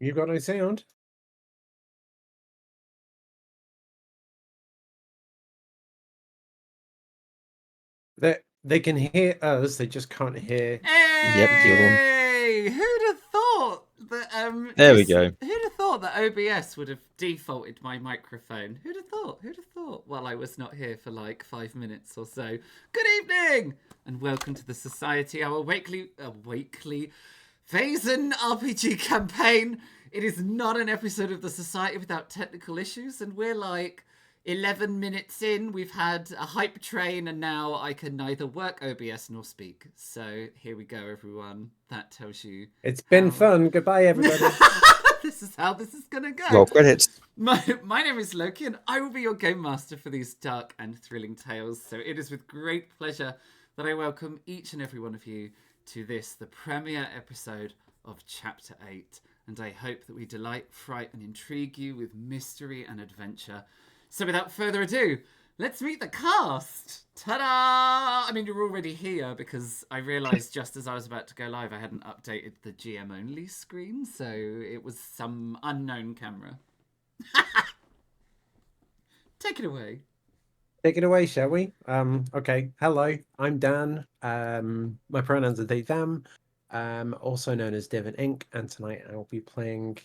You got no sound? They can hear us, they just can't hear. Yep, the other one. Hey! Who'd have thought that There we go. Who'd have thought that OBS would have defaulted my microphone? Who'd have thought? Who'd have thought? While I was not here for like 5 minutes or so. Good evening, and welcome to the Society Hour weekly Vaesen RPG campaign. It is not an episode of the Society without technical issues, and we're like 11 minutes in. We've had a hype train, and now I can neither work OBS nor speak. So here we go, everyone. That tells you. It's been fun. Goodbye, everybody. This is how this is gonna go. Roll credits. My name is Loki, and I will be your game master for these dark and thrilling tales. So it is with great pleasure that I welcome each and every one of you to this, the premiere episode of Chapter 8. And I hope that we delight, fright, and intrigue you with mystery and adventure. So without further ado, let's meet the cast. Ta-da! I mean, you're already here because I realised just as I was about to go live, I hadn't updated the GM only screen, so it was some unknown camera. Take it away. Take it away, shall we? Okay. Hello, I'm Dan. My pronouns are they, them. Also known as Devon Inc. And tonight I'll be playing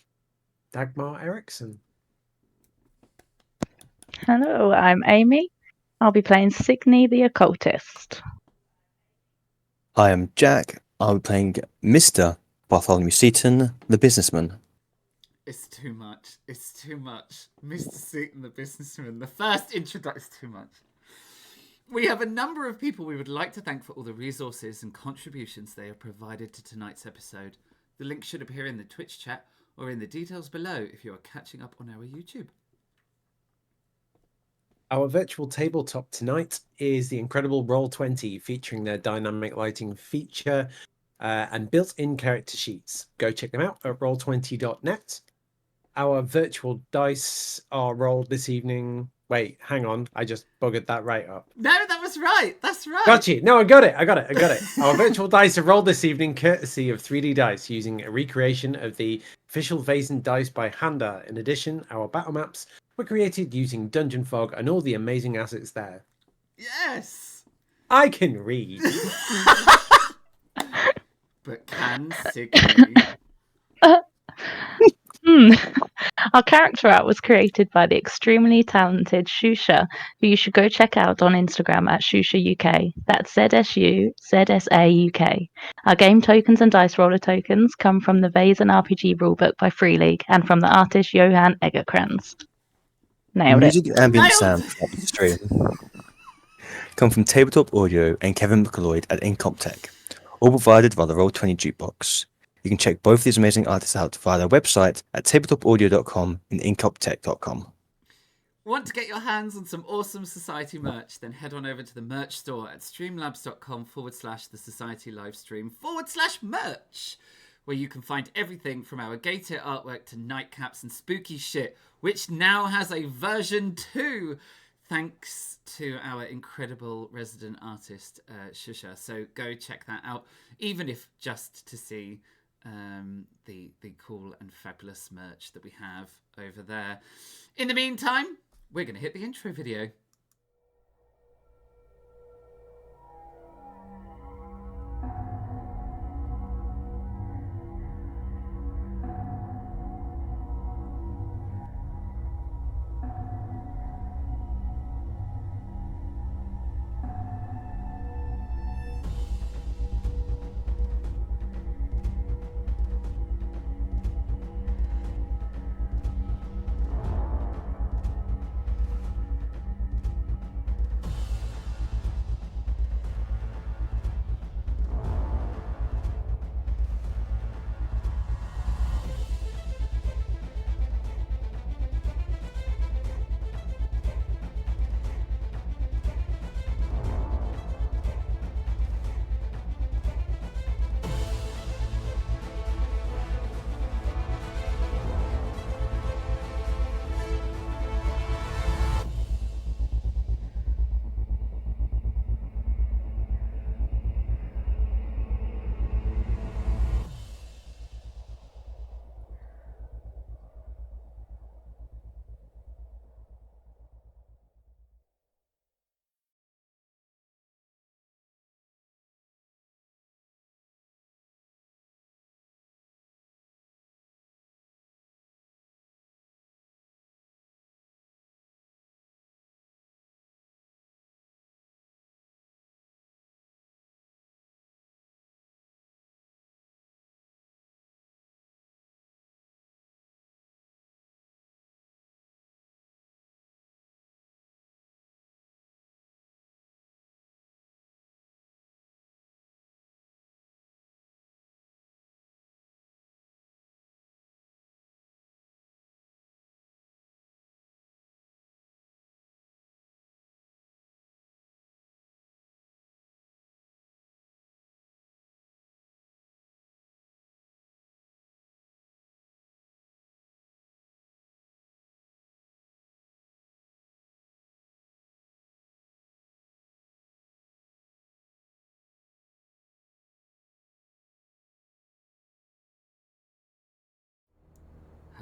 Dagmar Eriksson. Hello, I'm Amy. I'll be playing Signy the Occultist. I am Jack. I'll be playing Mr. Bartholomew Seaton, the businessman. It's too much. It's too much. Mr. Seaton, the businessman. The first introduction is too much. We have a number of people we would like to thank for all the resources and contributions they have provided to tonight's episode. The link should appear in the Twitch chat or in the details below if you are catching up on our YouTube. Our virtual tabletop tonight is the incredible Roll20, featuring their dynamic lighting feature and built-in character sheets. Go check them out at roll20.net. Our virtual dice are rolled this evening. Wait, hang on. I just buggered that right up. No, that was right. That's right. Got you. No, I got it. Our virtual dice are rolled this evening courtesy of 3D Dice, using a recreation of the official Vaesen dice by Handa. In addition, our battle maps were created using Dungeon Fog and all the amazing assets there. Yes. I can read. But can Signy? Our character art was created by the extremely talented Shusha, who you should go check out on Instagram at ShushaUK. That's ZSUZSAUK. Our game tokens and dice roller tokens come from the Vaesen RPG rulebook by Free League and from the artist Johan Egerkrans. Nailed it. Music and ambient sound throughout the stream come from Tabletop Audio and Kevin McLeod at Incomptech, all provided by the Roll20 Jukebox. You can check both these amazing artists out via their website at tabletopaudio.com and incomptech.com. Want to get your hands on some awesome Society merch? Then head on over to the merch store at streamlabs.com/the Society livestream/merch, where you can find everything from our gated artwork to nightcaps and spooky shit, which now has a version 2, thanks to our incredible resident artist, Shusha. So go check that out, even if just to see the cool and fabulous merch that we have over there. In the meantime, we're going to hit the intro video.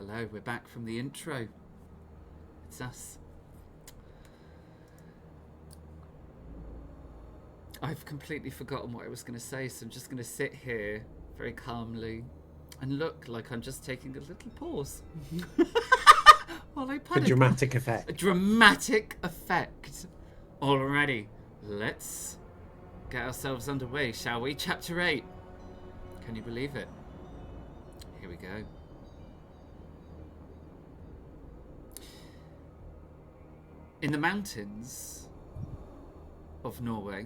Hello, we're back from the intro. It's us. I've completely forgotten what I was going to say, so I'm just going to sit here very calmly and look like I'm just taking a little pause while I A panic. dramatic effect. A dramatic effect. Alrighty, let's get ourselves underway, shall we? Chapter 8. Can you believe it? Here we go. In the mountains of Norway,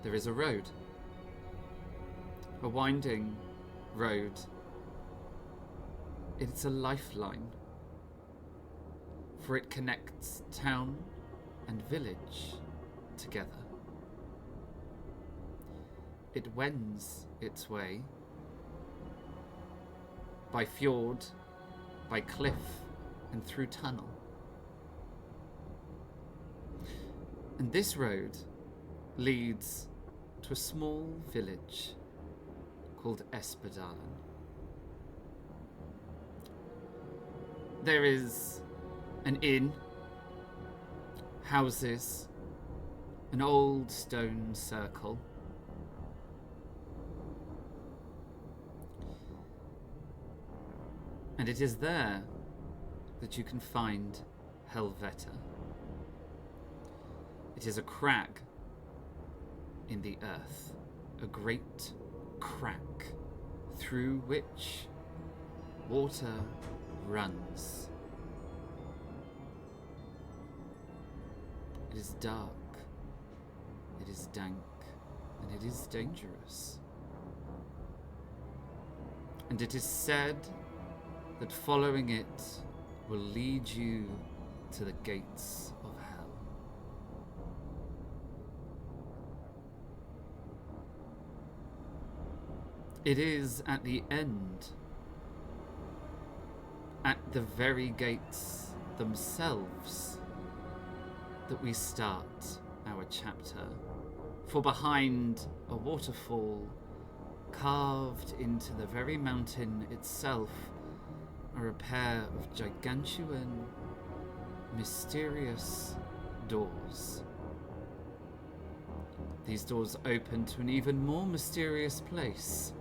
there is a road. A winding road. It's a lifeline, for it connects town and village together. It wends its way by fjord, by cliff, and through tunnel. And this road leads to a small village called Espedalen. There is an inn, houses, an old stone circle. And it is there that you can find Helvete. It is a crag in the earth, a great crack through which water runs. It is dark, it is dank, and it is dangerous. And it is said that following it will lead you to the gates of hell. It is at the end, at the very gates themselves, that we start our chapter. For behind a waterfall, carved into the very mountain itself, are a pair of gigantuan, mysterious doors. These doors open to an even more mysterious place.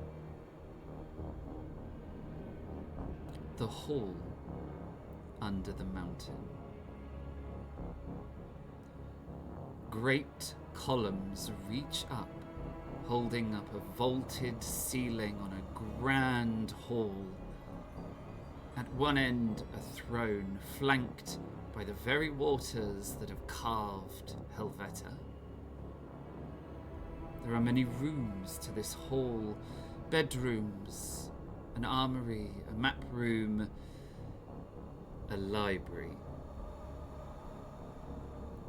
The hall under the mountain. Great columns reach up, holding up a vaulted ceiling on a grand hall. At one end, a throne flanked by the very waters that have carved Helvete. There are many rooms to this hall, bedrooms, an armory, a map room, a library.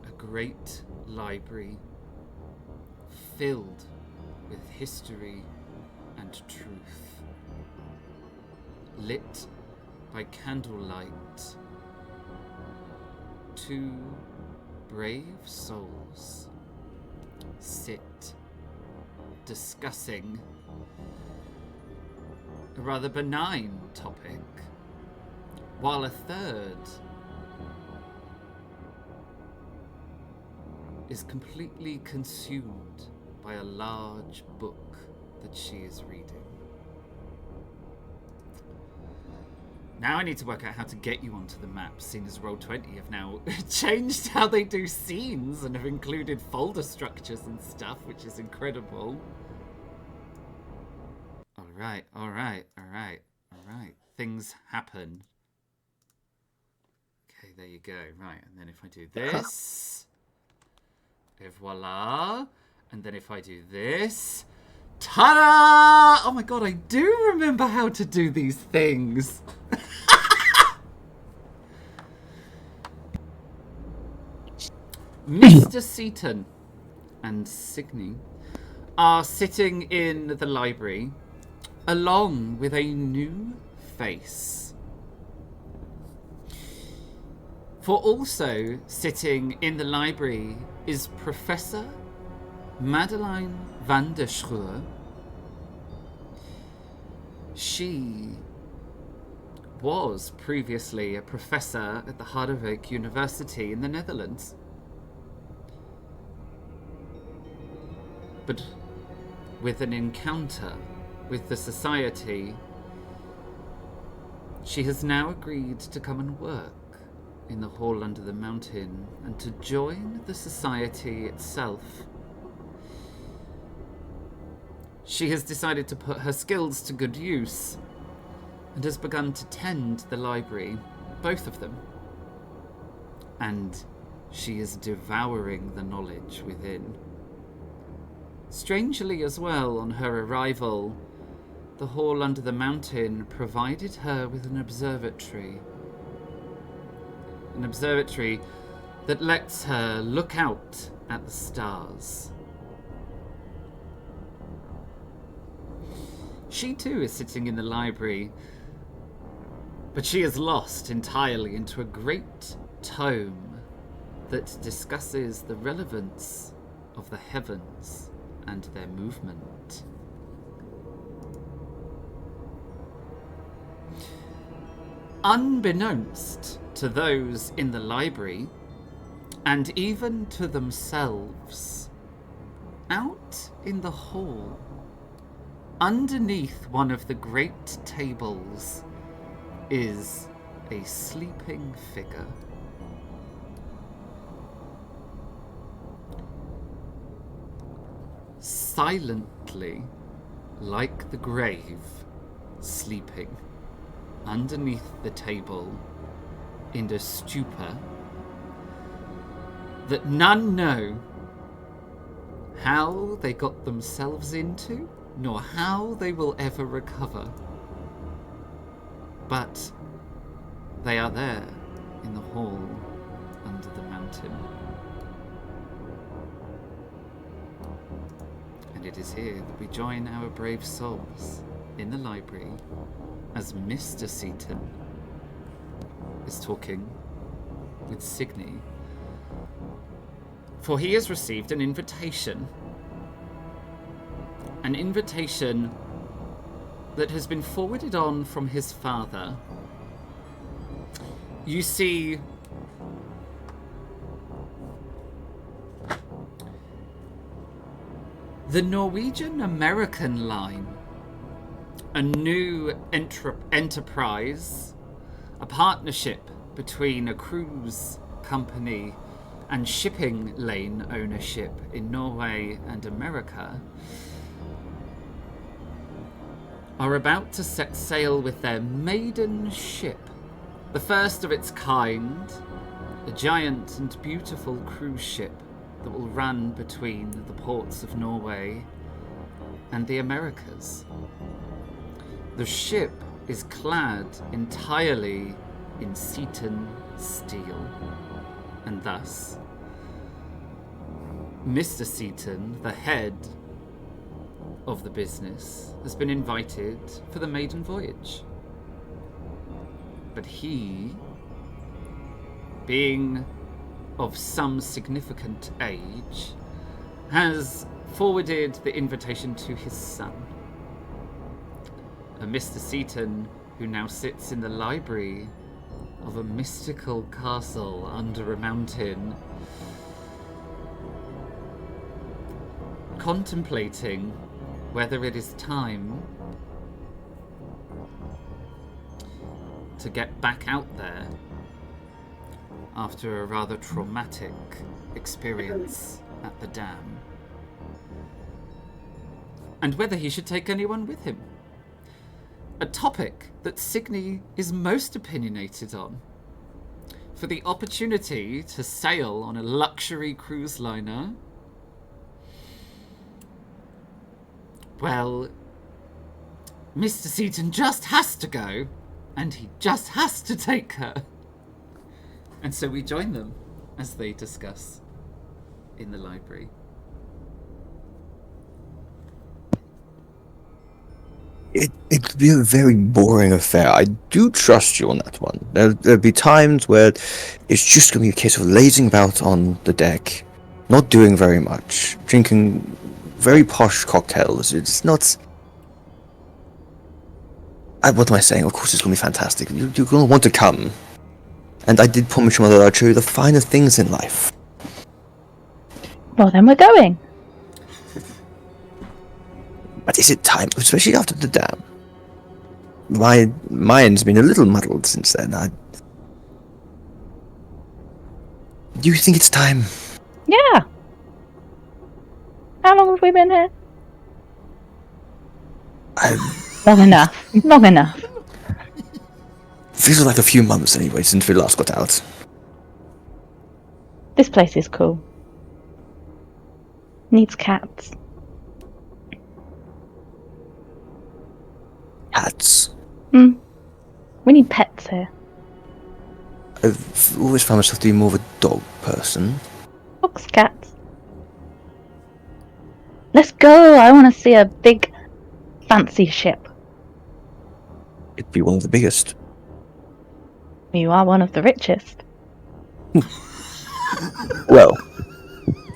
A great library filled with history and truth, lit by candlelight. Two brave souls sit discussing a rather benign topic, while a third is completely consumed by a large book that she is reading. Now I need to work out how to get you onto the map, seeing as Roll20 have now changed how they do scenes and have included folder structures and stuff, which is incredible. Alright. Things happen. Okay, there you go. Right, and then if I do this, et voila. And then if I do this, ta-da! Oh my god, I do remember how to do these things. Mr. Seaton and Signy are sitting in the library along with a new face. For also sitting in the library is Professor Madeline van der Schroer. She was previously a professor at the Harderwijk University in the Netherlands. But with an encounter with the society, she has now agreed to come and work in the hall under the mountain and to join the society itself. She has decided to put her skills to good use and has begun to tend the library, both of them. And she is devouring the knowledge within. Strangely as well, on her arrival, the hall under the mountain provided her with an observatory. An observatory that lets her look out at the stars. She too is sitting in the library, but she is lost entirely into a great tome that discusses the relevance of the heavens and their movement. Unbeknownst to those in the library, and even to themselves, out in the hall, underneath one of the great tables, is a sleeping figure. Silently, like the grave, sleeping underneath the table in a stupor that none know how they got themselves into, nor how they will ever recover. But they are there in the hall under the mountain. And it is here that we join our brave souls in the library as Mr. Seaton is talking with Signy. For he has received an invitation. An invitation that has been forwarded on from his father. You see, the Norwegian-American line, a new enterprise, a partnership between a cruise company and shipping lane ownership in Norway and America, are about to set sail with their maiden ship, the first of its kind, a giant and beautiful cruise ship that will run between the ports of Norway and the Americas. The ship is clad entirely in Seaton steel, and thus Mr. Seaton, the head of the business, has been invited for the maiden voyage. But he, being of some significant age, has forwarded the invitation to his son, a Mr. Seaton who now sits in the library of a mystical castle under a mountain, contemplating whether it is time to get back out there after a rather traumatic experience at the dam, and whether he should take anyone with him. A topic that Signy is most opinionated on. For the opportunity to sail on a luxury cruise liner, well, Mr. Seaton just has to go, and he just has to take her. And so we join them as they discuss in the library. It could be a very boring affair. I do trust you on that one. There'll be times where it's just going to be a case of lazing about on the deck, not doing very much, drinking very posh cocktails. It's not... What am I saying? Of course it's going to be fantastic. You're going to want to come. And I did promise your mother that I'd show you the finer things in life. Well, then we're going. But is it time? Especially after the dam. My mind's been a little muddled since then. Do you think it's time? Yeah. How long have we been here? Long enough. Long enough. Feels like a few months anyway since we last got out. This place is cool. Needs cats. Cats. We need pets here. I've always found myself to be more of a dog person. Dogs, cats. Let's go! I want to see a big, fancy ship. It'd be one of the biggest. You are one of the richest. Well,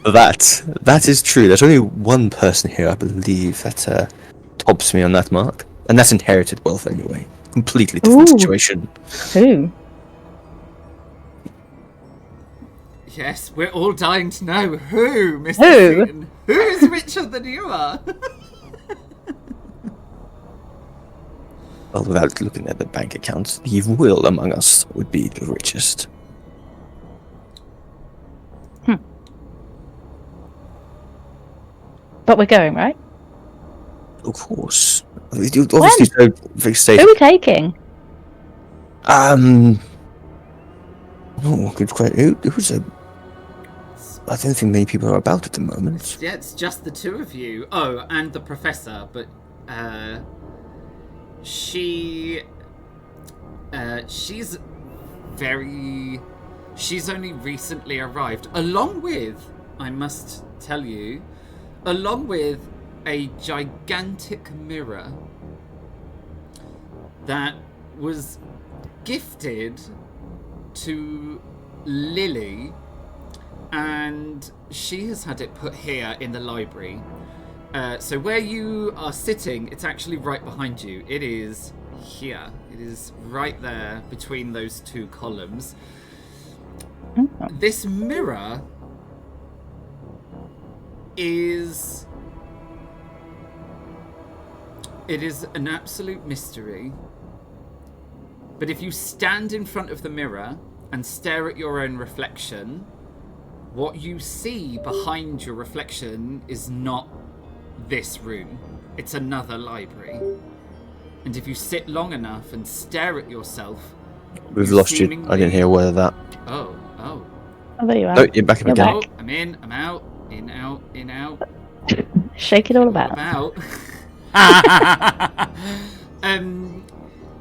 that is true. There's only one person here, I believe, that tops me on that mark. And that's inherited wealth anyway. Completely different Ooh. situation. Who? Yes, we're all dying to know who, Mr. Who? Seaton. Who is richer than you are? Well, without looking at the bank accounts, the royal among us would be the richest. But we're going, right? Of course. You obviously so very safe. Who are we taking? Oh, good question. Who's a... I don't think many people are about at the moment. Yeah, it's just the two of you. Oh, and the professor, but she's only recently arrived, along with, I must tell you, along with a gigantic mirror that was gifted to Lily, and she has had it put here in the library. So where you are sitting, it's actually right behind you. It is here. It is right there between those two columns. This mirror is... It is an absolute mystery. But if you stand in front of the mirror and stare at your own reflection, what you see behind your reflection is not this room. It's another library. And if you sit long enough and stare at yourself... We've lost you. I didn't hear a word of that. Oh. Oh, there you are. No, you're back in You're again. back. Oh, I'm in, I'm out, in, out, in, out. Shake it all about.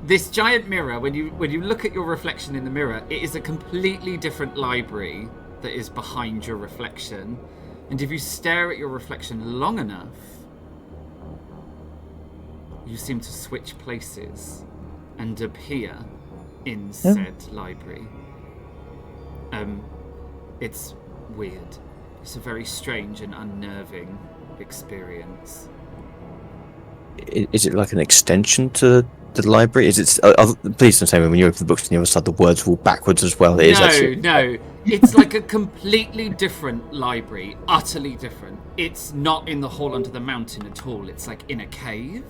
This giant mirror, when you look at your reflection in the mirror, it is a completely different library that is behind your reflection. And if you stare at your reflection long enough, you seem to switch places and appear in said library. It's weird. It's a very strange and unnerving experience. Is it like an extension to the library? Is it? Please don't say when you open the books on the other side, the words are all backwards as well. It is actually... No. It's like a completely different library. Utterly different. It's not in the hall under the mountain at all. It's like in a cave.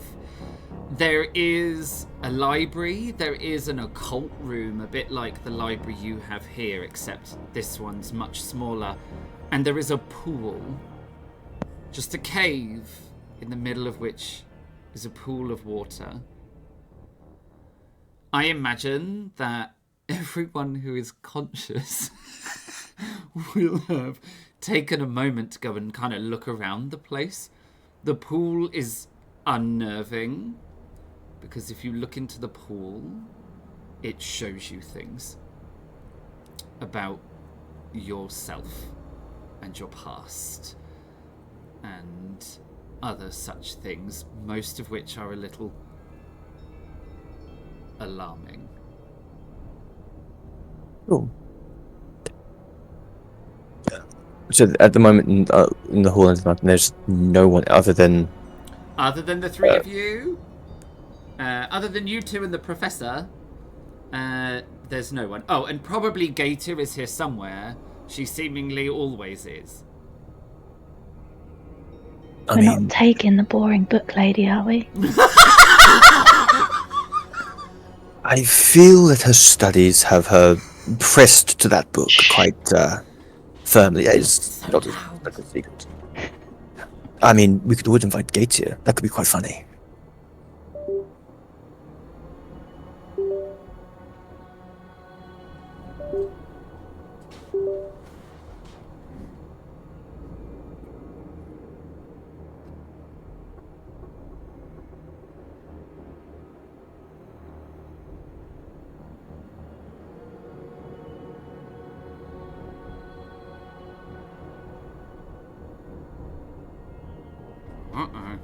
There is a library. There is an occult room, a bit like the library you have here, except this one's much smaller. And there is a pool. Just a cave in the middle of which is a pool of water. I imagine that everyone who is conscious will have taken a moment to go and kind of look around the place. The pool is unnerving because if you look into the pool, it shows you things about yourself and your past and other such things, most of which are a little alarming. Cool. So at the moment in the hall under the mountain, there's no one other than the three of you? Other than you two and the professor, there's no one. Oh, and probably Gator is here somewhere. She seemingly always is. We're not taking the boring book lady, are we? I feel that her studies have her pressed to that book quite firmly. It's So not loud. a secret. I mean, we could always invite Gates here. That could be quite funny. Uh-oh.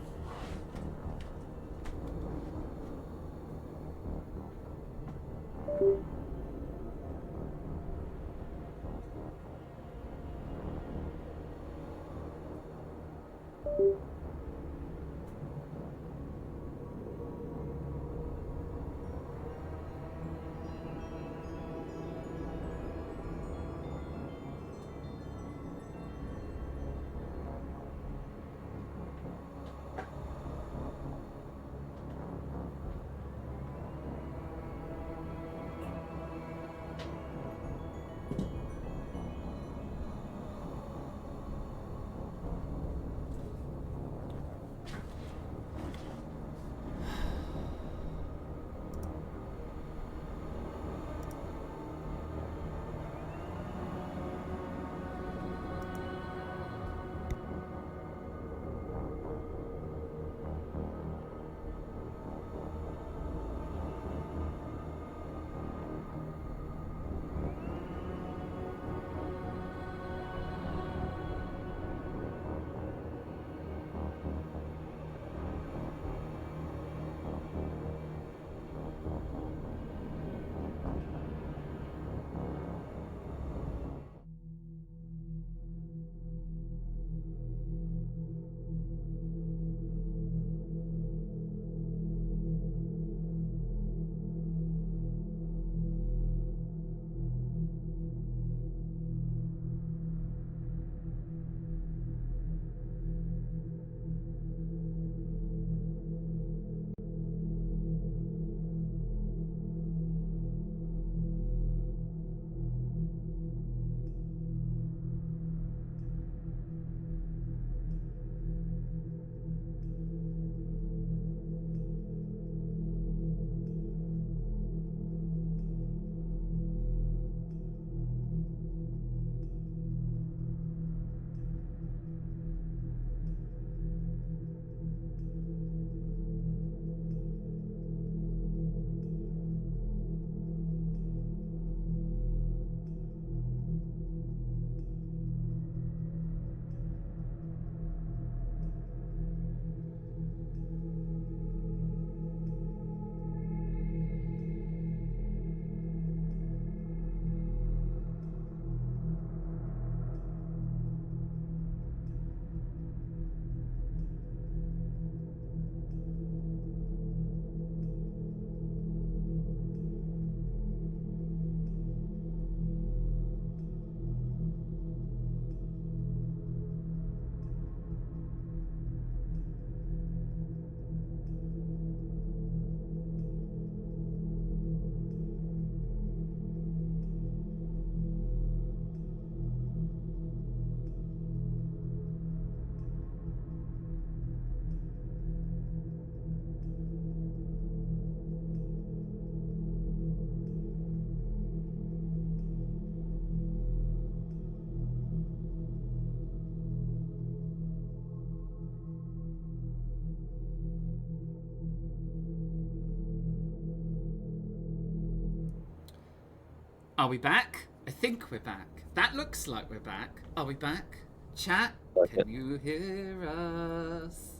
Are we back? I think we're back. That looks like we're back. Are we back? Chat, can you hear us?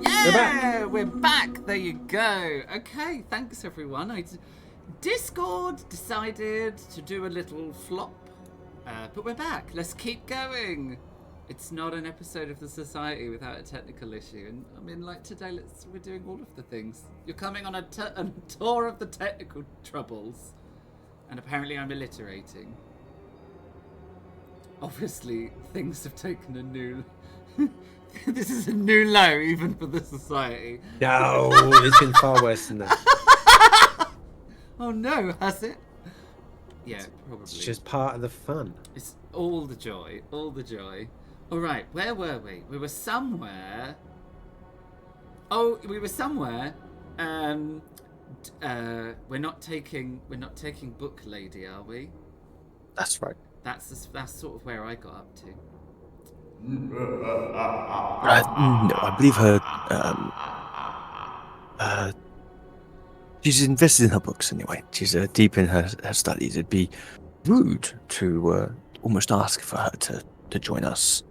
Yeah, we're back. There you go. Okay, thanks everyone. Discord decided to do a little flop, but we're back. Let's keep going. It's not an episode of the Society without a technical issue. And I mean, like today, we're doing all of the things. You're coming on a tour of the technical troubles. And apparently I'm alliterating. Obviously, things have taken a new... This is a new low, even for the Society. No, it's been far worse than that. Oh no, has it? Yeah, probably. It's just part of the fun. It's all the joy, all the joy. All right, where were we? We were somewhere. Oh, we were somewhere. We're not taking Book Lady, are we? That's right. That's sort of where I got up to. No, I believe her. She's invested in her books anyway. She's deep in her studies. It'd be rude to almost ask for her to join us.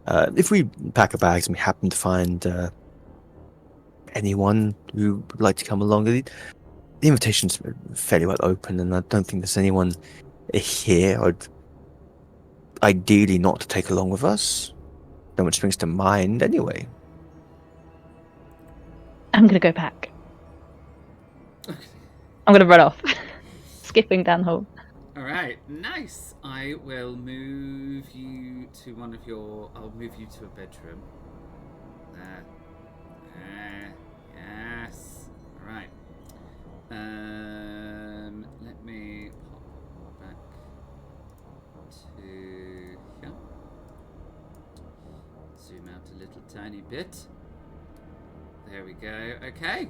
If we pack our bags and we happen to find anyone who would like to come along, the invitation's fairly well open, and I don't think there's anyone here I'd ideally not to take along with us. No one springs to mind anyway. I'm gonna go pack. I'm gonna run off, skipping down the hall. All right, nice. I will move you to I'll move you to a bedroom. There. Yes. All right. Let me pop back to here. Zoom out a little tiny bit. There we go. Okay.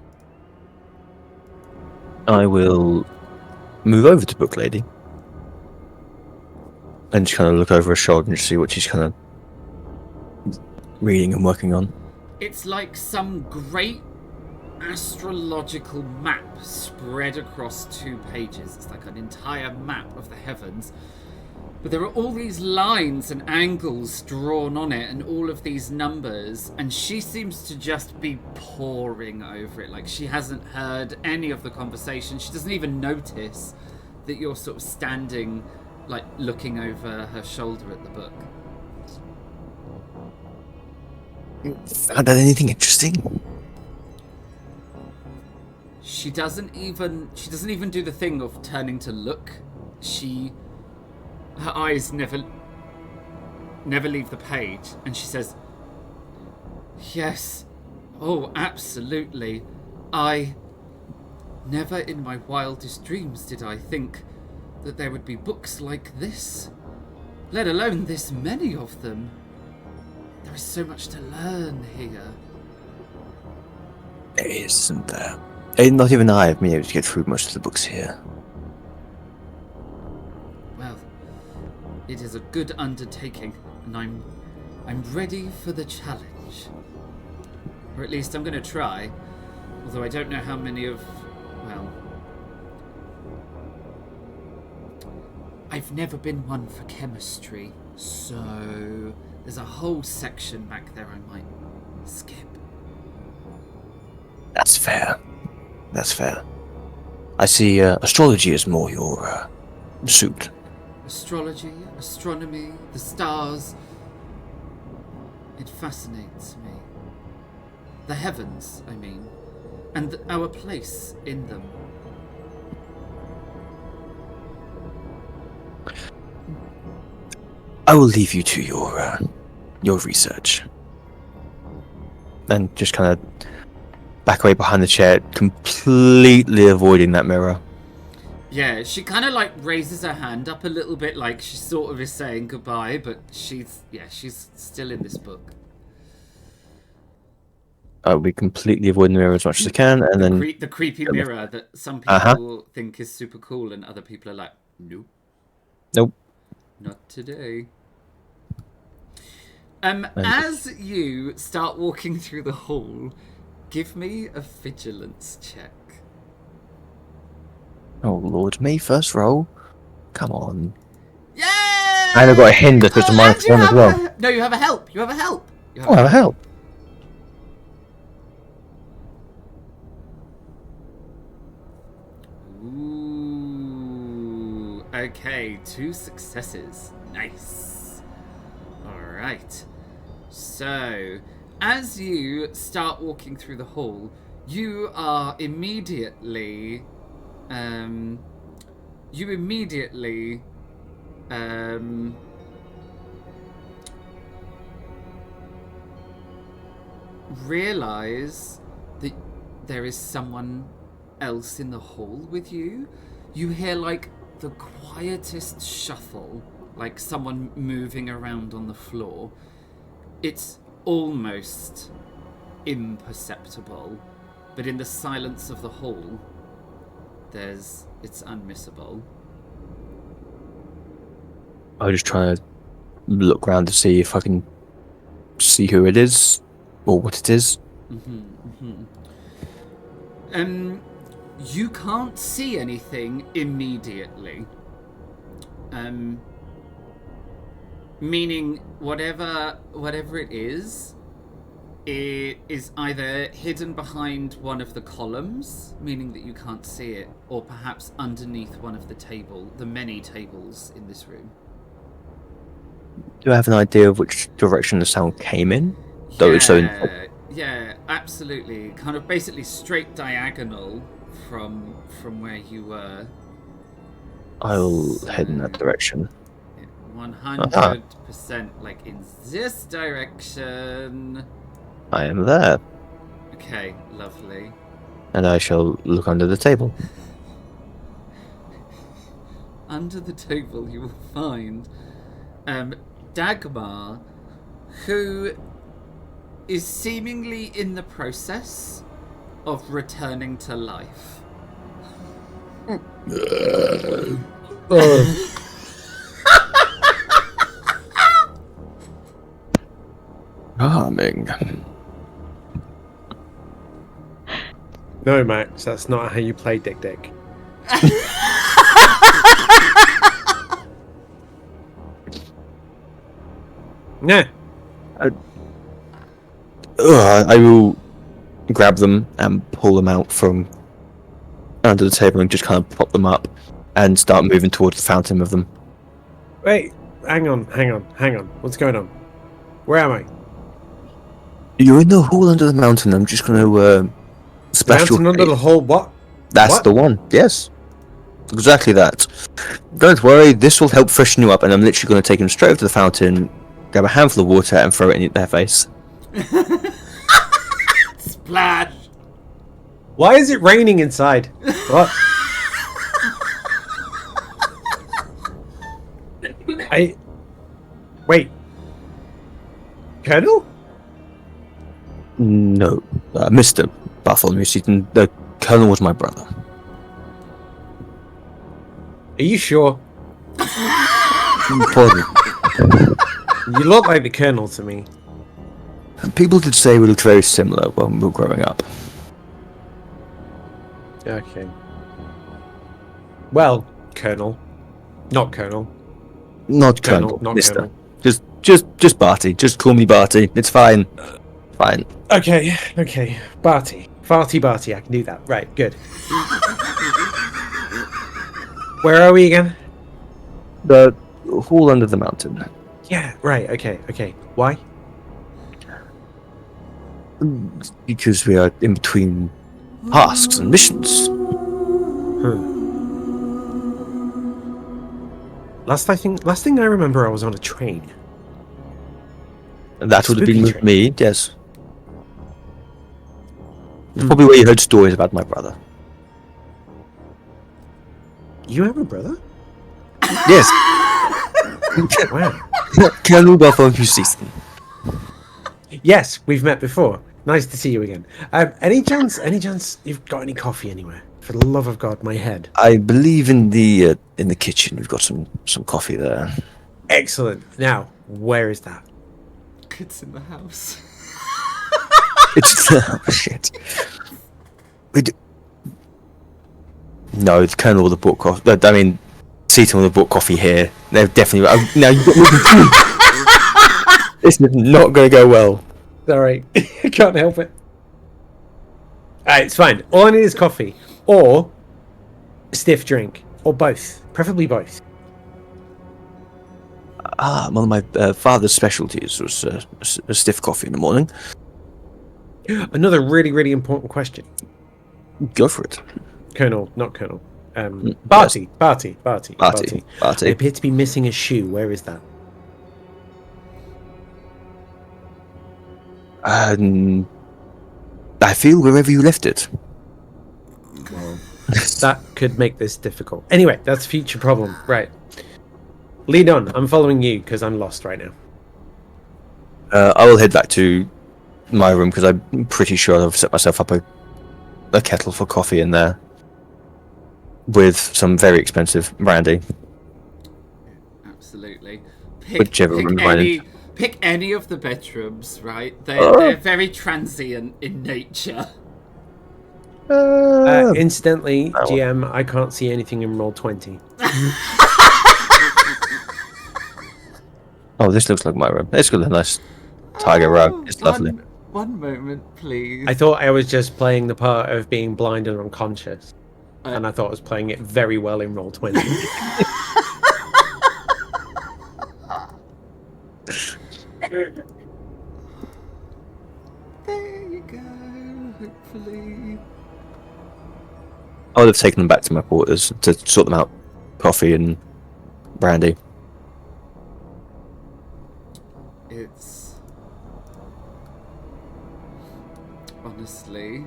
I will move over to Book Lady and just kind of look over her shoulder and see what she's kind of reading and working on. It's like some great astrological map spread across 2 pages. It's like an entire map of the heavens. But there are all these lines and angles drawn on it and all of these numbers, and she seems to just be poring over it. Like she hasn't heard any of the conversation. She doesn't even notice that you're sort of standing, like looking over her shoulder at the book. Found out anything interesting? She doesn't even do the thing of turning to look. Her eyes never leave the page, and she says, "Yes, oh, absolutely. I never in my wildest dreams did I think that there would be books like this, let alone this many of them. There is so much to learn here." There isn't there? And not even I have been able to get through most of the books here. Well, it is a good undertaking, and I'm ready for the challenge. Or at least I'm going to try, although I don't know how many of... Well... I've never been one for chemistry, so there's a whole section back there I might skip. That's fair. That's fair. I see astrology is more your suit. Astrology, astronomy, the stars. It fascinates me. The heavens, I mean, and our place in them. I will leave you to your research. And just kind of back away behind the chair, completely avoiding that mirror. Yeah, she kind of like raises her hand up a little bit, like she sort of is saying goodbye, but she's still in this book. We completely avoid the mirror as much as I can, and then The creepy mirror that some people think is super cool, and other people are like, nope. Nope. Not today. As you start walking through the hall, give me a vigilance check. Oh Lord, me first roll? Come on. Yay! And I've got a hinder because of -1 as well. No, you have a help. You have a help. Oh, I have a help. Ooh. Okay, 2 successes. Nice. All right. So, as you start walking through the hall, you are immediately, realize that there is someone else in the hall with you. You hear like the quietest shuffle, like someone moving around on the floor. It's almost imperceptible, but in the silence of the hall, it's unmissable. I was just trying to look around to see if I can see who it is or what it is. You can't see anything immediately. Meaning whatever it is either hidden behind one of the columns, meaning that you can't see it, or perhaps underneath one of the many tables in this room. Do I have an idea of which direction the sound came in? Yeah, absolutely. Kind of basically straight diagonal from where you were. I'll head in that direction. 100% like in this direction. I am there. Okay, lovely. And I shall look under the table. Under the table you will find Dagmar, who is seemingly in the process of returning to life. Charming. No, Max, that's not how you play Dick Dick. No. I will grab them and pull them out from under the table and just kind of pop them up and start moving towards the fountain with them. Wait, hang on. What's going on? Where am I? You're in the hall under the mountain. I'm just going to special. Mountain under the hall, what? That's What? the one. Yes. Exactly that. Don't worry, this will help freshen you up, and I'm literally going to take them straight over to the fountain, grab a handful of water, and throw it in their face. Splash! Why is it raining inside? What? Wait. Colonel? No, Mr. Bartholomew Seaton, the Colonel was my brother. Are you sure? Pardon. You look like the Colonel to me. People did say we looked very similar when we were growing up. Okay. Well, Colonel. Not Colonel. Not Colonel, Colonel, not Mr. Colonel. Just Barty. Just call me Barty. It's fine. Fine. Okay. Barty. Barty, I can do that. Right, good. Where are we again? The hall under the mountain. Yeah, right, okay. Why? Because we are in between tasks and missions. Last thing I remember, I was on a train. And that would have been Spooky with train. me, yes. Probably where you heard stories about my brother. You have a brother? Yes. Wow. Colonel Bartholomew Seaton. Yes, we've met before. Nice to see you again. Any chance you've got any coffee anywhere? For the love of God, my head. I believe in the kitchen. We've got some coffee there. Excellent. Now, where is that? It's in the house. It's oh, shit. No, it's Colonel with the book coffee. I mean, Seaton with the book coffee here. They're definitely. Now this is not going to go well. Sorry, I can't help it. It's fine. All I need is coffee or a stiff drink or both, preferably both. One of my father's specialties was a stiff coffee in the morning. Another really, really important question. Go for it. Colonel, not Colonel. Barty. Barty. I appear to be missing a shoe. Where is that? I feel wherever you left it. Well, that could make this difficult. Anyway, that's a future problem. Right. Lead on. I'm following you because I'm lost right now. I will head back to my room because I'm pretty sure I've set myself up a kettle for coffee in there with some very expensive brandy. Absolutely. Whichever room Pick any of the bedrooms, right? They're very transient in nature. Incidentally, GM, I can't see anything in roll 20. Oh, this looks like my room. It's got a nice tiger rug. It's lovely. One moment, please. I thought I was just playing the part of being blind and unconscious. And I thought I was playing it very well in roll 20. There you go, hopefully. I would have taken them back to my quarters to sort them out. Coffee and brandy. It's... honestly...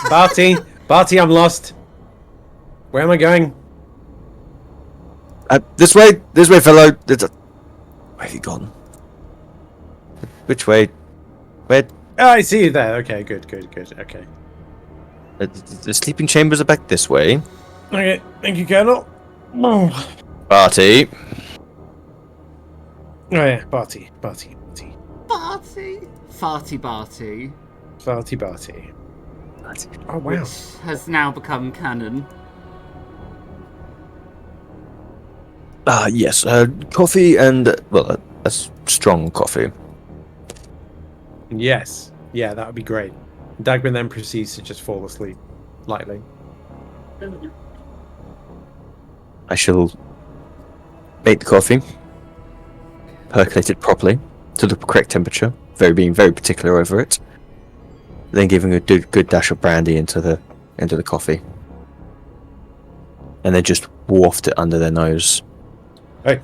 Barty, I'm lost. Where am I going? This way, fellow. Where have you gone? Which way? Where? Oh, I see you there. Okay, good. Okay. The sleeping chambers are back this way. Okay, thank you, Colonel. Oh, Barty. yeah, Barty. Barty? Farty Barty. Oh, wow. Which has now become canon. Yes. Coffee and, well, a strong coffee. Yes. Yeah, that would be great. Dagman then proceeds to just fall asleep lightly. I shall make the coffee, percolate it properly to the correct temperature, being very particular over it. Then giving a good dash of brandy into the coffee, and then just waft it under their nose. Hey,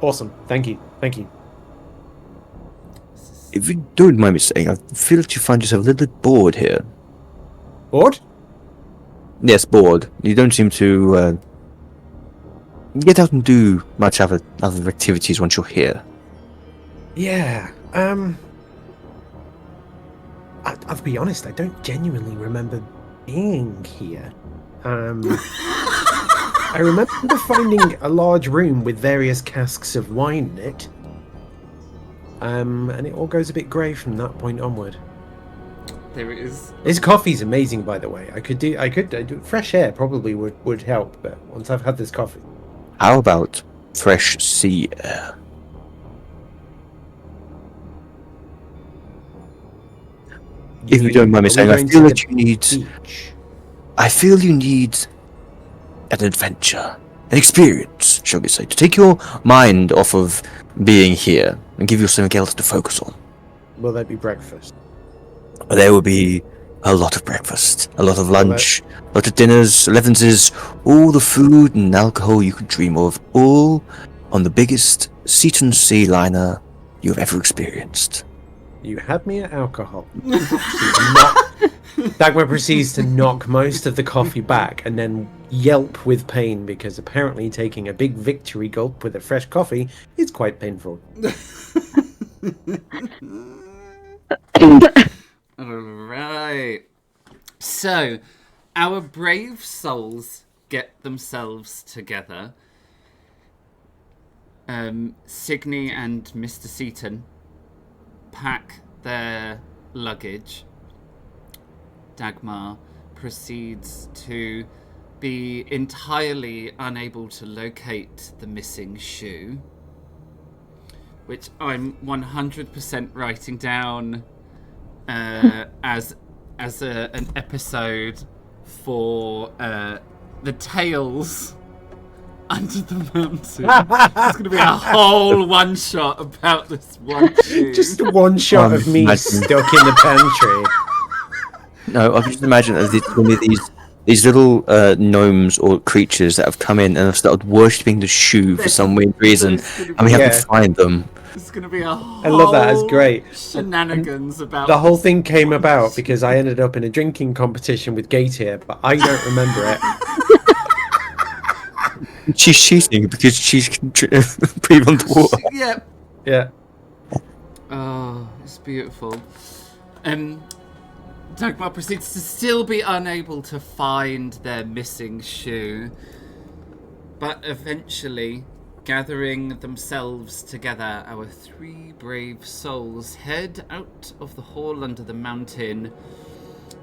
awesome. Thank you. If you don't mind me saying, I feel that you find yourself a little bit bored here. Bored? Yes, bored. You don't seem to get out and do much other activities once you're here. Yeah. I'll be honest. I don't genuinely remember being here. I remember finding a large room with various casks of wine in it. And it all goes a bit grey from that point onward. There is. This coffee's amazing, by the way. I could do fresh air probably would help, but once I've had this coffee. How about fresh sea air? If you don't mind me saying, I feel that you need. Beach? I feel you need an adventure, an experience, shall we say, to take your mind off of being here and give you something else to focus on. Will there be breakfast? There will be a lot of breakfast, a lot of lunch, a lot of dinners, 11s, all the food and alcohol you could dream of, all on the biggest Seaton Sea liner you have ever experienced. You had me at alcohol. Dagmar proceeds to knock most of the coffee back and then yelp with pain because apparently taking a big victory gulp with a fresh coffee is quite painful. Alright. So, our brave souls get themselves together. Signy and Mr. Seaton pack their luggage. Dagmar proceeds to be entirely unable to locate the missing shoe, which I'm 100% writing down as an episode for the Tales under the mountain. There's going to be a whole one shot about this one shoe. Just one shot of me imagine. stuck in the pantry. No, I can just imagine as one of these little gnomes or creatures that have come in and have started worshipping the shoe for some weird reason, and we have Yeah. to find them. There's going to be a whole I love that. It's great. shenanigans about The whole this thing came one about shoe. because I ended up in a drinking competition with Gator, but I don't remember it. She's cheating because she can breathe underwater. Yep. Yeah. Oh, it's beautiful. Dagmar proceeds to still be unable to find their missing shoe, but eventually, gathering themselves together, our three brave souls head out of the hall under the mountain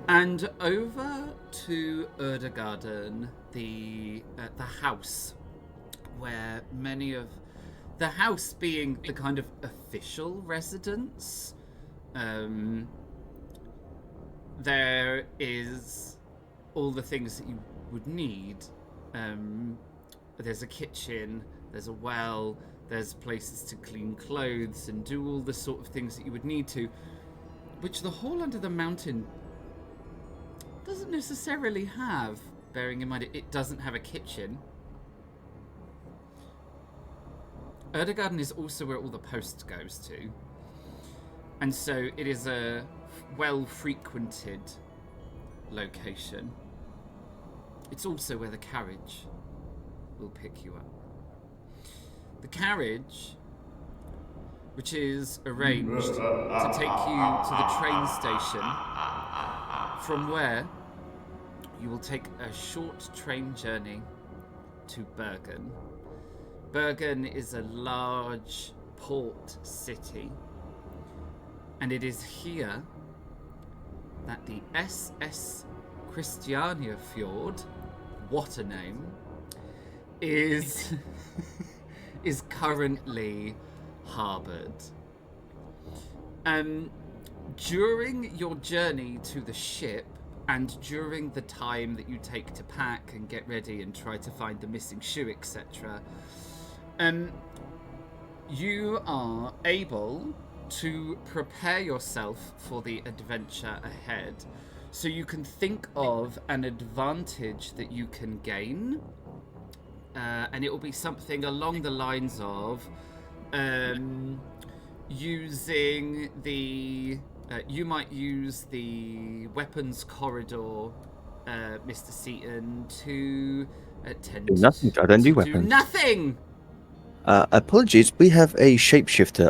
and over to Erdegarden, the house where many of the house being the kind of official residence. There is all the things that you would need. There's a kitchen, there's a well, there's places to clean clothes and do all the sort of things that you would need to, which the hall under the mountain doesn't necessarily have, bearing in mind it doesn't have a kitchen. Erdegarden is also where all the post goes to, and so it is a well-frequented location. It's also where the carriage will pick you up. The carriage, which is arranged to take you to the train station, from where you will take a short train journey to Bergen. Bergen is a large port city, and it is here that the SS Kristianiafjord, what a name, is currently harboured. During your journey to the ship, and during the time that you take to pack and get ready and try to find the missing shoe, etc., you are able to prepare yourself for the adventure ahead. So you can think of an advantage that you can gain, and it will be something along the lines of using the... you might use the weapons corridor, Mr. Seaton, to attend Do nothing. I don't do to weapons. nothing! Apologies, we have a shapeshifter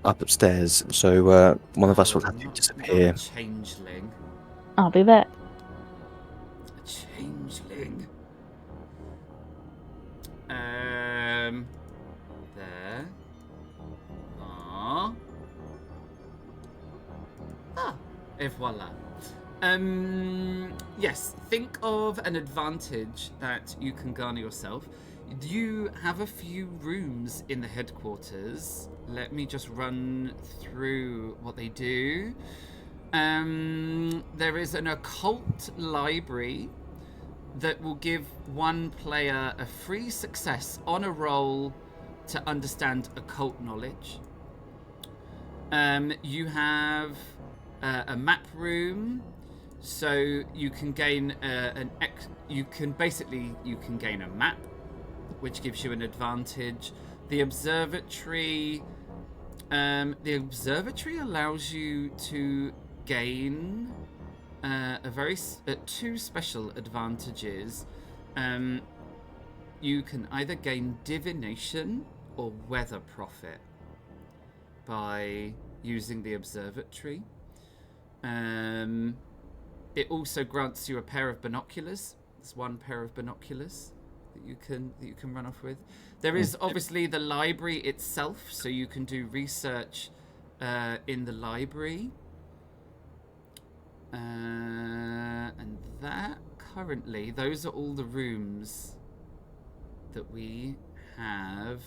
upstairs, so one of us will have to Not disappear. a changeling. I'll be back. A changeling. There. Et voila. Yes, think of an advantage that you can garner yourself. You have a few rooms in the headquarters. Let me just run through what they do. There is an occult library that will give one player a free success on a roll to understand occult knowledge. You have a map room, so you can gain you can gain a map, which gives you an advantage. The observatory allows you to gain two special advantages. You can either gain divination or weather prophet by using the observatory. It also grants you a pair of binoculars. There's one pair of binoculars that you can run off with. There is obviously the library itself, so you can do research in the library. And that currently, those are all the rooms that we have,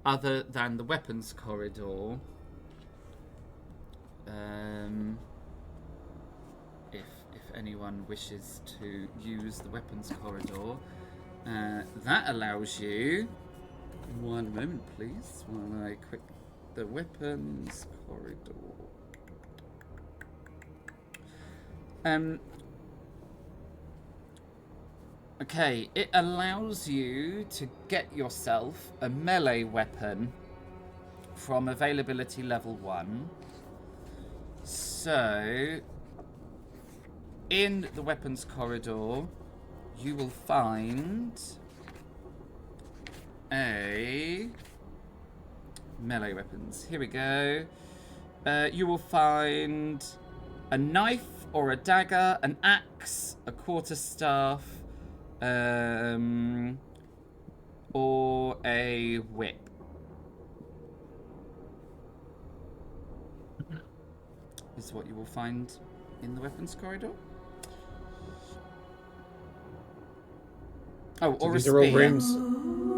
other than the weapons corridor. If anyone wishes to use the weapons corridor, that allows you... One moment, please, while I quick the weapons corridor. Okay, it allows you to get yourself a melee weapon from availability level 1. So, in the weapons corridor, you will find a melee weapons. Here we go. You will find a knife or a dagger, an axe, a quarterstaff, or a whip. Is what you will find in the weapons corridor. Oh, So or these a are all spear. rooms.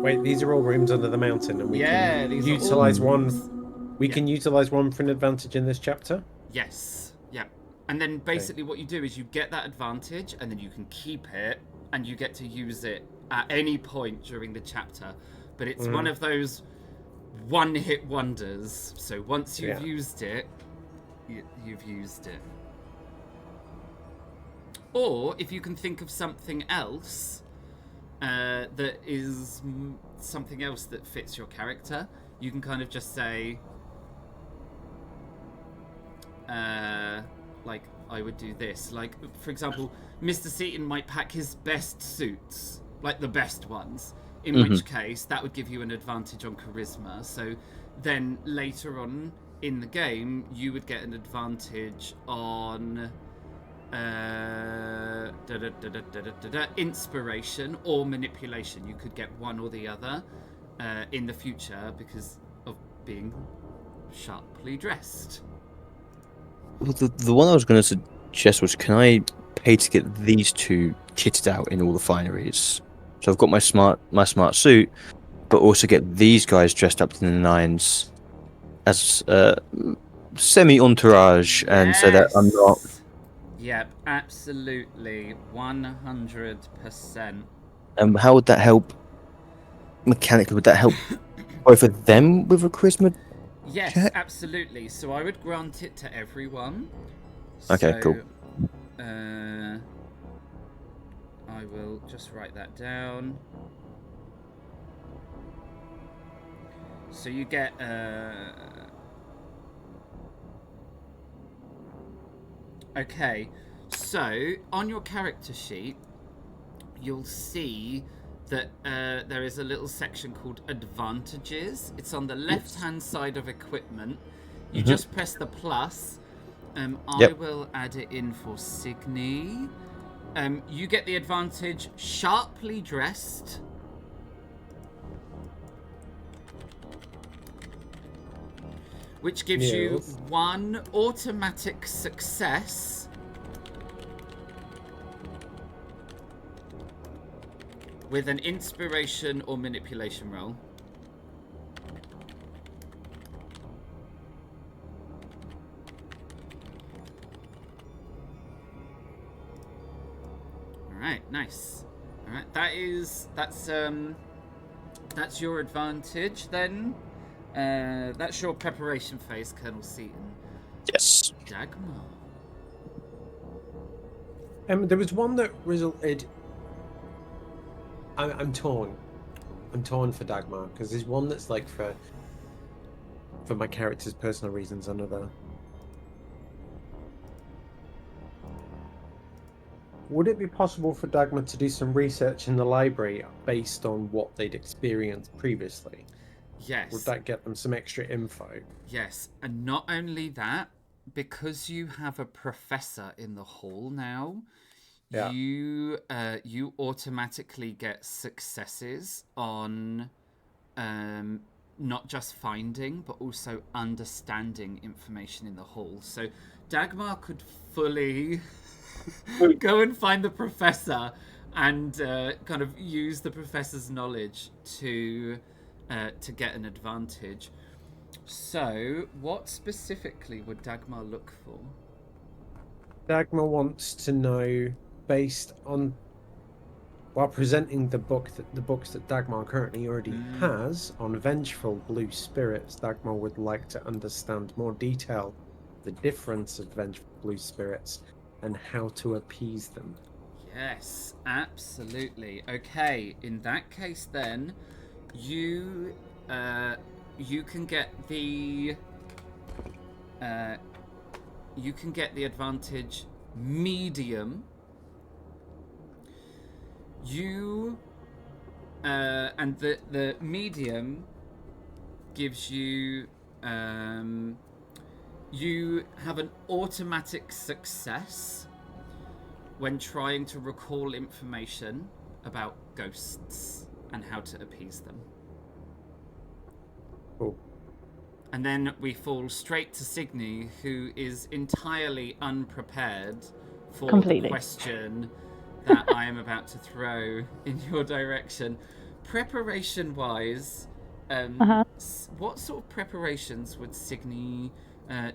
Wait, these are all rooms under the mountain, and we Yeah, can these are all utilize rooms. one. We Yeah. can utilize one for an advantage in this chapter. Yes. Yeah. And then basically what you do is you get that advantage, and then you can keep it, and you get to use it at any point during the chapter. But it's one of those one-hit wonders. So once you've used it, you've used it. Or if you can think of something else that is something else that fits your character, you can kind of just say, like, I would do this. Like, for example, Mr. Seaton might pack his best suits, like the best ones, in which case that would give you an advantage on charisma. So then later on in the game, you would get an advantage on inspiration or manipulation. You could get one or the other in the future because of being sharply dressed. Well, the one I was going to suggest was, can I pay to get these two kitted out in all the fineries? So I've got my smart suit, but also get these guys dressed up to the nines as semi-entourage, and so that I'm not... Yep, absolutely, 100%. How would that help mechanically? Would that help both of them with a charisma? Yes, check? absolutely. So I would grant it to everyone. Okay, cool. I will just write that down. So you get okay, so on your character sheet, you'll see that there is a little section called advantages. It's on the left-hand side of equipment. You just press the plus. I will add it in for Signy. You get the advantage sharply dressed. Which gives you 1 automatic success. With an inspiration or manipulation roll. Alright, nice. Alright, that's your advantage then. That's your preparation phase, Colonel Seaton. Yes. Dagmar. There was one that resulted. I'm torn. I'm torn for Dagmar because there's one that's like for my character's personal reasons. Another. Would it be possible for Dagmar to do some research in the library based on what they'd experienced previously? Yes. Would that get them some extra info? Yes, and not only that, because you have a professor in the hall now, you automatically get successes on not just finding, but also understanding information in the hall. So Dagmar could fully go and find the professor and kind of use the professor's knowledge to get an advantage. So, what specifically would Dagmar look for? Dagmar wants to know, based on while presenting the books that Dagmar currently already has on vengeful blue spirits, Dagmar would like to understand more detail the difference of vengeful blue spirits and how to appease them. Yes, absolutely. Okay, in that case then, you can get the advantage medium. You and the medium gives you you have an automatic success when trying to recall information about ghosts and how to appease them. Cool. And then we fall straight to Signy, who is entirely unprepared for the question that I am about to throw in your direction. Preparation-wise, what sort of preparations would Signy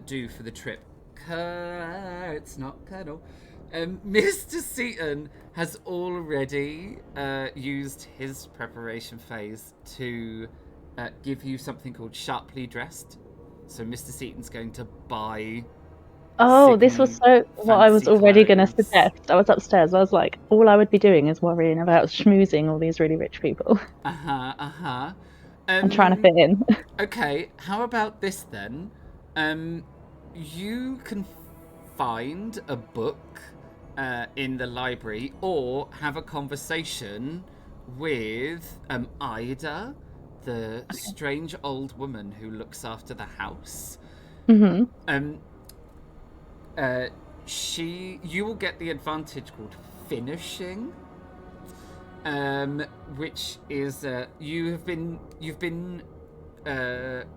do for the trip? It's not Colonel. Mr. Seaton has already used his preparation phase to give you something called sharply dressed. So Mr. Seaton's going to buy. Oh, this was what I was already going to clothes. suggest. I was upstairs. I was like, all I would be doing is worrying about schmoozing all these really rich people. And trying to fit in. Okay, how about this then? You can find a book in the library or have a conversation with Ida, the strange old woman who looks after the house. Mm-hmm. You will get the advantage called finishing, which is you've been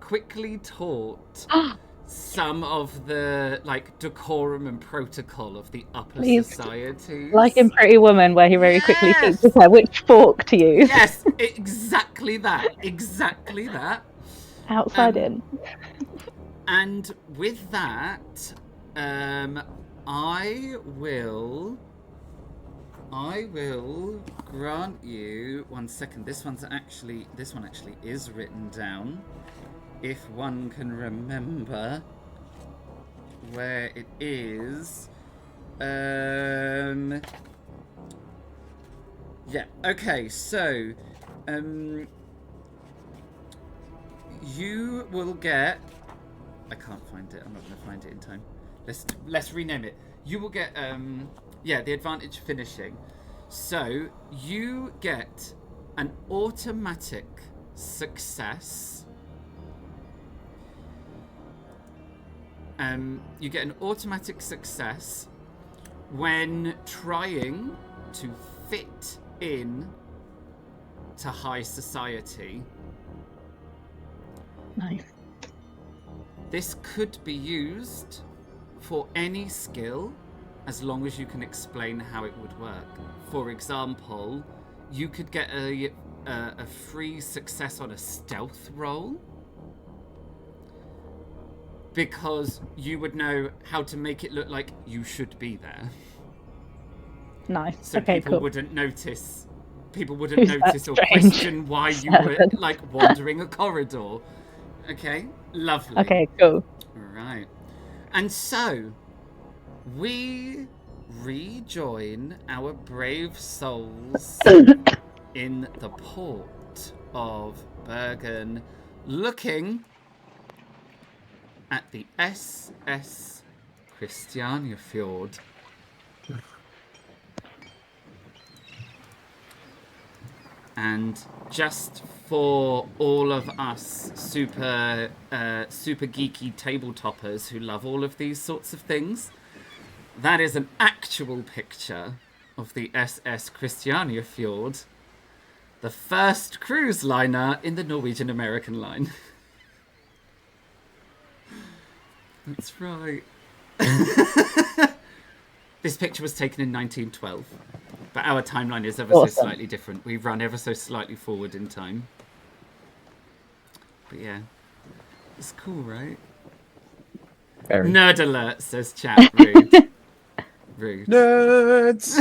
quickly taught some of the decorum and protocol of the upper society, like in Pretty Woman, where he very quickly teaches her which fork to use. Yes, exactly that. Outside in. And with that, I will grant you 1 second. This one actually is written down. If one can remember where it is. Yeah, okay, so you will get, I can't find it, I'm not going to find it in time. Let's rename it. You will get the advantage finishing. So you get an automatic success. You get an automatic success when trying to fit in to high society. Nice. This could be used for any skill as long as you can explain how it would work. For example, you could get a free success on a stealth roll because you would know how to make it look like you should be there. Nice. So okay, people cool. wouldn't notice. People wouldn't Who's notice or question why you were wandering a corridor. Okay, lovely. Okay, cool. Right. And so we rejoin our brave souls in the port of Bergen, looking at the SS Kristianiafjord. And just for all of us super geeky tabletoppers who love all of these sorts of things, that is an actual picture of the SS Kristianiafjord, the first cruise liner in the Norwegian American line. That's right. This picture was taken in 1912. But our timeline is ever so slightly different. We run ever so slightly forward in time. But yeah. It's cool, right? Very. Nerd alert, says chat. Rude. Rude. Nerds!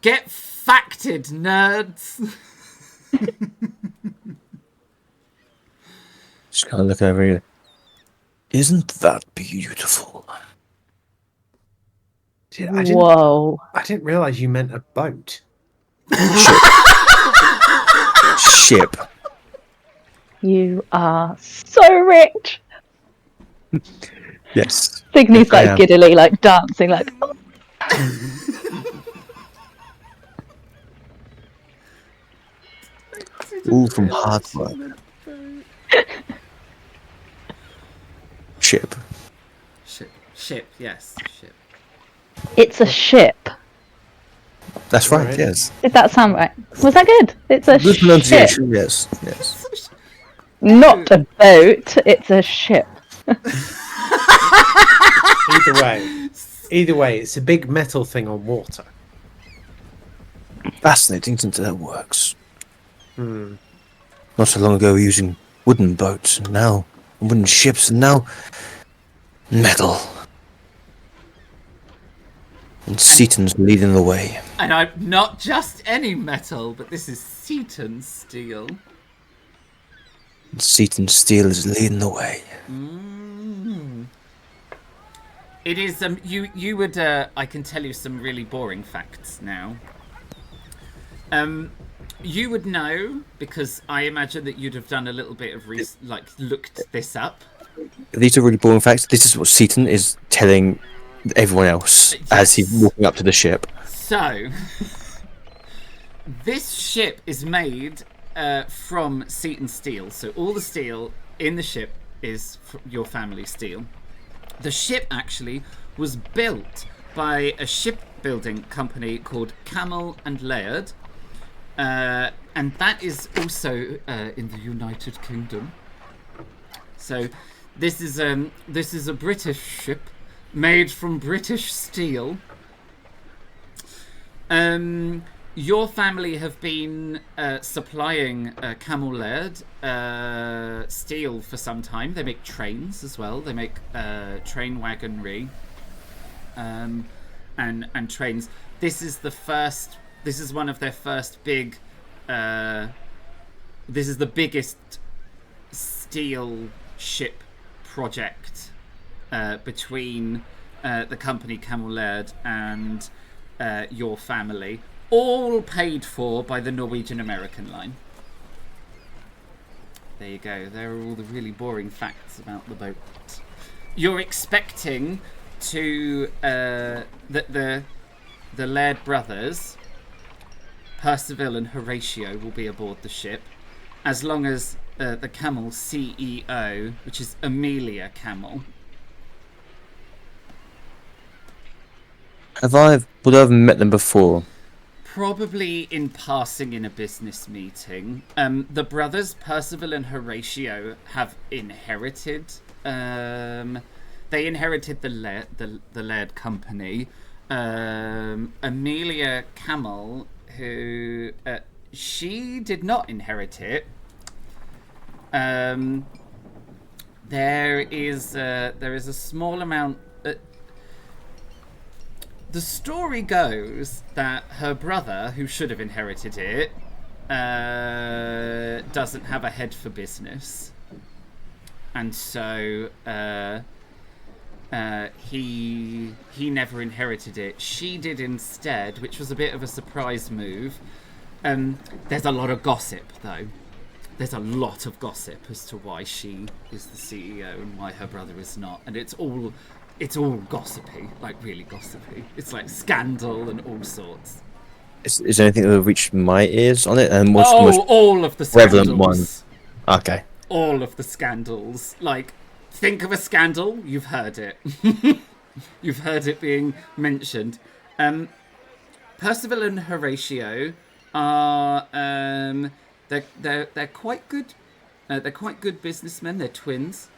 Get facted, nerds. Just kind of look over here. Isn't that beautiful? Whoa. I didn't realize you meant a boat. Ship. You are so rich. Yes. Signy's Yes, I like am. giddily, like dancing, like. All from hard work. Ship. Ship, yes, ship. It's a ship. That's right, Right. yes. Did that sound right? Was that good? It's a Good ship, pronunciation, yes. Yes. not a boat. It's a ship. Either way, it's a big metal thing on water. Fascinating, isn't it? That works. Hmm. Not so long ago, we were using wooden boats, and now wooden ships, and now metal. And Seaton's leading the way. And I'm not just any metal, but this is Seaton steel. And Seaton's steel is leading the way. It is you would I can tell you some really boring facts now. You would know, because I imagine that you'd have done a little bit of looked this up. These are really boring facts. This is what Seaton is telling everyone else as he's walking up to the ship. So, this ship is made from Seaton steel. So all the steel in the ship is your family steel. The ship actually was built by a shipbuilding company called Camel and Laird. And that is also in the United Kingdom. So this is a British ship made from British steel. Your family have been supplying Camel Laird steel for some time. They make trains as well. They make train wagonry and trains. This is one of their first big. This is the biggest steel ship project between the company Camel Laird and your family, all paid for by the Norwegian American line. There you go. There are all the really boring facts about the boat. You're expecting to that the Laird brothers, Percival and Horatio, will be aboard the ship, as long as the Camel CEO, which is Amelia Camel. Would I have met them before? Probably in passing in a business meeting. The brothers Percival and Horatio have inherited. They inherited the Laird company. Amelia Camel, who she did not inherit it. There is a small amount. The story goes that her brother, who should have inherited it, doesn't have a head for business, and so he never inherited it. She did instead, which was a bit of a surprise move. There's a lot of gossip, though. There's a lot of gossip as to why she is the CEO and why her brother is not, and it's all gossipy, like really gossipy. It's like scandal and all sorts. Is there anything that will reach my ears on it? And what's the most all of the scandals. prevalent one? Okay. All of the scandals. Like, think of a scandal, you've heard it. You've heard it being mentioned. Percival and Horatio are they're quite good. They're quite good businessmen. They're twins.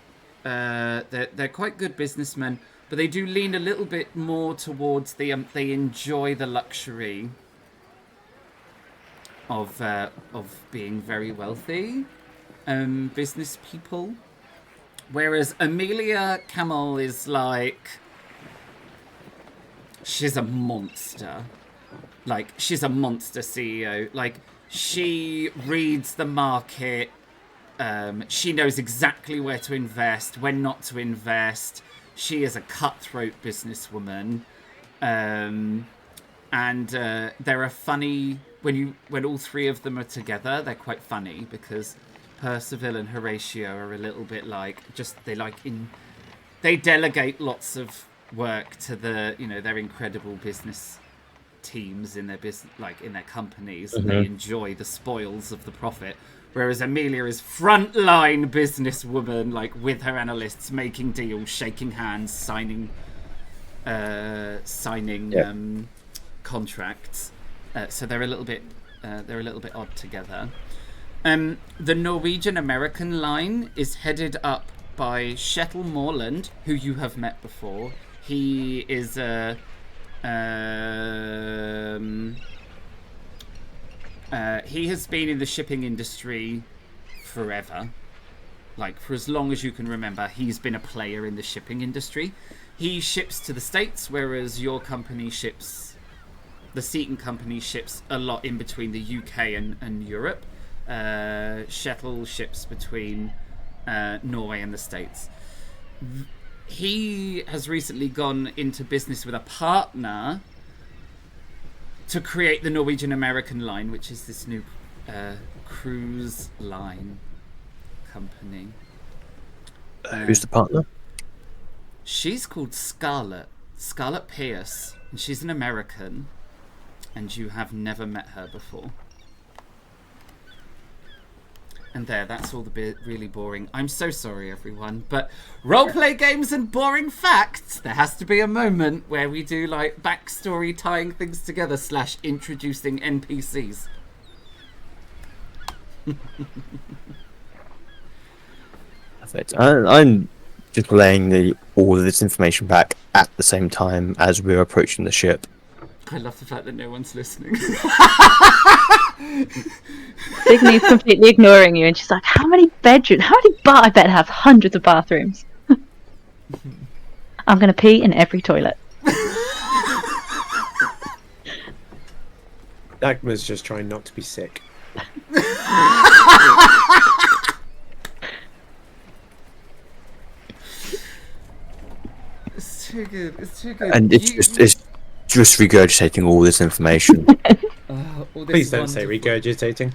They're quite good businessmen, but they do lean a little bit more towards the they enjoy the luxury of being very wealthy business people, whereas Amelia Camel is like, she's a monster. Like, she's a monster CEO. Like, she reads the market. She knows exactly where to invest, when not to invest. She is a cutthroat businesswoman. And they're a funny... When all three of them are together, they're quite funny because Percival and Horatio are a little bit like... They delegate lots of work to their incredible business teams in their business, like in their companies, and they enjoy the spoils of the profit. Whereas Amelia is frontline businesswoman, like with her analysts, making deals, shaking hands, signing contracts. So they're a little bit odd together. The Norwegian American line is headed up by Shettle Morland, who you have met before. He is he has been in the shipping industry forever. Like, for as long as you can remember, he's been a player in the shipping industry. He ships to the States, whereas your company ships... The Seaton company ships a lot in between the UK and Europe. Shettle ships between Norway and the States. He has recently gone into business with a partner to create the Norwegian American line, which is this new cruise line company. Who's the partner? She's called Scarlett Pierce, and she's an American, and you have never met her before. And that's all the really boring. I'm so sorry, everyone, but roleplay games and boring facts. There has to be a moment where we do like backstory, tying things together / introducing NPCs. Perfect. I'm just relaying all of this information back at the same time as we're approaching the ship. I love the fact that no one's listening. Signy's completely ignoring you, and she's like, how many bedrooms? I bet it has hundreds of bathrooms. I'm going to pee in every toilet. Dagmar's just trying not to be sick. It's too good. It's too good. And it's just regurgitating all this information. Please don't say regurgitating.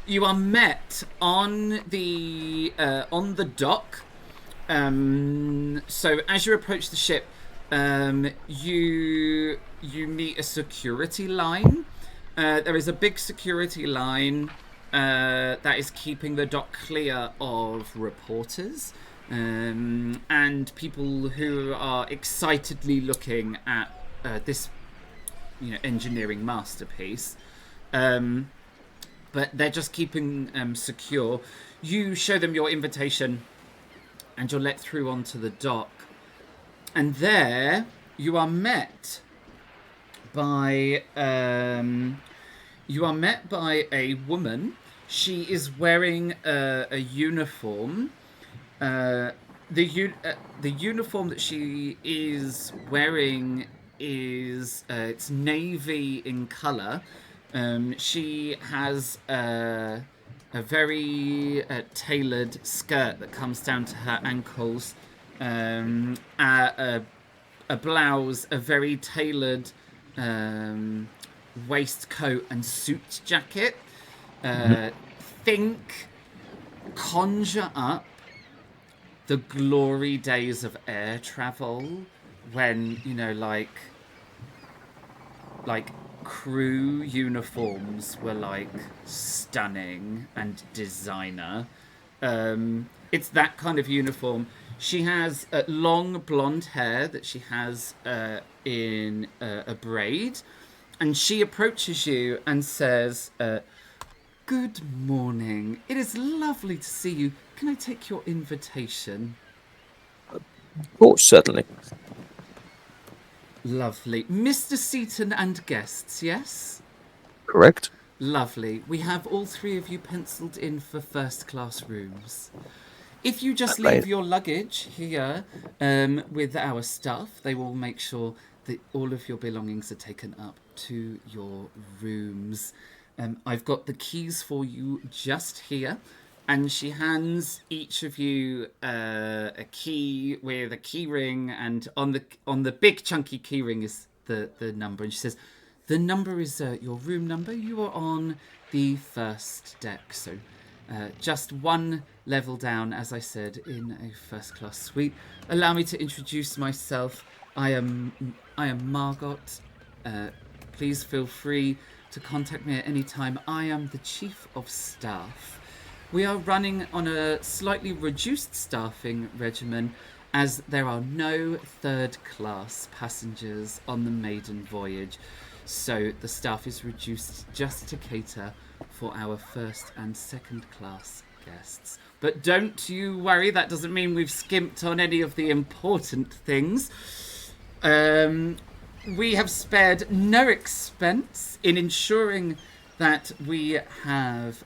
You are met on the dock. So as you approach the ship, you meet a security line. There is a big security line that is keeping the dock clear of reporters and people who are excitedly looking at this, engineering masterpiece. But they're just keeping secure. You show them your invitation, and you're let through onto the dock. And there you are met by a woman. She is wearing a uniform. The uniform that she is wearing is it's navy in colour. She has a very tailored skirt that comes down to her ankles. A blouse, a very tailored waistcoat and suit jacket. Conjure up the glory days of air travel when, like crew uniforms were like stunning and designer. It's that kind of uniform. She has long blonde hair that she has in a braid, and she approaches you and says, "Good morning. It is lovely to see you. Can I take your invitation?" Of course, certainly. Lovely. Mr. Seaton and guests, yes? Correct. Lovely. We have all three of you penciled in for first-class rooms. If you just leave your luggage here with our staff, they will make sure all of your belongings are taken up to your rooms. I've got the keys for you just here. And she hands each of you a key with a key ring, and on the big chunky key ring is the number. And she says, "The number is your room number. You are on the first deck, so just one level down, as I said, in a first-class suite. Allow me to introduce myself. I am Margot. Please feel free to contact me at any time. I am the Chief of Staff. We are running on a slightly reduced staffing regimen as there are no third-class passengers on the maiden voyage. So the staff is reduced just to cater for our first and second-class guests. But don't you worry, that doesn't mean we've skimped on any of the important things. We have spared no expense in ensuring that we have...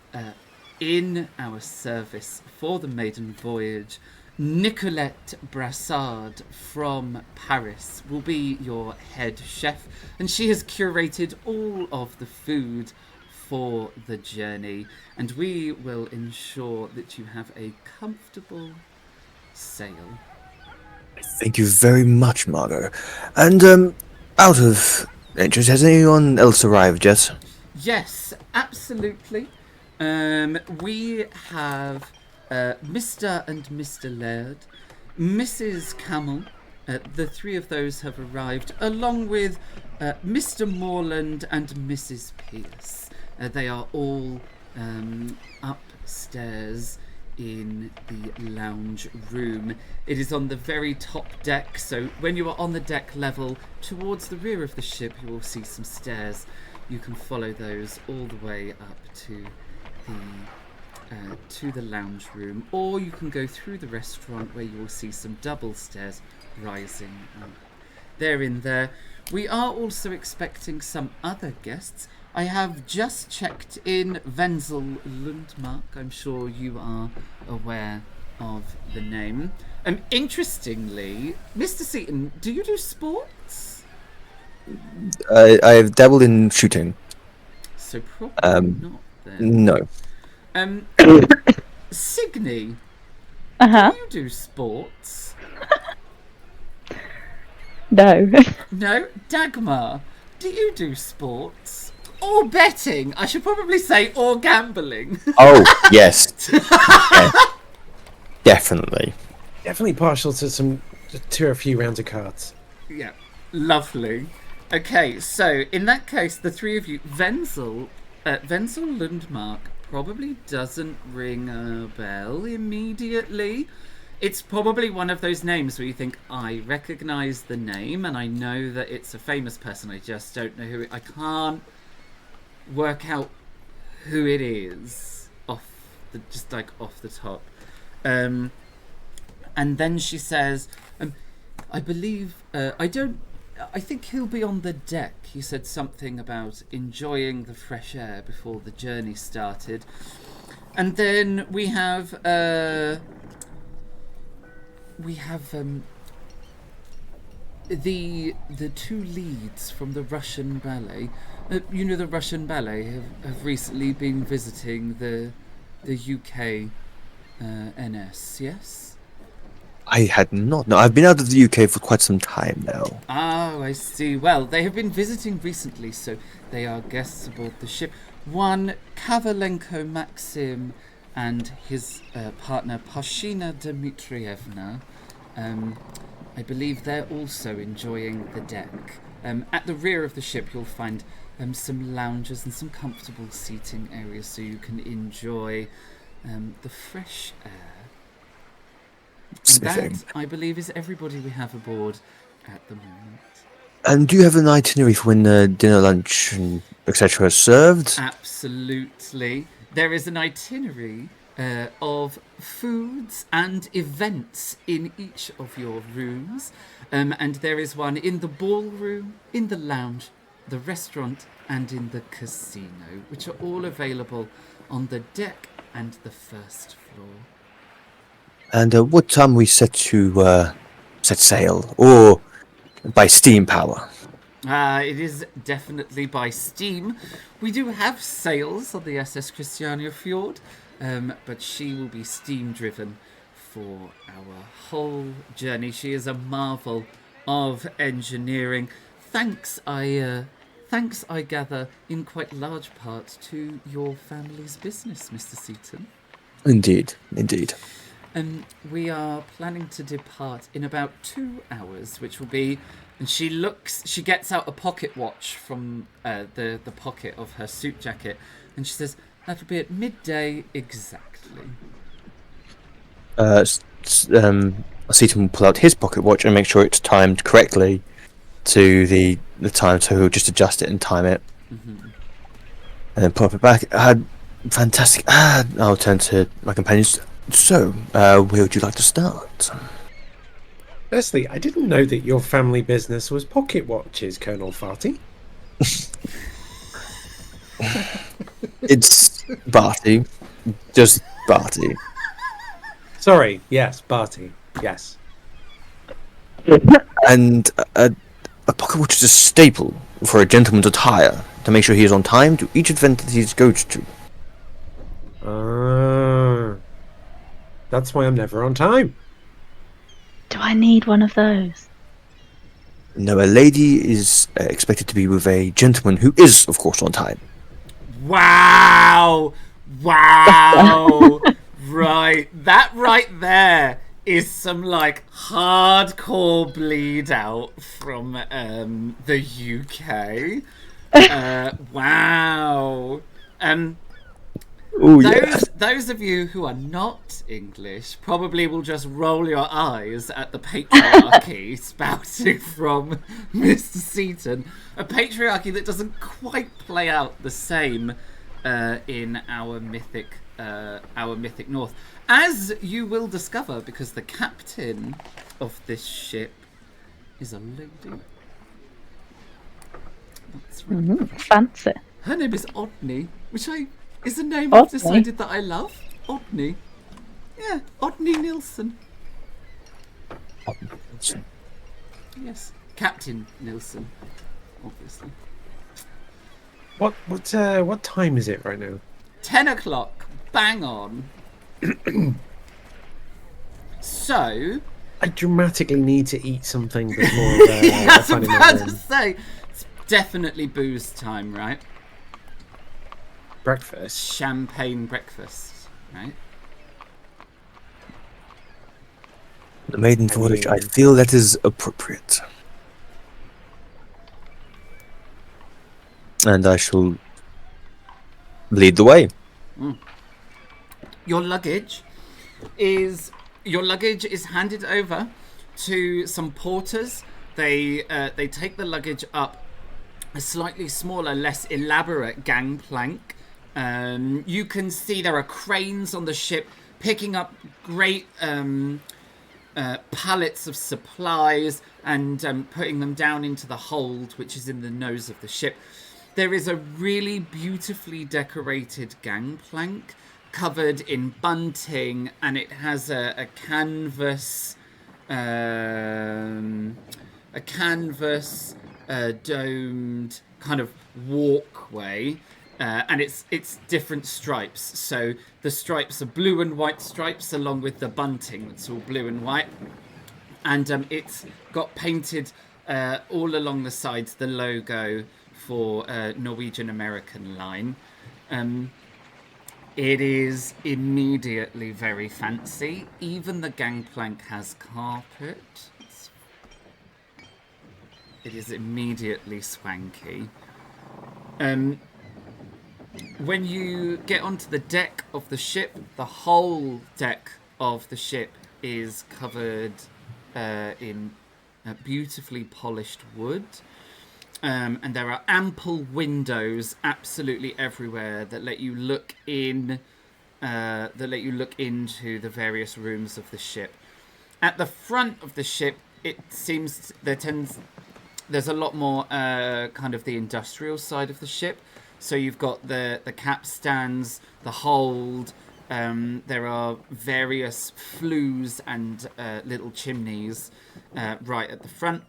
in our service for the maiden voyage, Nicolette Brassard from Paris will be your head chef, and she has curated all of the food for the journey, and we will ensure that you have a comfortable sail. Thank you very much, Margot. And out of interest, has anyone else arrived yet? Yes, absolutely. We have Mr. and Mr. Laird, Mrs. Camel. The three of those have arrived, along with Mr. Morland and Mrs. Pierce. They are all upstairs in the lounge room. It is on the very top deck, so when you are on the deck level, towards the rear of the ship, you will see some stairs. You can follow those all the way up to the lounge room, or you can go through the restaurant where you will see some double stairs rising up. They're in there. We are also expecting some other guests. I have just checked in Wenzel Lundmark. I'm sure you are aware of the name. Interestingly, Mr. Seaton, do you do sports? I've dabbled in shooting. So probably not then. No. Signe, Uh-huh. do you do sports? No. No? Dagmar, do you do sports? Or betting? I should probably say, or gambling. Oh, yes. Yes. Definitely. Definitely partial to a few rounds of cards. Yeah, lovely. Okay, so in that case, the three of you, Wenzel Lundmark probably doesn't ring a bell immediately. It's probably one of those names where you think, I recognise the name and I know that it's a famous person, I just don't know who I can't work out who it is off the top. And then she says, I believe, I think he'll be on the deck. He said something about enjoying the fresh air before the journey started. And then we have the two leads from the Russian ballet. The Russian ballet have recently been visiting the UK NS, yes? I had not. No, I've been out of the UK for quite some time now. Oh, I see. Well, they have been visiting recently, so they are guests aboard the ship. One, Kavalenko Maxim and his partner, Pashina Dmitrievna. I believe they're also enjoying the deck. At the rear of the ship, you'll find some lounges and some comfortable seating areas so you can enjoy the fresh air. And that, I believe, is everybody we have aboard at the moment. And do you have an itinerary for when dinner, lunch, and etc. is served? Absolutely. There is an itinerary of foods and events in each of your rooms. And there is one in the ballroom, in the lounge, the restaurant, and in the casino, which are all available on the deck and the first floor. And what time we set to set sail, or by steam power? It is definitely by steam. We do have sails on the SS Kristianiafjord, but she will be steam-driven for our whole journey. She is a marvel of engineering. Thanks, I gather, in quite large part to your family's business, Mr. Seaton. Indeed. We are planning to depart in about 2 hours, which will be. And she gets out a pocket watch from the pocket of her suit jacket, and she says, "That'll be at midday exactly." Seaton will pull out his pocket watch and make sure it's timed correctly to the time, so he'll just adjust it and time it. Mm-hmm. And then pop it back. Fantastic. I'll turn to my companions. So, where would you like to start? Firstly, I didn't know that your family business was pocket watches, Colonel Farty. It's Barty. Just Barty. Sorry, yes, Barty, yes. And a pocket watch is a staple for a gentleman's attire to make sure he is on time to each event that he goes to. That's why I'm never on time. Do I need one of those? No, a lady is expected to be with a gentleman who is, of course, on time. Wow! Right, that right there is some like hardcore bleed out from the UK. Wow. Oh yeah. Those of you who are not English probably will just roll your eyes at the patriarchy spouting from Mr. Seaton. A patriarchy that doesn't quite play out the same in our mythic North, as you will discover, because the captain of this ship is a lady. That's right. Fancy. Her name is Odney, which is a name I've decided that I love. Odney. Yeah, Odney Nilsson. Yes, Captain Nilsson, obviously. What time is it right now? 10 o'clock, bang on. So, I dramatically need to eat something before I was finding my about to room. say, it's definitely booze time, right? Breakfast. Champagne breakfast, right? The maiden voyage. I feel that is appropriate. And I shall lead the way. Your luggage is handed over to some porters. They take the luggage up a slightly smaller, less elaborate gangplank. You can see there are cranes on the ship picking up great pallets of supplies and putting them down into the hold, which is in the nose of the ship. There is a really beautifully decorated gangplank covered in bunting, and it has a canvas domed kind of walkway, and it's different stripes. So the stripes are blue and white stripes, along with the bunting that's all blue and white, and it's got painted all along the sides the logo for Norwegian American Line. It is immediately very fancy. Even the gangplank has carpet. It is immediately swanky. When you get onto the deck of the ship, the whole deck of the ship is covered in beautifully polished wood. And there are ample windows absolutely everywhere that let you look in, into the various rooms of the ship. At the front of the ship, it seems there's a lot more kind of the industrial side of the ship. So you've got the capstans, the hold. There are various flues and little chimneys right at the front.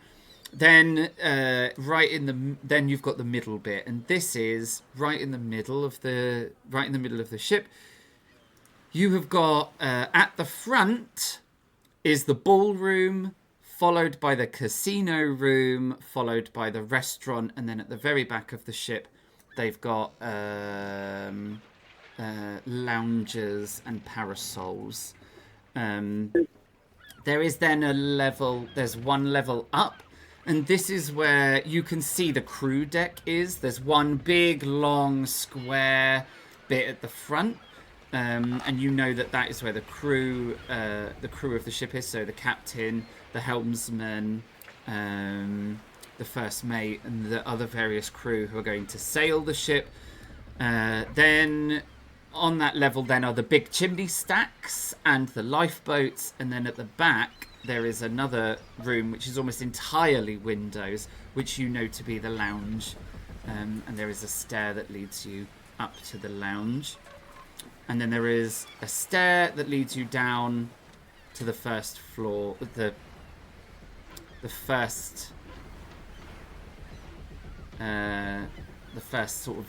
Then then you've got the middle bit, and this is right in the middle of the ship. You have got at the front is the ballroom, followed by the casino room, followed by the restaurant, and then at the very back of the ship, they've got lounges and parasols. There is then there's one level up, and this is where you can see the crew deck is. There's one big, long, square bit at the front, and you know that is where the crew of the ship is. So the captain, the helmsman, the first mate, and the other various crew who are going to sail the ship. Then on that level then are the big chimney stacks and the lifeboats, and then at the back there is another room which is almost entirely windows, which you know to be the lounge, and there is a stair that leads you up to the lounge, and then there is a stair that leads you down to the first floor, the first sort of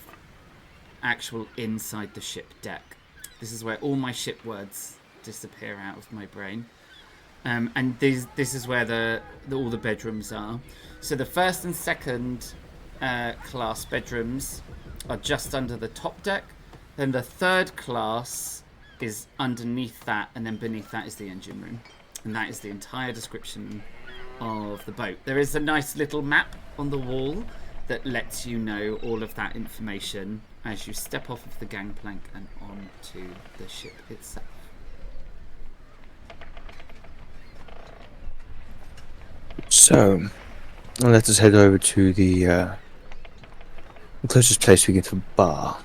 actual inside the ship deck. This is where all my ship words disappear out of my brain, and this is where all the bedrooms are. So the first and second class bedrooms are just under the top deck, then the third class is underneath that, and then beneath that is the engine room, and that is the entire description of the boat. There is a nice little map on the wall that lets you know all of that information as you step off of the gangplank and onto the ship itself. So, let us head over to the closest place we get to a bar.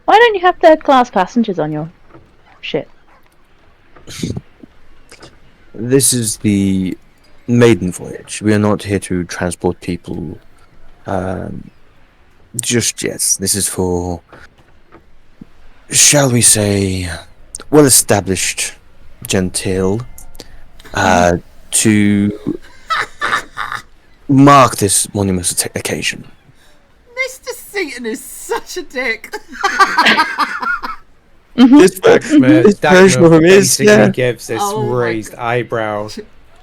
Why don't you have third-class passengers on your ship? This is the maiden voyage. We are not here to transport people just yet. This is for, shall we say, well-established genteel to mark this monumental occasion. Mr. Seaton is such a dick. This This version of him is, basically gives this Oh my raised God. eyebrow,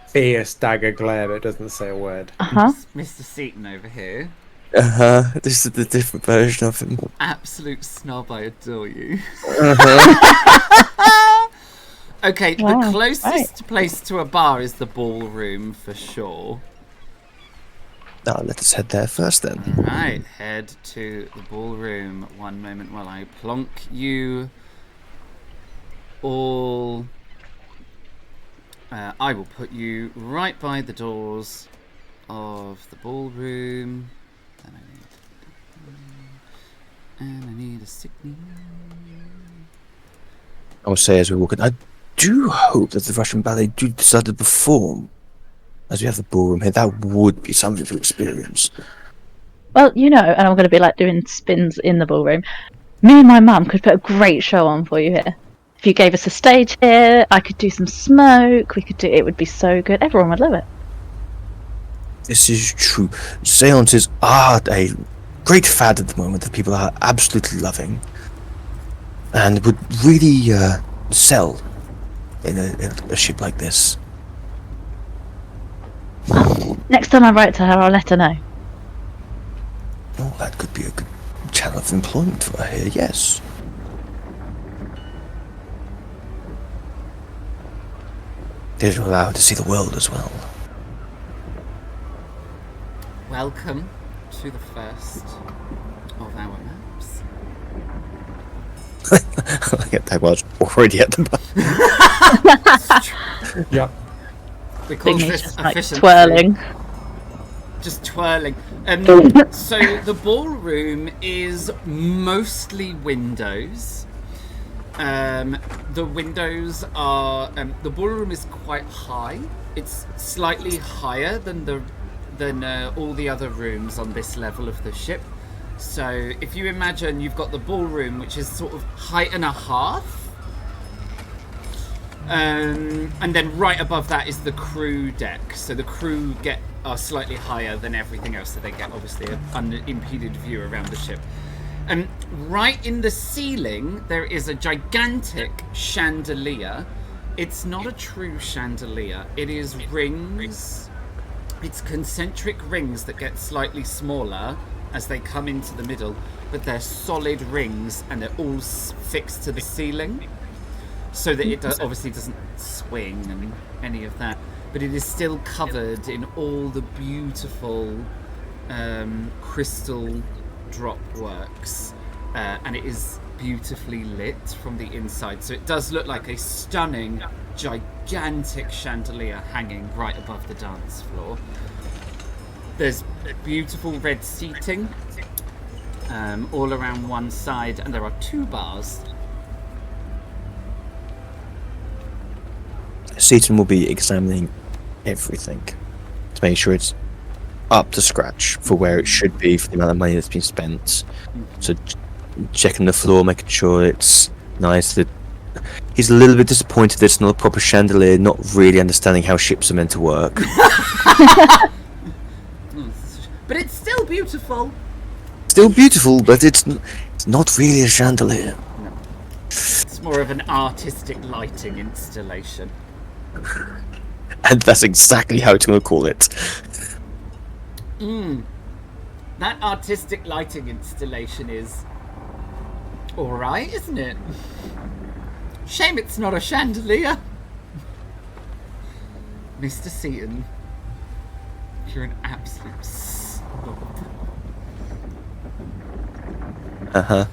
fierce dagger glare, but doesn't say a word. Mr. Seaton over here. This is the different version of him. Absolute snob, I adore you. Uh-huh. Okay, Wow, the closest right. place to a bar is the ballroom for sure. Now let us head there first then. Right, head to the ballroom. One moment while I plonk you all. I will put you right by the doors of the ballroom. And I need a signal. I will say as we walk in, I do hope that the Russian ballet do decide to perform. As we have the ballroom here, that would be something to experience. Well, you know, and I'm going to be like doing spins in the ballroom. Me and my mum could put a great show on for you here. If you gave us a stage here, I could do some smoke. It would be so good. Everyone would love it. This is true. Seances are a great fad at the moment that people are absolutely loving. And would really sell in a ship like this. Next time I write to her, I'll let her know. Oh, that could be a good channel of employment for her here, yes. Did allow her to see the world as well. Welcome to the first of our maps. I was already at the bar. Yep. We call Thingy's this just like efficiency. twirling. Just twirling. So the ballroom is mostly windows. The windows are the ballroom is quite high. It's slightly higher than all the other rooms on this level of the ship. So if you imagine you've got the ballroom, which is sort of height and a half, And then right above that is the crew deck. So the crew are slightly higher than everything else, so they get obviously an unimpeded view around the ship. And right in the ceiling, there is a gigantic chandelier. It's not a true chandelier. It is rings. It's concentric rings that get slightly smaller as they come into the middle, but they're solid rings and they're all fixed to the ceiling, so that it obviously doesn't swing and any of that. But it is still covered in all the beautiful crystal drop works, and it is beautifully lit from the inside. So it does look like a stunning, gigantic chandelier hanging right above the dance floor. There's beautiful red seating all around one side, and there are 2 bars. Seaton will be examining everything to make sure it's up to scratch for where it should be for the amount of money that's been spent. So checking the floor, making sure it's nice. He's a little bit disappointed that it's not a proper chandelier, not really understanding how ships are meant to work. But it's still beautiful. Still beautiful, but it's not really a chandelier. No. It's more of an artistic lighting installation. And that's exactly how it's going to call it. That artistic lighting installation is alright, isn't it? Shame it's not a chandelier. Mr. Seaton, you're an absolute snob. Uh-huh.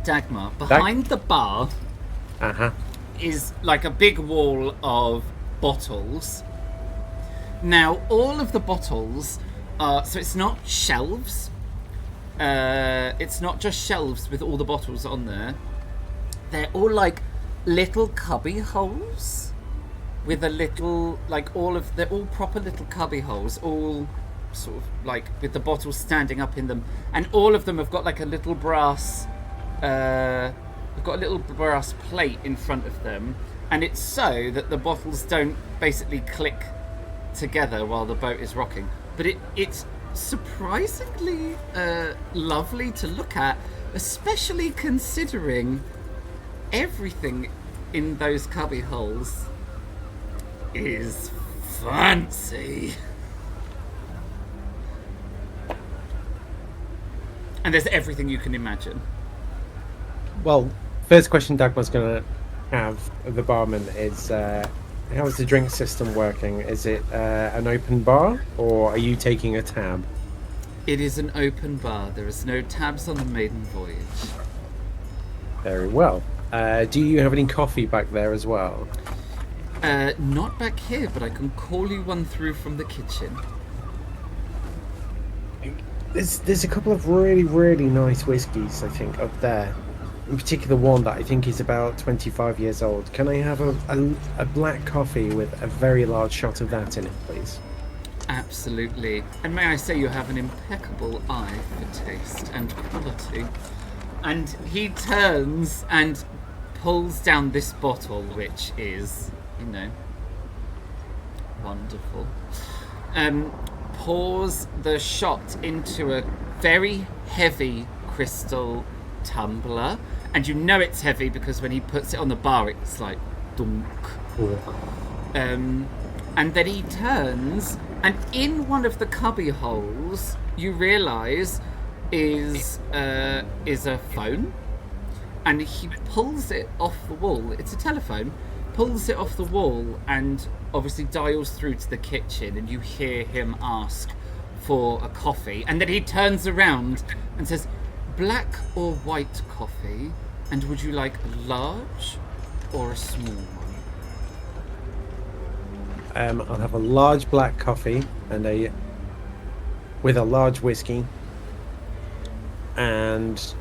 Dagmar, behind the bar is like a big wall of bottles. Now, all of the bottles are... So it's not shelves. It's not just shelves with all the bottles on there. They're all like little cubby holes with a little... Like they're all proper little cubby holes, all sort of like with the bottles standing up in them. And all of them have got like a little brass... They've got a little brass plate in front of them, and it's so that the bottles don't basically click together while the boat is rocking. But it's surprisingly lovely to look at, especially considering everything in those cubby holes is fancy. And there's everything you can imagine. Well, first question Dagmar's going to have of the barman is, how is the drink system working? Is it an open bar, or are you taking a tab? It is an open bar. There is no tabs on the maiden voyage. Very well. Do you have any coffee back there as well? Not back here, but I can call you one through from the kitchen. There's a couple of really, really nice whiskies, I think, up there. In particular, one that I think is about 25 years old. Can I have a black coffee with a very large shot of that in it, please? Absolutely. And may I say you have an impeccable eye for taste and quality. And he turns and pulls down this bottle, which is, wonderful. Pours the shot into a very heavy crystal tumbler, and you know it's heavy because when he puts it on the bar it's like dunk. And then he turns, and in one of the cubby holes you realise is a phone, and he pulls it off the wall. It's a telephone. Pulls it off the wall and obviously dials through to the kitchen, and you hear him ask for a coffee, and then he turns around and says, "Black or white coffee, and would you like a large or a small one?" I'll have a large black coffee and with a large whiskey, and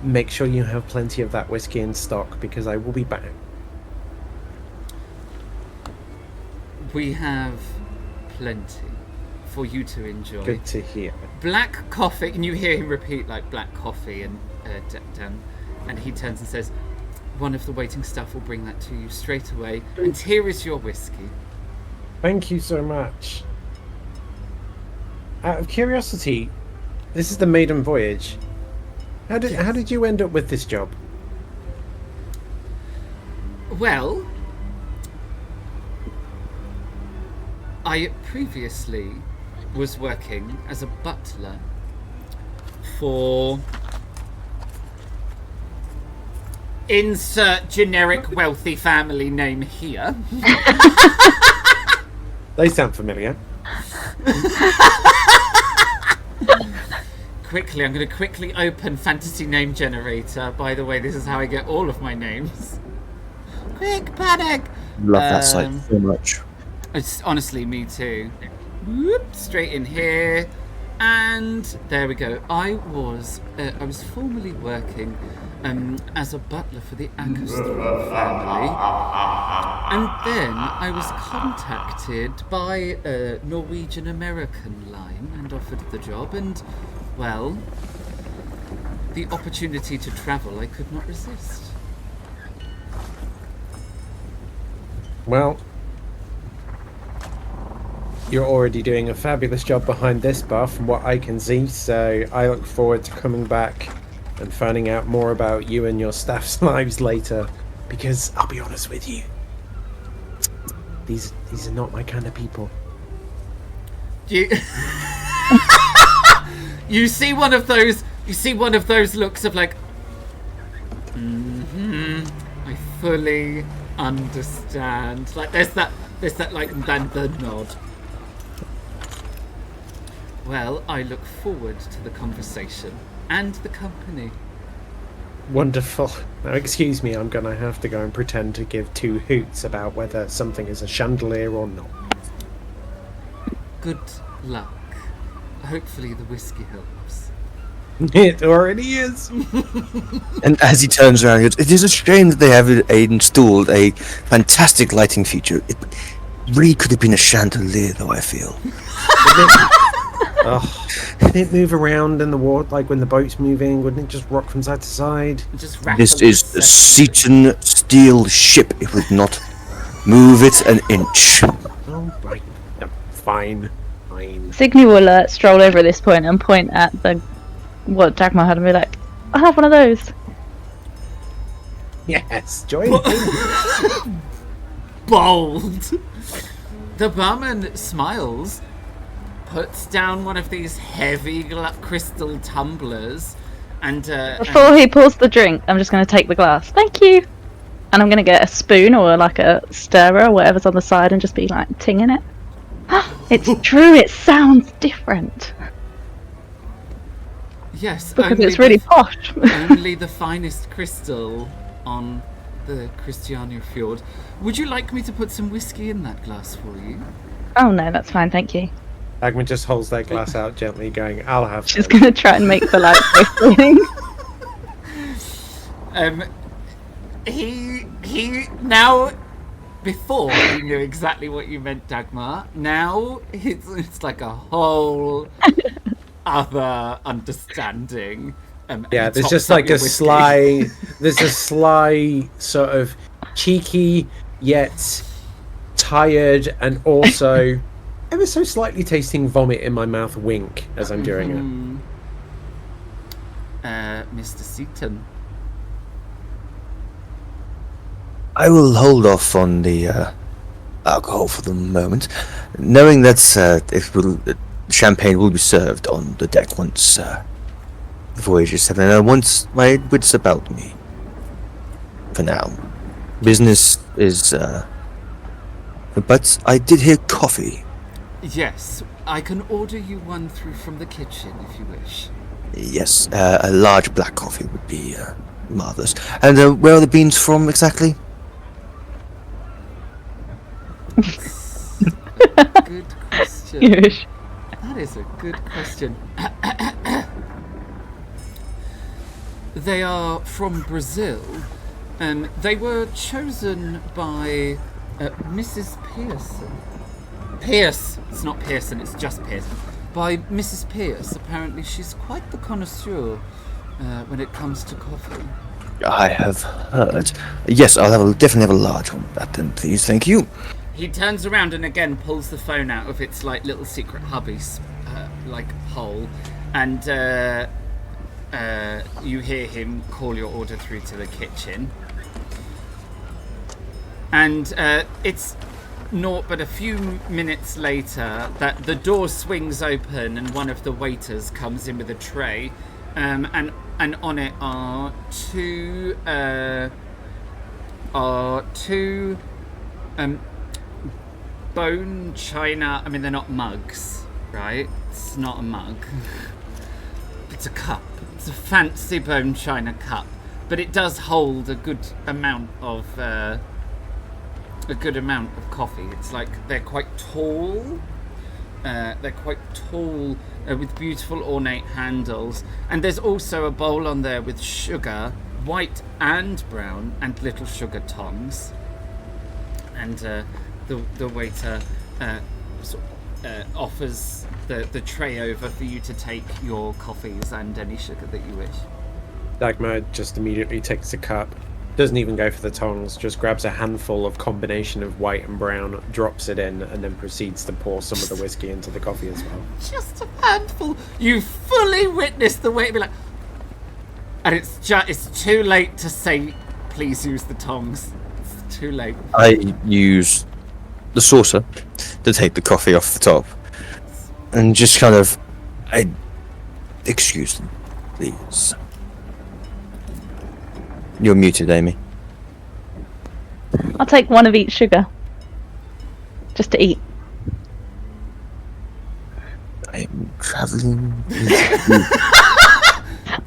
make sure you have plenty of that whiskey in stock because I will be back. We have plenty for you to enjoy. Good to hear. Black coffee, and you hear him repeat like black coffee and Dan. And he turns and says, one of the waiting staff will bring that to you straight away. And here is your whiskey. Thank you so much. Out of curiosity, this is the maiden voyage. How did you end up with this job? Well, I previously was working as a butler for... insert generic wealthy family name here. They sound familiar. Quickly, I'm going to quickly open fantasy name generator. By the way, this is how I get all of my names. Quick panic! Love that site so much. It's honestly me too. Whoop, straight in here, and there we go. I was formerly working as a butler for the Ackerstrom family, and then I was contacted by a Norwegian American line and offered the job, and well, the opportunity to travel I could not resist. Well, you're already doing a fabulous job behind this bar from what I can see, so I look forward to coming back and finding out more about you and your staff's lives later, because I'll be honest with you, these are not my kind of people. You see one of those looks of like, I fully understand. Like there's that like the nod. Well, I look forward to the conversation and the company. Wonderful. Now excuse me, I'm gonna have to go and pretend to give two hoots about whether something is a chandelier or not. Good luck. Hopefully the whiskey helps. It already is. And as he turns around, he goes, "It is a shame that they have installed a fantastic lighting feature. It really could have been a chandelier, though, I feel." Can it move around in the water, like when the boat's moving? Wouldn't it just rock from side to side? This is a Seaton steel ship. It would not move it an inch. Oh, right. No, fine. Signy will stroll over at this point and point at what Dagmar had and be like, "I have one of those." Yes, join me. Bold. The barman smiles, puts down one of these heavy crystal tumblers, and before he pours the drink, I'm just going to take the glass. Thank you. And I'm going to get a spoon or like a stirrer or whatever's on the side and just be like tinging it. It's true, it sounds different. Yes, because it's really posh. Only the finest crystal on the Kristianiafjord. Would you like me to put some whiskey in that glass for you? Oh no, that's fine, thank you. Agman just holds their glass out gently, going, "I'll have." She's going to try and make the light whistling. He now. Before he knew exactly what you meant, Dagmar. Now it's like a whole other understanding. Yeah, there's just like a sly, sort of cheeky yet tired and also ever so slightly tasting vomit in my mouth wink as I'm doing it. Mr. Seaton. I will hold off on the alcohol for the moment, knowing that champagne will be served on the deck once the voyage is set, and once my wits about me. For now, business is. But I did hear coffee. Yes, I can order you one through from the kitchen if you wish. Yes, a large black coffee would be marvelous. And where are the beans from exactly? Good question. Yes. That is a good question. They are from Brazil, and they were chosen by Mrs. Pearson. Pierce. It's not Pearson, it's just Pearson. By Mrs. Pierce. Apparently she's quite the connoisseur when it comes to coffee. I have heard. Yes, definitely have a large one of that then, please. Thank you. He turns around and again pulls the phone out of its like little secret hubby, like hole, and you hear him call your order through to the kitchen. And it's naught but a few minutes later that the door swings open and one of the waiters comes in with a tray, and on it are two bone china. I mean, they're not mugs, right? It's not a mug. It's a cup. It's a fancy bone china cup, but it does hold a good amount of coffee. It's like they're quite tall. With beautiful ornate handles, and there's also a bowl on there with sugar, white and brown, and little sugar tongs. And the waiter offers the tray over for you to take your coffees and any sugar that you wish. Dagmar just immediately takes a cup, doesn't even go for the tongs, just grabs a handful of combination of white and brown, drops it in, and then proceeds to pour some of the whiskey into the coffee as well. Just a handful. You fully witnessed the waiter be like, and it's too late to say, please use the tongs. It's too late. I use the saucer to take the coffee off the top, and just kind of, excuse them, please. You're muted, Amy. I'll take one of each sugar. Just to eat. I'm traveling.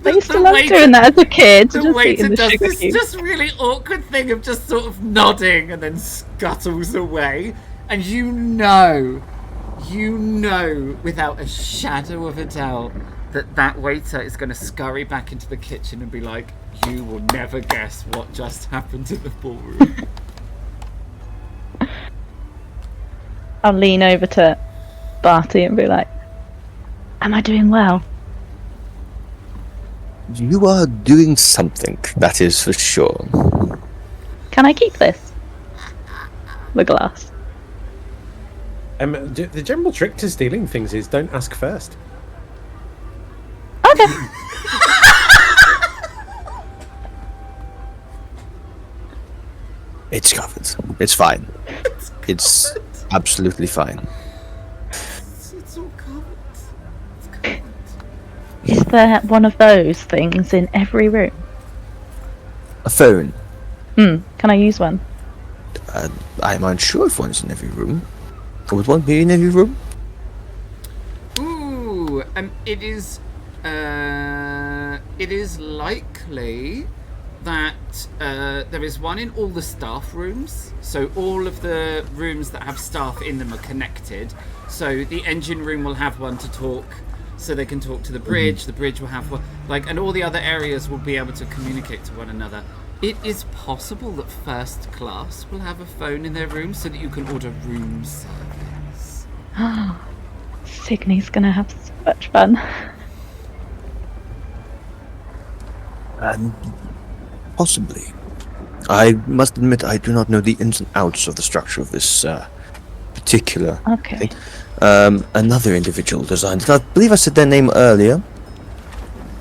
I used to love doing that as a kid. The just waiter eating the does sugar this cubes. just really awkward thing of just sort of nodding and then scuttles away. And you know without a shadow of a doubt that waiter is going to scurry back into the kitchen and be like, you will never guess what just happened in the ballroom. I'll lean over to Barty and be like, am I doing well? You are doing something, that is for sure. Can I keep this? The glass. The general trick to stealing things is don't ask first. Okay. It's covered. It's fine. It's absolutely fine. It's all covered. It's covered. Is there one of those things in every room? A phone. Can I use one? I'm unsure if one's in every room. Would one be in every room? Ooh, it is likely that there is one in all the staff rooms. So all of the rooms that have staff in them are connected. So the engine room will have one to talk, so they can talk to the bridge. The bridge will have one, and all the other areas will be able to communicate to one another. It is possible that first class will have a phone in their room so that you can order room service. Signy's gonna have so much fun. Possibly. I must admit I do not know the ins and outs of the structure of this particular Okay. thing. Another individual designed it. I believe I said their name earlier.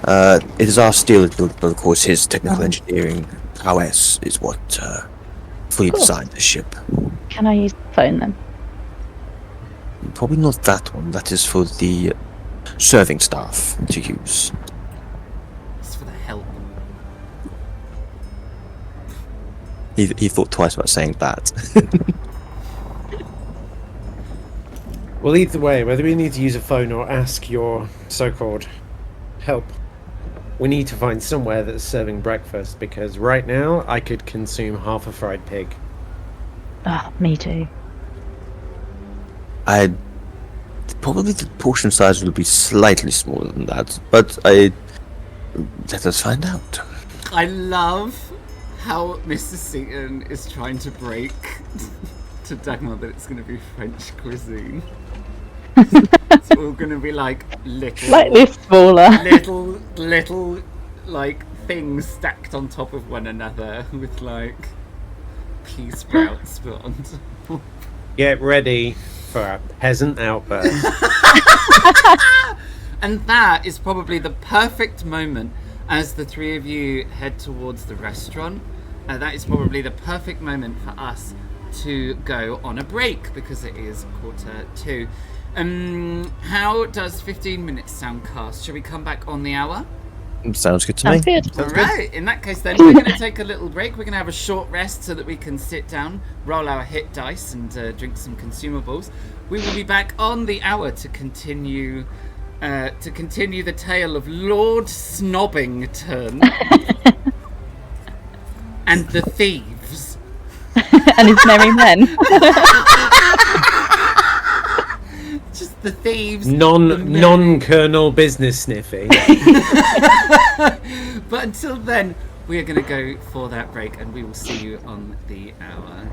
It is our steel, but of course his technical engineering prowess is what fully Cool. designed the ship. Can I use the phone then? Probably not that one. That is for the serving staff to use. It's for the help. He thought twice about saying that. Well, either way, whether we need to use a phone or ask your so-called help, we need to find somewhere that's serving breakfast, because right now I could consume half a fried pig. Ah, me too. Probably the portion size will be slightly smaller than that, but let us find out. I love how Mr. Seaton is trying to break to Dagmar that it's going to be French cuisine. It's all going to be like little, Slightly smaller. little, like things stacked on top of one another with like pea sprouts put on top. Get ready for a peasant outburst. And that is probably the perfect moment as the three of you head towards the restaurant. That is probably the perfect moment for us to go on a break because it is 1:45. How does 15 minutes sound, cast? Shall we come back on the hour? Sounds good to me. Sounds good. All right. In that case, then we're going to take a little break. We're going to have a short rest so that we can sit down, roll our hit dice, and drink some consumables. We will be back on the hour to continue the tale of Lord Snobbington and the thieves. And his merry men. Just the thieves. Non-Colonel business sniffy. But until then, we are going to go for that break, and we will see you on the hour.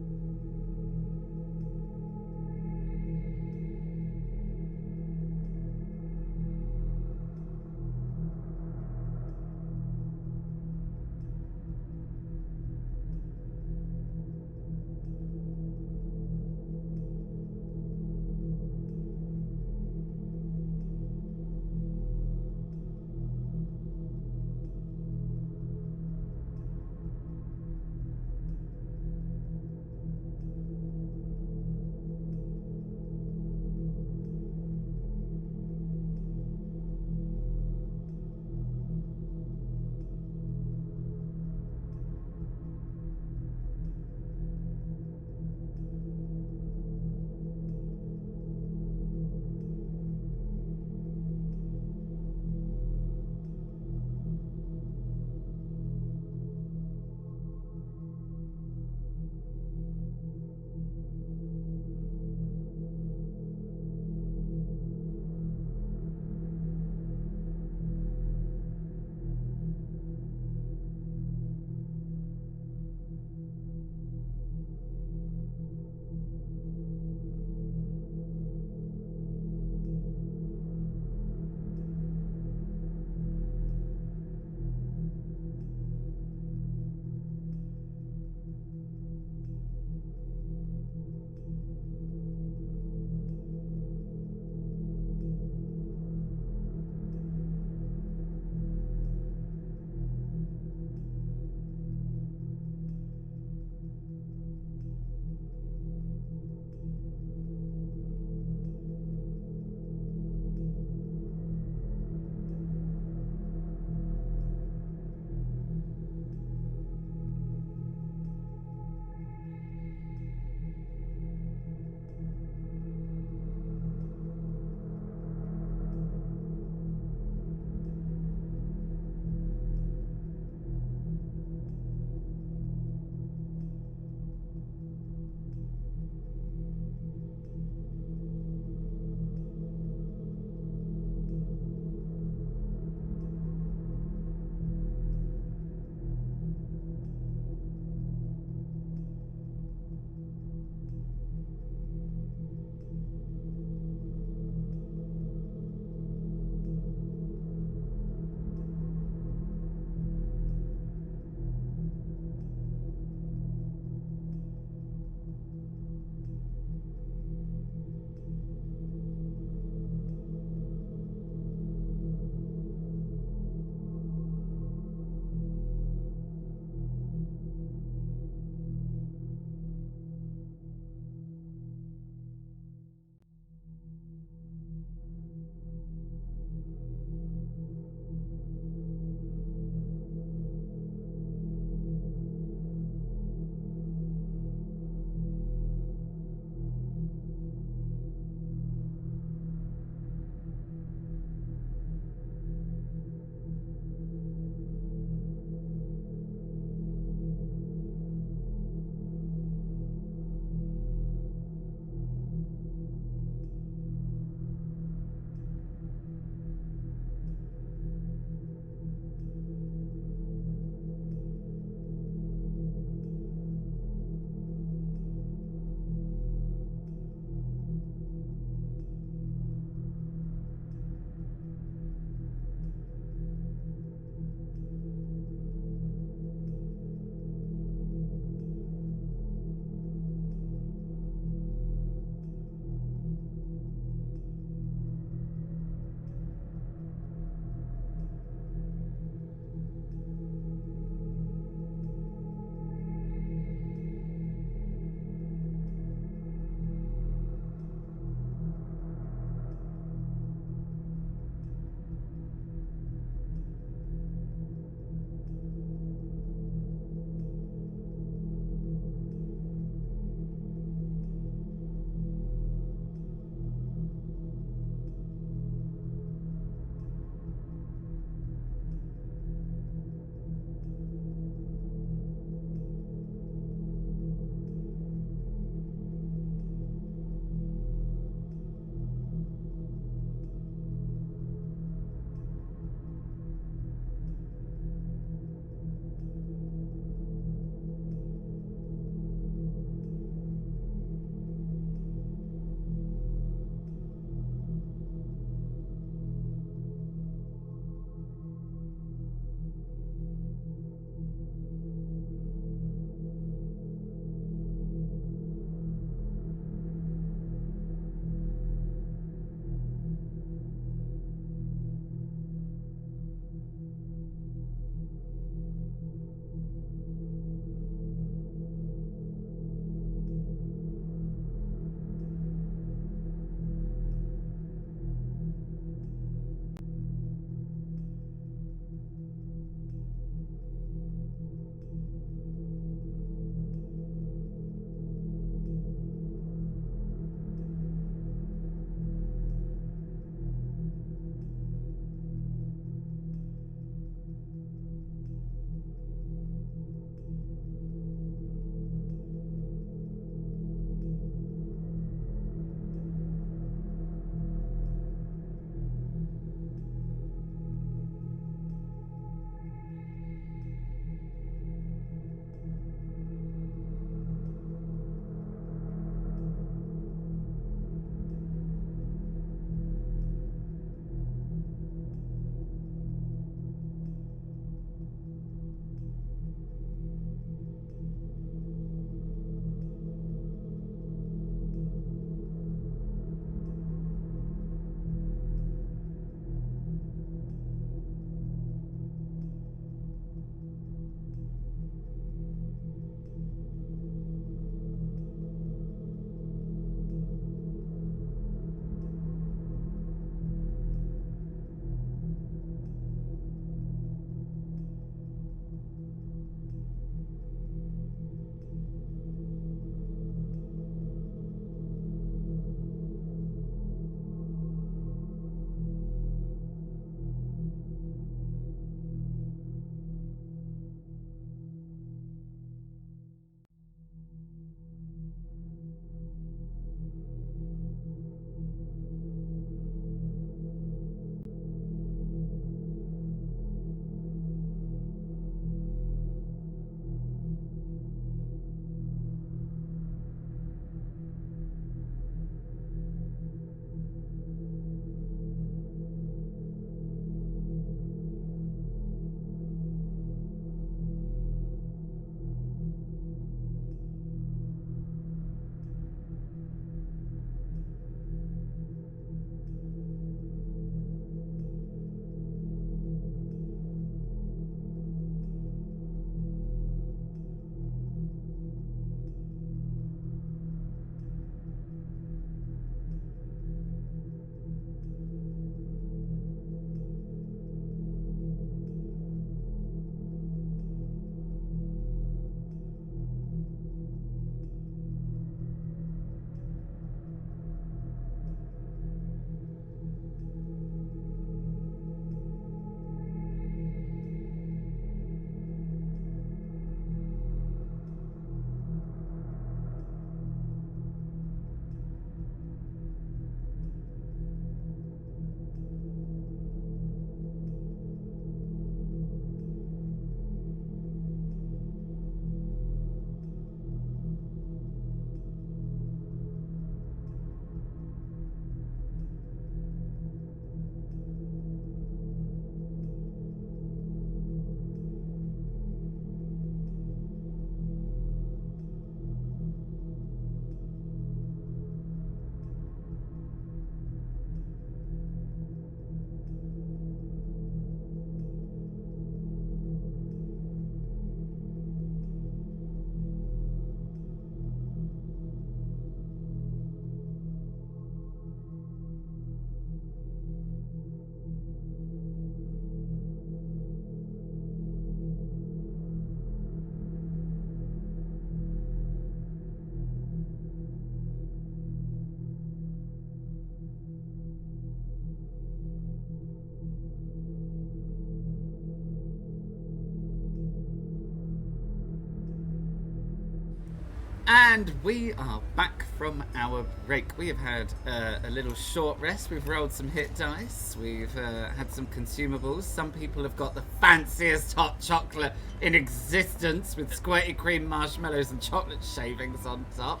And we are back from our break. We have had a little short rest. We've rolled some hit dice. We've had some consumables. Some people have got the fanciest hot chocolate in existence with squirty cream, marshmallows, and chocolate shavings on top.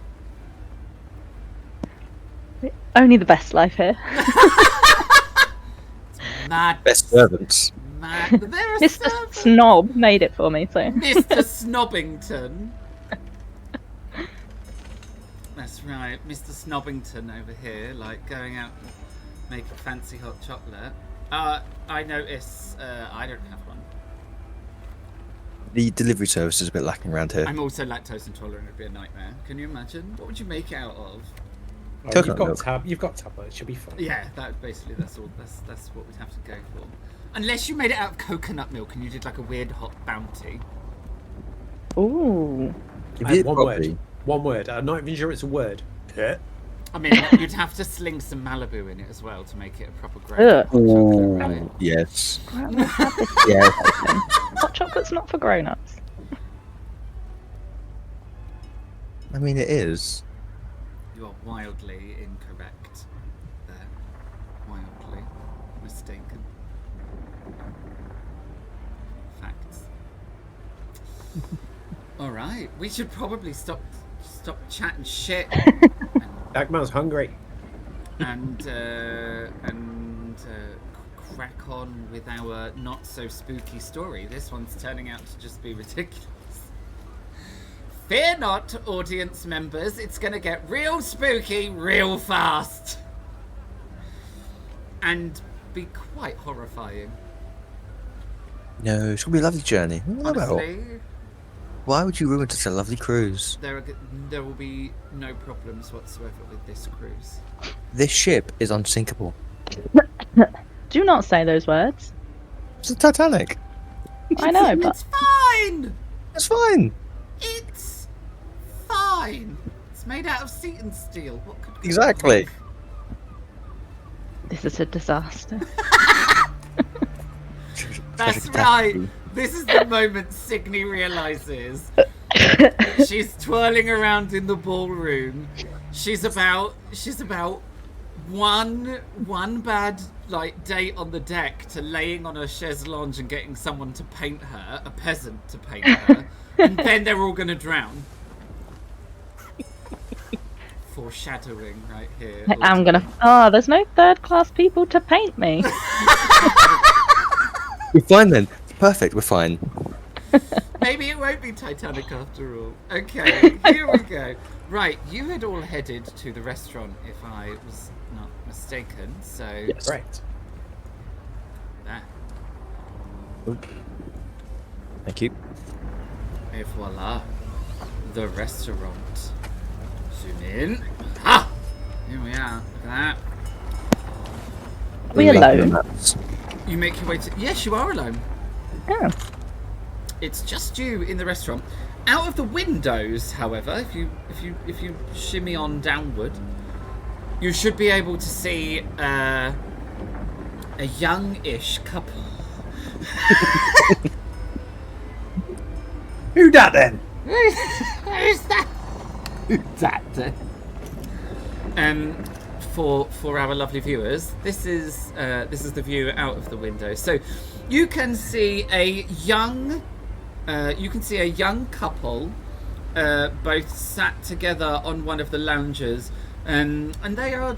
Only the best life here. Mad. Best servants. Mad. There are Mr. servants. Snob made it for me, so. Mr. Snobbington. That's right, Mr. Snobbington over here, like going out and making fancy hot chocolate. I notice I don't have one. The delivery service is a bit lacking around here. I'm also lactose intolerant. It'd be a nightmare. Can you imagine? What would you make it out of? Oh, Coconut you've got tablets. Should be fine. Yeah, that's all. That's what we'd have to go for. Unless you made it out of coconut milk and you did like a weird hot bounty. Ooh. If you did One properly- word. One word. I'm not even sure it's a word. Yeah. I mean, you'd have to sling some Malibu in it as well to make it a proper great Ugh. hot chocolate, right? Ooh, yes. Grown-ups have this Yes. thing. Hot chocolate's not for grown-ups. I mean, it is. You are wildly incorrect there. Wildly mistaken. Facts. Alright, we should probably stop chatting shit Dagmar's hungry. and crack on with our not so spooky story. This one's turning out to just be ridiculous. Fear not, audience members, it's gonna get real spooky real fast. And be quite horrifying. No, it's gonna be a lovely journey. Well, Honestly, why would you ruin such a lovely cruise? there will be no problems whatsoever with this cruise. This ship is unsinkable. Do not say those words. It's the Titanic. I know, but It's fine! It's fine. It's fine! It's made out of Seton steel. What could go Exactly. wrong? this is a disaster. That's right. This is the moment Signe realizes she's twirling around in the ballroom. She's about one bad like date on the deck to laying on a chaise longue and getting someone to paint her, a peasant to paint her, and then they're all gonna drown. Foreshadowing right here. I'm gonna. Oh, there's no third-class people to paint me. We're fine then. Perfect. We're fine. Maybe it won't be Titanic after all. Okay, here we go. Right, you had all headed to the restaurant, if I was not mistaken. So, Yes. Right. there. Thank you. Et voila, the restaurant. Zoom in. Ah! Here we are. Look at that. Are we alone? You make your way to. Yes, you are alone. Oh. It's just you in the restaurant. Out of the windows, however, if you shimmy on downward, you should be able to see a young-ish couple. Who dat then? Who's that? Who's that then? For our lovely viewers, this is the view out of the window. So you can see a young couple, both sat together on one of the lounges, and they are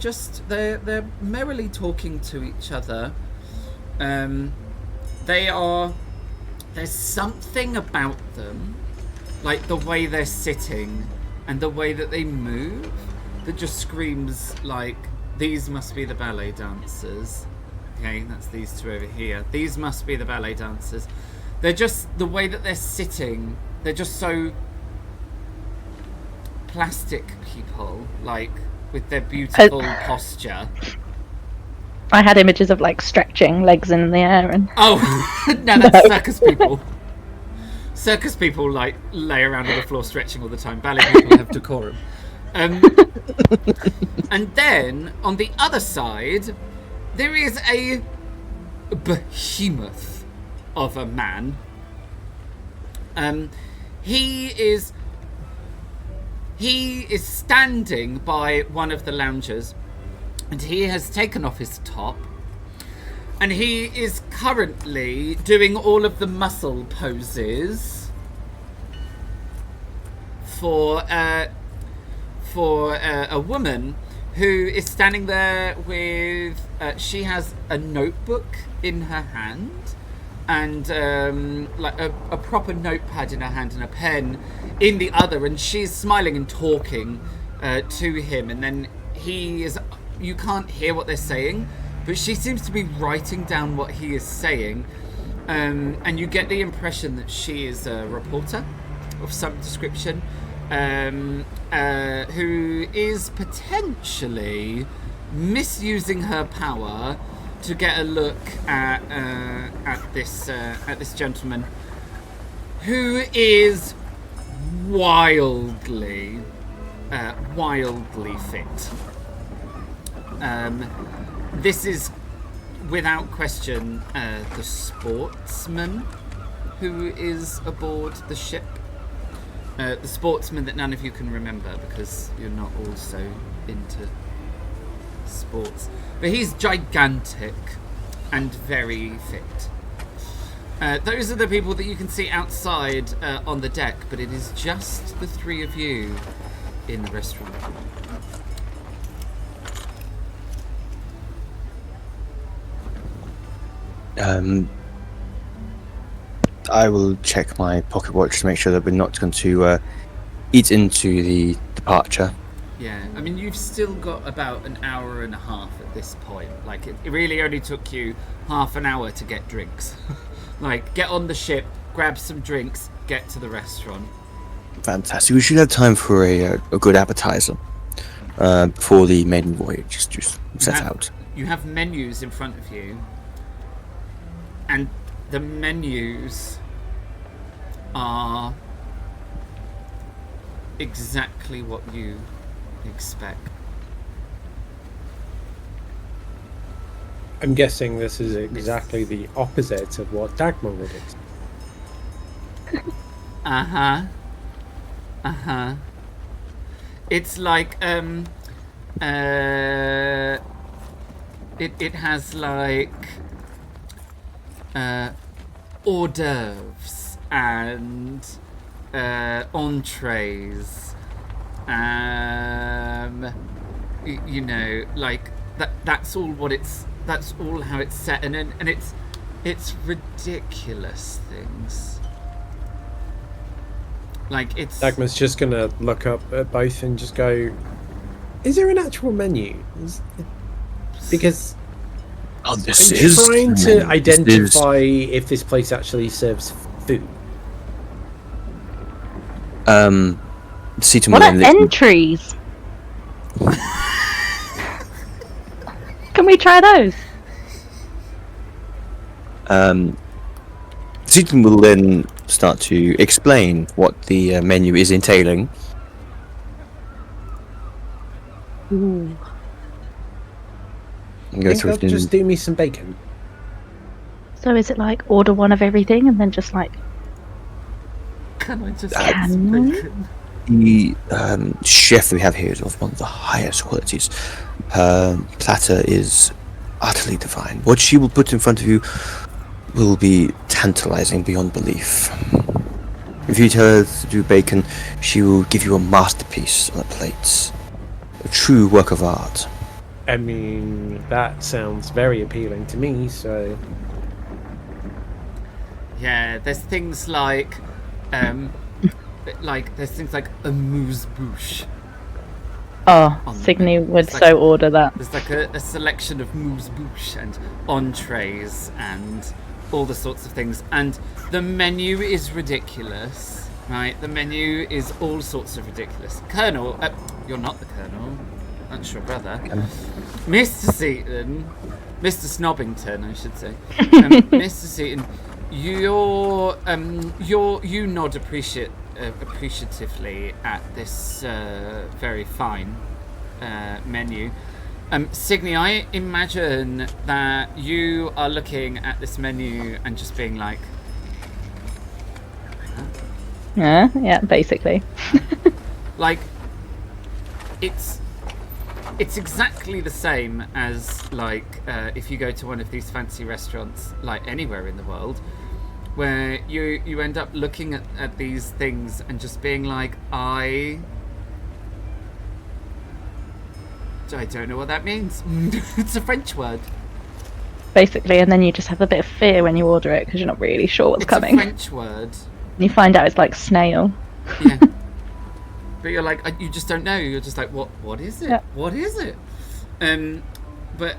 they're merrily talking to each other. There's something about them, like the way they're sitting and the way that they move, that just screams like, these must be the ballet dancers. Okay, that's these two over here. These must be the ballet dancers. They're just, the way that they're sitting, they're just so plastic people, like, with their beautiful posture. I had images of like stretching legs in the air and. Oh, no, that's circus people. Circus people, like, lay around on the floor stretching all the time. Ballet people have decorum. And then, on the other side, there is a behemoth of a man. He is he is standing by one of the loungers, and he has taken off his top, and he is currently doing all of the muscle poses for a woman who is standing there with she has a notebook in her hand and like a proper notepad in her hand and a pen in the other, and she's smiling and talking to him, and then you can't hear what they're saying, but she seems to be writing down what he is saying, and you get the impression that she is a reporter of some description, who is potentially misusing her power to get a look at this gentleman, who is wildly fit. This is without question the sportsman who is aboard the ship. The sportsman that none of you can remember because you're not all so into sports. But he's gigantic and very fit. Those are the people that you can see outside on the deck, but it is just the three of you in the restaurant. I will check my pocket watch to make sure that we're not going to eat into the departure. Yeah, I mean, you've still got about an hour and a half at this point. Like, it really only took you half an hour to get drinks. Like, get on the ship, grab some drinks, get to the restaurant. Fantastic. We should have time for a good appetizer before the maiden voyage just set out. You have menus in front of you, and the menus are exactly what you expect. I'm guessing this is exactly the opposite of what Dagmar would expect. It's like it has like hors d'oeuvres and entrees, you know, like that's all what it's. That's all how it's set, and it's ridiculous things. Like it's. Dagmar's just gonna look up at both and just go, "Is there an actual menu?" Because I'm trying to identify if this place actually serves food. What are entries? Can we try those? Seaton will then start to explain what the menu is entailing. Ooh. I think they'll just do me some bacon. So is it like order one of everything and then just like... Can I just the chef that we have here is of one of the highest qualities. Her platter is utterly divine. What she will put in front of you will be tantalizing beyond belief. If you tell her to do bacon, she will give you a masterpiece on a plate. A true work of art. I mean, that sounds very appealing to me, so... Yeah, there's things like there's things like amuse-bouche. Oh, Signy would like, so order that. There's like a selection of amuse-bouche and entrees and all the sorts of things. And the menu is ridiculous, right? The menu is all sorts of ridiculous. Colonel, you're not the Colonel. That's your brother. Mr. Seaton, Mr. Snobbington, I should say. Mr. Seaton, you nod appreciatively at this very fine menu. Signy, I imagine that you are looking at this menu and just being like, yeah, basically. like it's exactly the same as like if you go to one of these fancy restaurants, like anywhere in the world, where you end up looking at these things and just being like, I don't know what that means. It's a French word. Basically, and then you just have a bit of fear when you order it because you're not really sure what's coming. It's a French word. And you find out it's like snail. Yeah. But you're like, you just don't know. You're just like, what is it? Yeah. What is it? But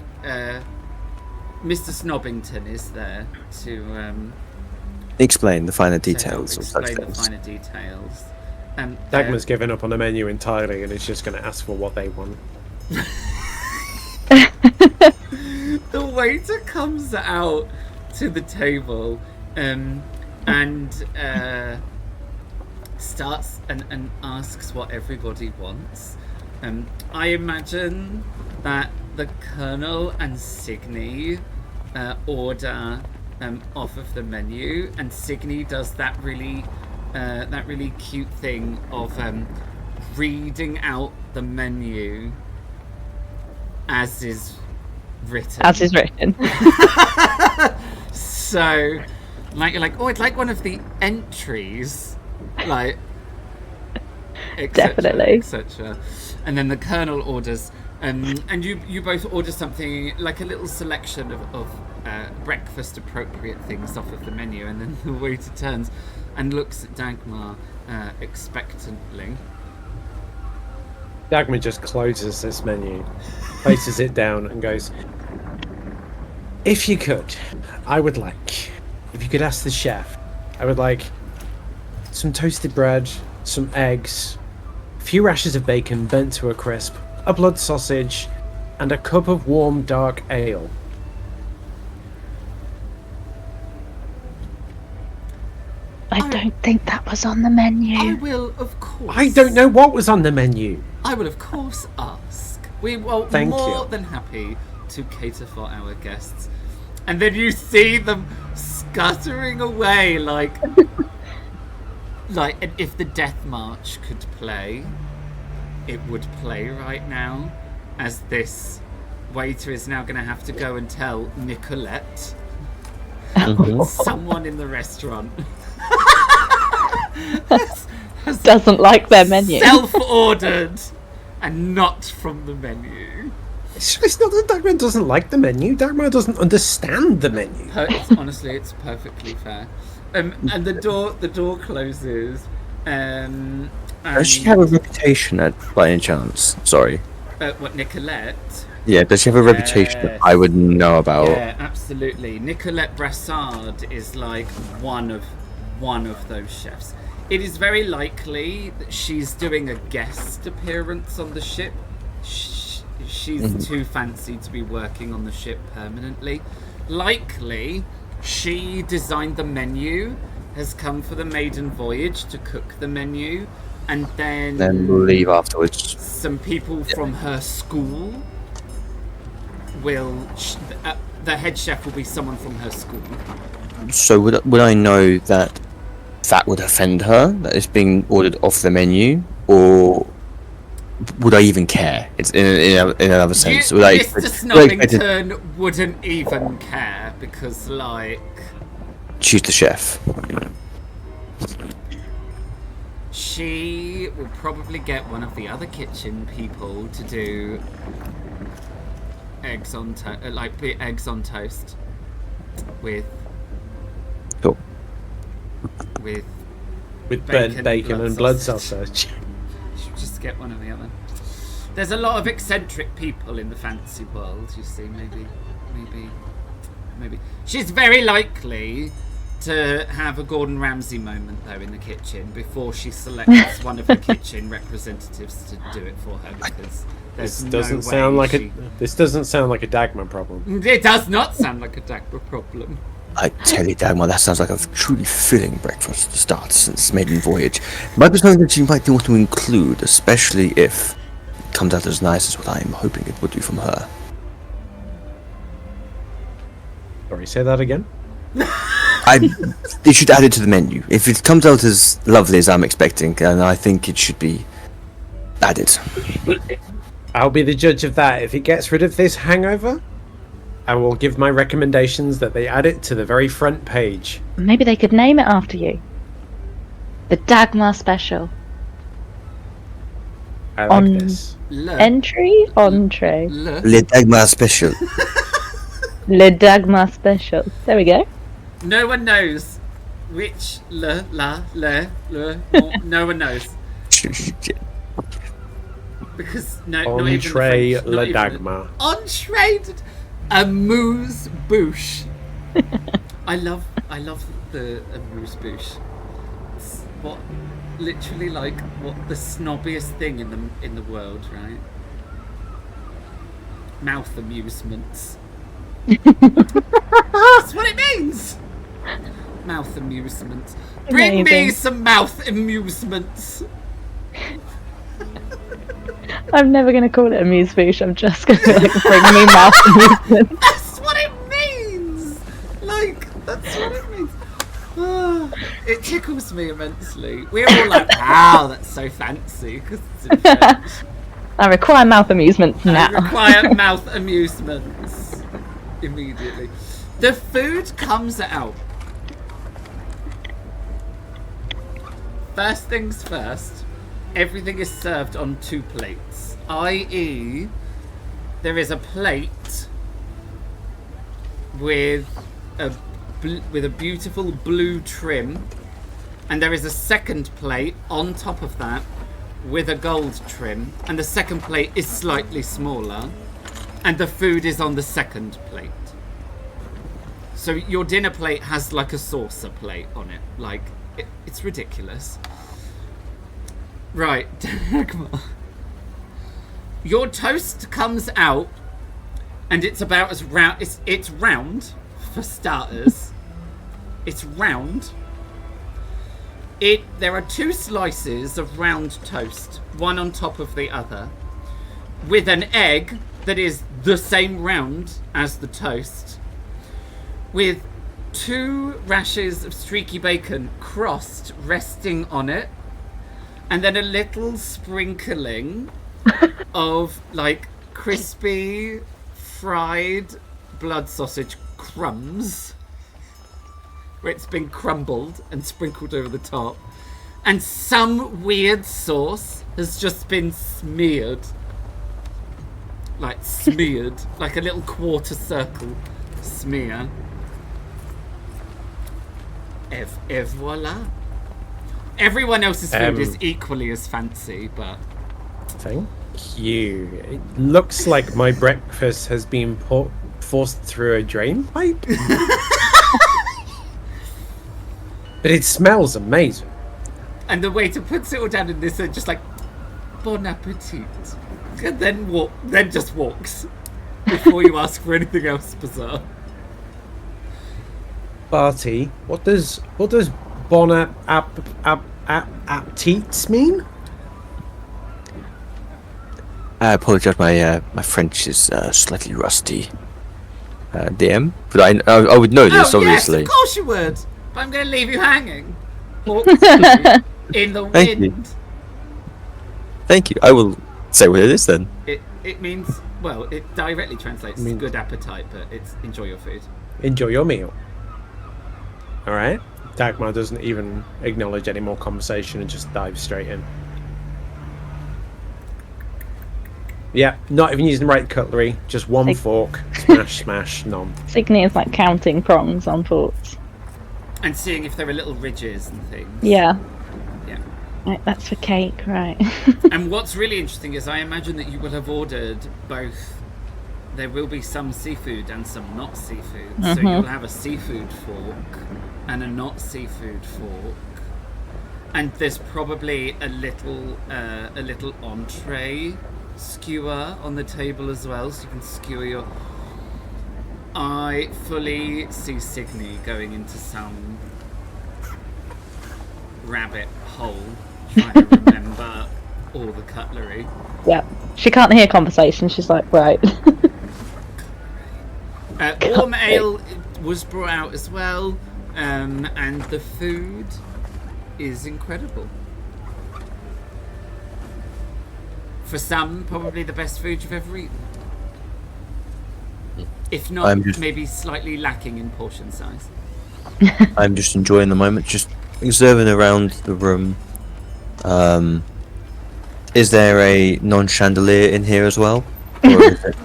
Mr. Snobbington is there to Explain the finer to help details of such explain the things. finer details. Dagmar's given up on the menu entirely and is just going to ask for what they want. The waiter comes out to the table and starts and asks what everybody wants. I imagine that the Colonel and Signy order off of the menu, and Signy does that really cute thing of reading out the menu as is written. As is written. So, like, you're like, oh, I'd like one of the entries, like, Definitely. etc. And then the Colonel orders, and you both order something like a little selection of breakfast appropriate things off of the menu, and then the waiter turns and looks at Dagmar expectantly. Dagmar just closes this menu, places it down, and goes, if you could, if you could ask the chef, I would like some toasted bread, some eggs, a few rashers of bacon burnt to a crisp, a blood sausage, and a cup of warm dark ale. I don't think that was on the menu. I will, of course. I don't know what was on the menu. I will, of course, ask. We are Thank more you. than happy to cater for our guests. And then you see them scuttering away like if the Death March could play, it would play right now, as this waiter is now going to have to go and tell Nicolette, someone in the restaurant, has Doesn't like their menu. self-ordered and not from the menu. It's not that Dagmar doesn't like the menu. Dagmar doesn't understand the menu. Honestly, it's perfectly fair. And the door closes. And Does she have a reputation by any chance? Sorry. what, Nicolette? Yeah, does she have a reputation that I would know about? Yeah, absolutely. Nicolette Brassard is like one of those chefs. It is very likely that she's doing a guest appearance on the ship. She's too fancy to be working on the ship permanently. Likely, she designed the menu, has come for the maiden voyage to cook the menu, and then leave afterwards. some people from her school will... the head chef will be someone from her school. So would I know that would offend her, that it's being ordered off the menu, or would I even care? It's in another sense. Mr. Snobbington wouldn't even care because, like, she's the chef. she will probably get one of the other kitchen people to do eggs on toast with Cool. with Burnt bacon and blood sausage. just get one or the other. There's a lot of eccentric people in the fantasy world, you see. Maybe she's very likely to have a Gordon Ramsay moment though in the kitchen before she selects one of the kitchen representatives to do it for her, because This doesn't sound like a Dagmar problem. It does not sound like a Dagmar problem. I tell you, Dagmar, that sounds like a truly filling breakfast to start since maiden voyage. Might be something that you might want to include, especially if it comes out as nice as what I'm hoping it would do from her. Sorry, say that again? They should add it to the menu. If it comes out as lovely as I'm expecting, and I think it should be Added. I'll be the judge of that. If it gets rid of this hangover, I will give my recommendations that they add it to the very front page. Maybe they could name it after you. The Dagmar Special. I like this. Entree? Entree. Le Dagmar Special. Le Dagmar Special. There we go. No one knows which no one knows. Because not even Entree the French, Le not even Dagmar. Entree amuse bouche. I love the amuse bouche. It's literally the snobbiest thing in the world, right? Mouth amusements. That's what it means. Mouth amusements. Bring me some mouth amusements. I'm never going to call it amuse bouche. I'm just going to bring me mouth amusement. That's what it means. That's what it means. It tickles me immensely. We're all like, wow, that's so fancy because it's in French. I require mouth amusements now. I require mouth amusements immediately. The food comes out. First things first, everything is served on 2 plates, i.e. there is a plate with a beautiful blue trim, and there is a second plate on top of that with a gold trim, and the second plate is slightly smaller, and the food is on the second plate. So your dinner plate has like a saucer plate on it. It's ridiculous. Right, Dagmar. Your toast comes out, and it's about as round. It's round for starters. It's round. There are 2 slices of round toast, one on top of the other, with an egg that is the same round as the toast, with 2 rashers of streaky bacon crossed resting on it, and then a little sprinkling of crispy fried blood sausage crumbs, where it's been crumbled and sprinkled over the top, and some weird sauce has just been smeared, like a little quarter circle smear. Et voila. Everyone else's food is equally as fancy, but Thank you. It looks like my breakfast has been forced through a drain pipe. But it smells amazing. and the waiter puts it all down in this, just like bon appetit, and then just walks before you ask for anything else bizarre. Barty, what does bon appetit mean? I apologize, my French is slightly rusty. DM, but I would know this, obviously. Yes, of course you would. But I'm going to leave you hanging. In the Thank wind. you. Thank you. I will say what it is then. It means, well, it directly translates good appetite, but it's enjoy your food. Enjoy your meal. Alright. Dagmar doesn't even acknowledge any more conversation and just dives straight in. Yeah, not even using the right cutlery, just one fork, smash, smash, nom. Signy is like counting prongs on forks. And seeing if there are little ridges and things. Yeah. Yeah. Right, that's for cake, right. And what's really interesting is I imagine that you will have ordered both. There will be some seafood and some not seafood. Mm-hmm. So you'll have a seafood fork and a not seafood fork. And there's probably a little entree skewer on the table as well, so you can skewer your... I fully see Signy going into some rabbit hole trying to remember all the cutlery. Yeah. She can't hear conversation, she's like, right. Warm ale was brought out as well, and the food is incredible. For some, probably the best food you've ever eaten. If not, maybe slightly lacking in portion size. I'm just enjoying the moment, just observing around the room. Is there a non-chandelier in here as well? Or is it...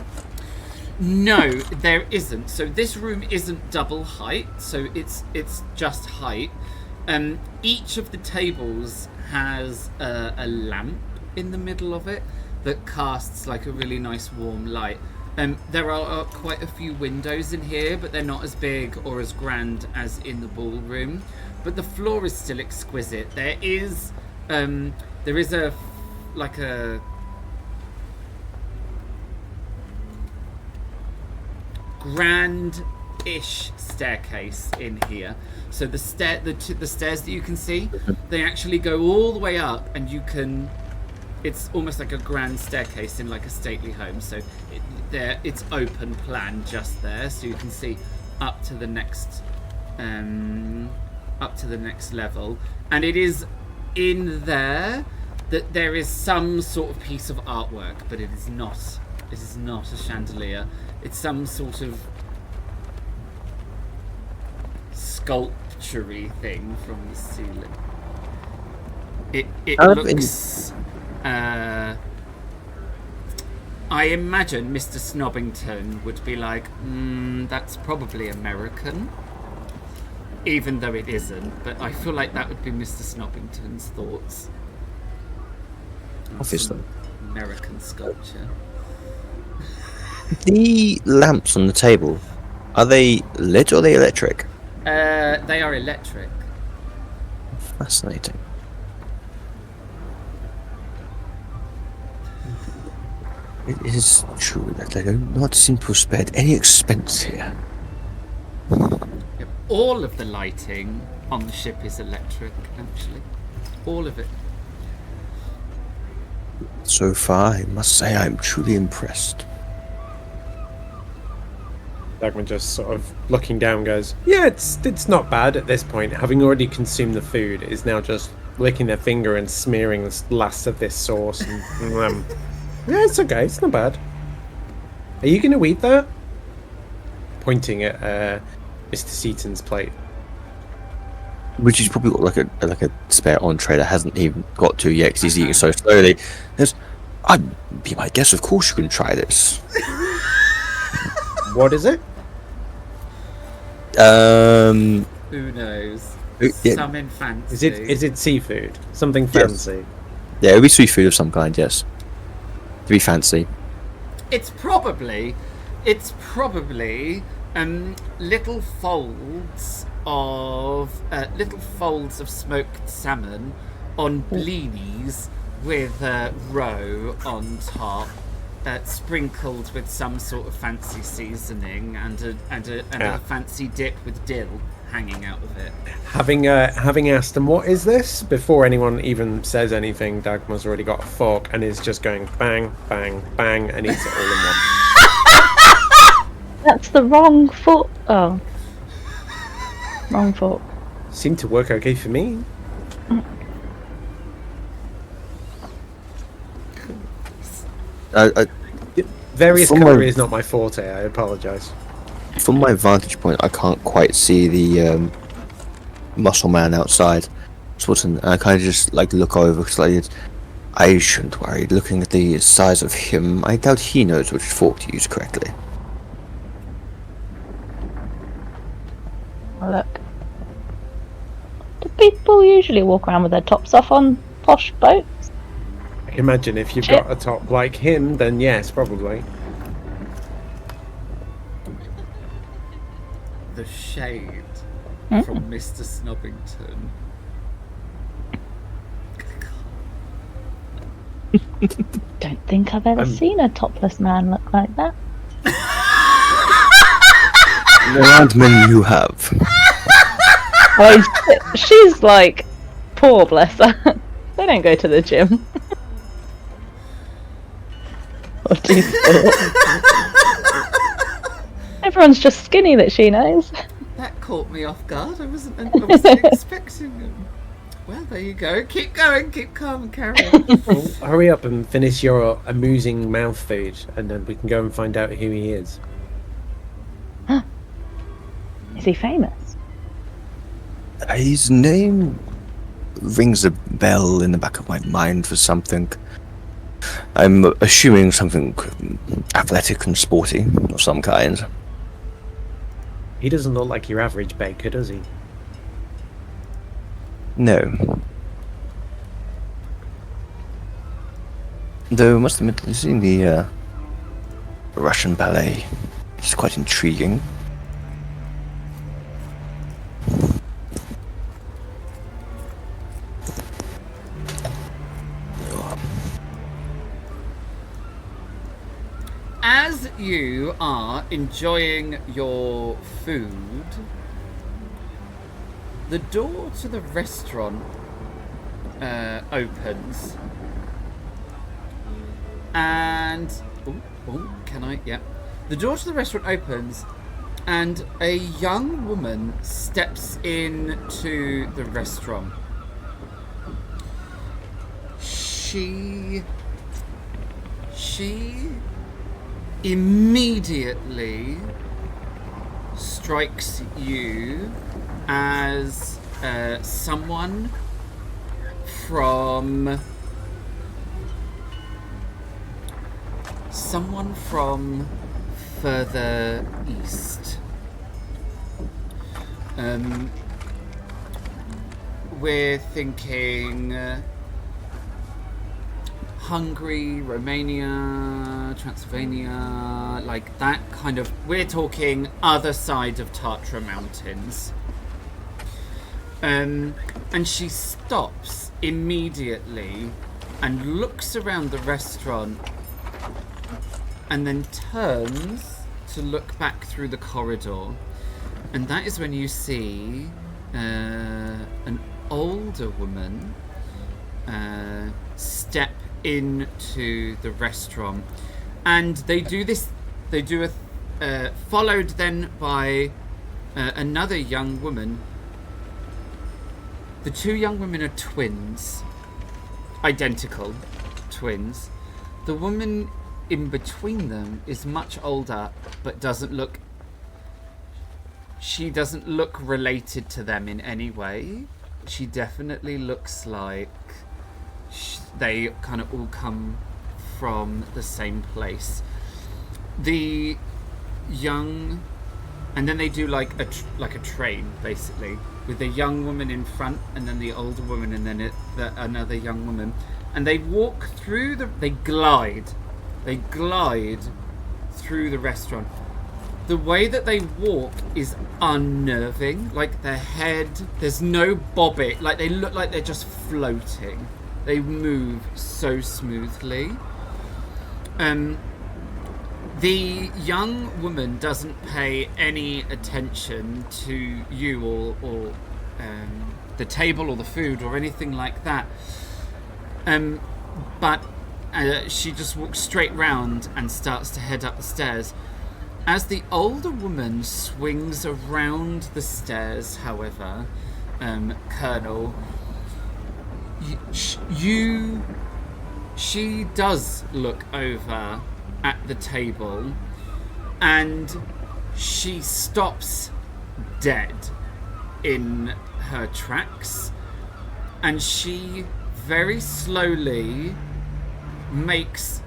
No, there isn't. So this room isn't double height, so it's just height. Each of the tables has a lamp in the middle of it that casts like a really nice warm light. There are quite a few windows in here, but they're not as big or as grand as in the ballroom. But the floor is still exquisite. There is a grand-ish staircase in here. So the stairs that you can see, they actually go all the way up, and you can. It's almost like a grand staircase in like a stately home. So it's open plan just there, so you can see up to the next level. And it is in there that there is some sort of piece of artwork, but it is not. It is not a chandelier. It's some sort of sculpture-y thing from the ceiling. It looks. I imagine Mr. Snobbington would be like, that's probably American. Even though it isn't, but I feel like that would be Mr. Snobbington's thoughts. Obviously. American sculpture. The lamps on the table, are they lit or are they electric? They are electric. Fascinating. It is true that they do not seem to have spared any expense here. Yep. All of the lighting on the ship is electric, actually. All of it. So far, I must say I'm truly impressed. Dagmar just sort of looking down goes, yeah, it's not bad at this point. Having already consumed the food, is now just licking their finger and smearing the last of this sauce. And, yeah, it's okay. It's not bad. Are you going to eat that? Pointing at Mr. Seaton's plate. Which he's probably got like a spare entree that hasn't even got to yet because he's eating so slowly. I'd be my guess. Of course, you can try this. What is it? Who knows? Yeah. Something fancy. Is it seafood? Something fancy? Yes. Yeah, it'll be seafood of some kind. Yes. To be fancy. It's probably little folds of smoked salmon on blinis with roe on top, sprinkled with some sort of fancy seasoning and a fancy dip with dill hanging out of it. Having asked them what is this before anyone even says anything, Dagmar's already got a fork and is just going bang, bang, bang, and eats it all in one. That's the wrong fork. Oh, wrong fork. Seemed to work okay for me. Various cutlery is not my forte. I apologise. From my vantage point, I can't quite see the muscle man outside. I kind of just like look over because I shouldn't worry. Looking at the size of him, I doubt he knows which fork to use correctly. Look. Do people usually walk around with their tops off on posh boats? I can imagine if you've got a top like him, then yes, probably. The shade from Mr. Snobbington. Don't think I've ever seen a topless man look like that. There aren't many you have. Oh, she's like, poor bless her. They don't go to the gym. Oh, geez. Everyone's just skinny that she knows. That caught me off guard. I wasn't expecting him. Well, there you go. Keep going. Keep calm and carry on. Well, hurry up and finish your amusing mouth food, and then we can go and find out who he is. Is he famous? His name rings a bell in the back of my mind for something. I'm assuming something athletic and sporty of some kind. He doesn't look like your average baker, does he? No. Though, I must admit, seeing the Russian ballet is quite intriguing. As you are enjoying your food, the door to the restaurant opens, and can I? Yeah, the door to the restaurant opens, and a young woman steps into the restaurant. She immediately strikes you as someone from further east. We're thinking Hungary, Romania, Transylvania, like that kind of. We're talking other side of Tatra Mountains. And she stops immediately and looks around the restaurant and then turns to look back through the corridor. And that is when you see an older woman step into the restaurant, and they do followed then by another young woman. The two young women are twins, identical twins. The woman in between them is much older, but doesn't look related to them in any way. She definitely looks like they kind of all come from the same place. The young, and then they do like a train basically, with the young woman in front, and then the older woman, and then another young woman, and they walk through they glide through the restaurant. The way that they walk is unnerving. Like their head, there's no bobbing. Like they look like they're just floating. They move so smoothly. The young woman doesn't pay any attention to you or the table or the food or anything like that. But she just walks straight round and starts to head up the stairs. As the older woman swings around the stairs, however, Colonel, she does look over at the table, and she stops dead in her tracks, and she very slowly makes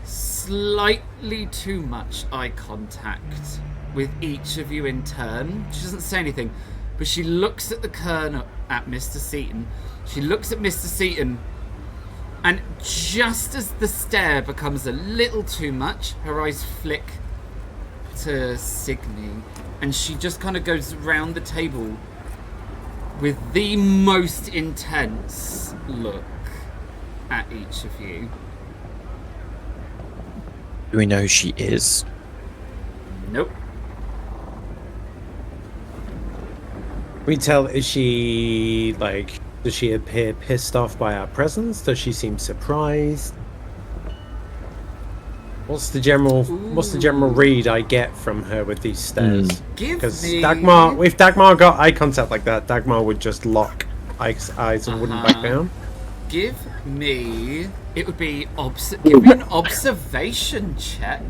slightly too much eye contact with each of you in turn. She doesn't say anything, but she looks at the Colonel, at Mr. Seaton. She looks at Mr. Seaton, and just as the stare becomes a little too much, her eyes flick to Signy, and she just kind of goes around the table with the most intense look at each of you. Do we know who she is? Nope. We tell, does she appear pissed off by our presence? Does she seem surprised? What's the general read I get from her with these stares? Because if Dagmar got eye contact like that, Dagmar would just lock eyes and wouldn't back down. Give me... It would be... Give me an observation check.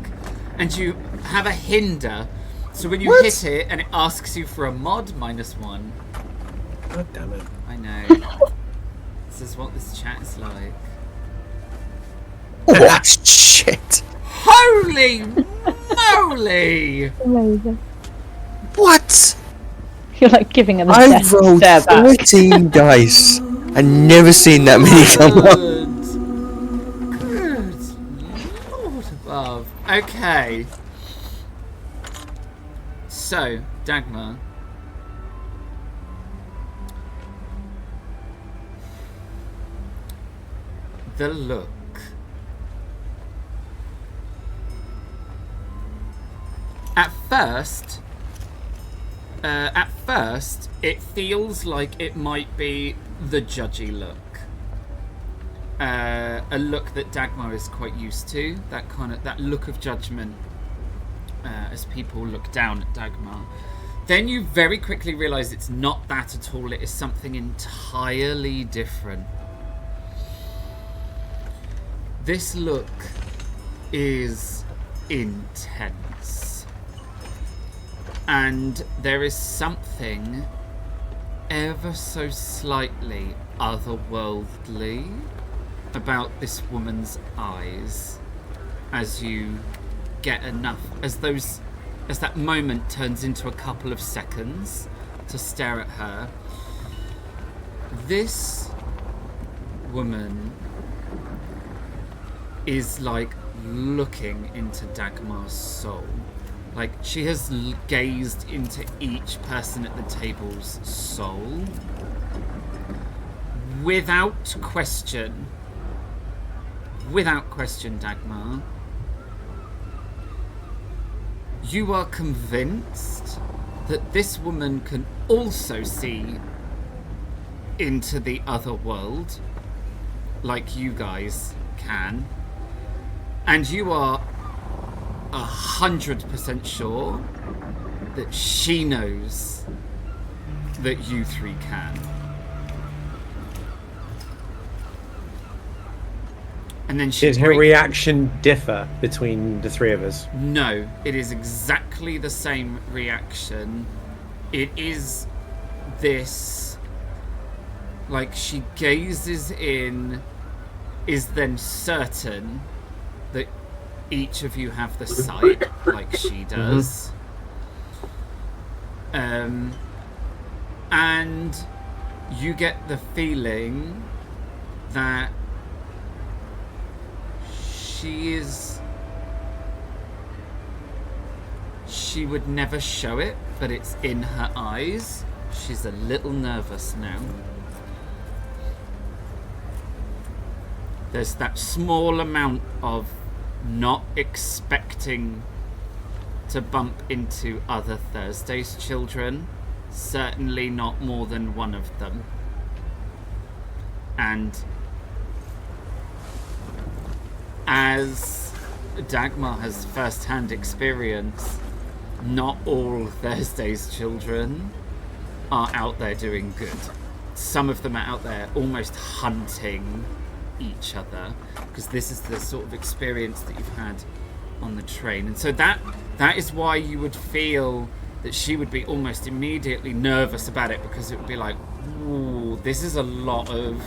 And you have a hinder. So when you hit it and it asks you for a mod, -1. God damn it. I know. This is what this chat is like. Oh, shit! Holy moly! Amazing. What? You're like giving her the I death rolled stare back. 13 dice. I've never seen that many come up. Good Lord above. Okay. So, Dagmar. The look. At first, it feels like it might be the judgy look. A look that Dagmar is quite used to. That look of judgment as people look down at Dagmar. Then you very quickly realise it's not that at all. It is something entirely different. This look is intense. And there is something ever so slightly otherworldly about this woman's eyes as you get enough, as that moment turns into a couple of seconds to stare at her. This woman is like looking into Dagmar's soul. Like she has gazed into each person at the table's soul without question. Without question, Dagmar. You are convinced that this woman can also see into the other world, like you guys can, and you are 100% sure that she knows that you three can. And then Did her reaction differ between the three of us? No, it is exactly the same reaction. It is this, like, she gazes in, is then certain that each of you have the sight, like she does. And you get the feeling that she would never show it, but it's in her eyes. She's a little nervous now. There's that small amount of not expecting to bump into other Thursday's children. Certainly not more than one of them. And as Dagmar has first-hand experience, not all Thursday's children are out there doing good. Some of them are out there almost hunting each other, because this is the sort of experience that you've had on the train. And so that is why you would feel that she would be almost immediately nervous about it, because it would be like, ooh, this is a lot of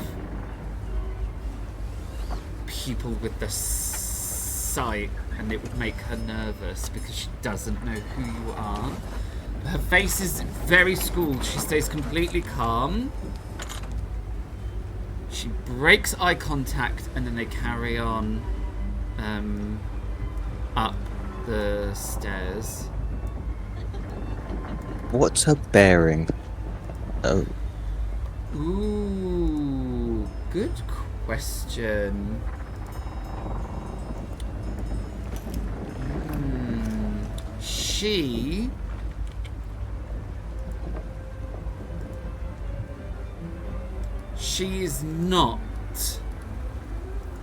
people with the sight, and it would make her nervous because she doesn't know who you are. Her face is very schooled. She stays completely calm. She breaks eye contact, and then they carry on up the stairs. What's her bearing? Oh. Ooh, good question. She is not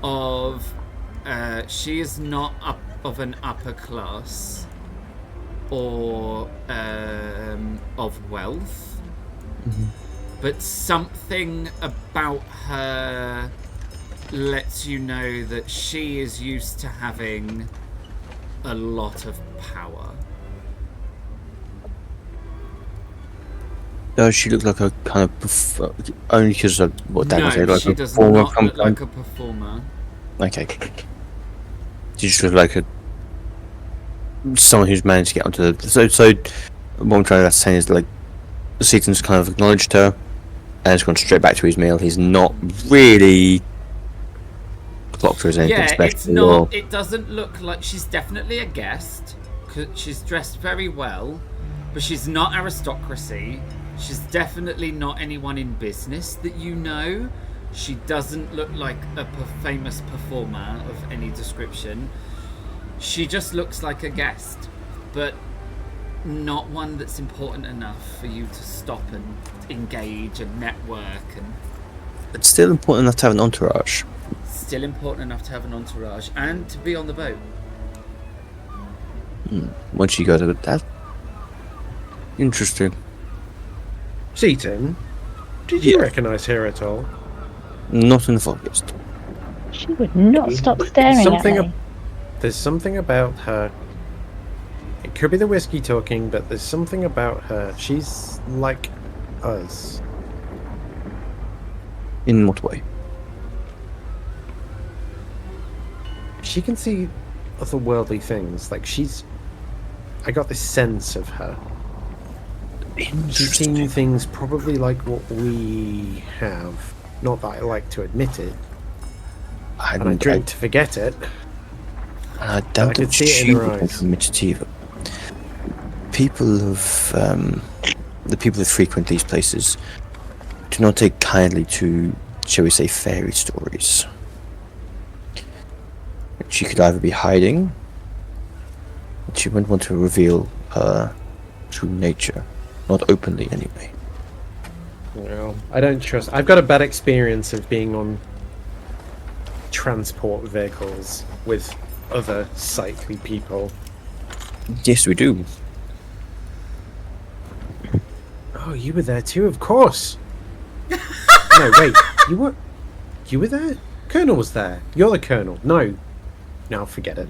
of of an upper class or of wealth, but something about her lets you know that she is used to having a lot of power. Does she look like a kind of only because of what Dan said, No, like she a does performer not from look like a performer. Okay. She just looks like someone who's managed to get onto the. So what I'm trying to say is like, Seaton's kind of acknowledged her, and has gone straight back to his meal. He's not really clocked her as anything Yeah, special. it's not. It doesn't look like she's definitely a guest. 'Cause she's dressed very well, but she's not aristocracy. She's definitely not anyone in business that you know. She doesn't look like a famous performer of any description. She just looks like a guest, but not one that's important enough for you to stop and engage and network. And It's still important enough to have an entourage. still important enough to have an entourage and to be on the boat. Once you go to that, interesting. Seaton, did you recognise her at all? Not in the foggiest. She would not stop staring at me. There's something about her. It could be the whiskey talking, but there's something about her. She's like us. In what way? She can see otherworldly things. Like I got this sense of her. She's seen things probably like what we have. Not that I like to admit it. And I drink to forget it. I doubt I could that see it in she her would eyes. admit it either. The people that frequent these places do not take kindly to, shall we say, fairy stories. She could either be hiding, but she wouldn't want to reveal her true nature. Not openly, anyway. Well, I don't trust. I've got a bad experience of being on transport vehicles with other sightly people. Yes, we do. Oh, you were there too, of course. No, wait, you were there? Colonel was there. You're the Colonel. No, forget it.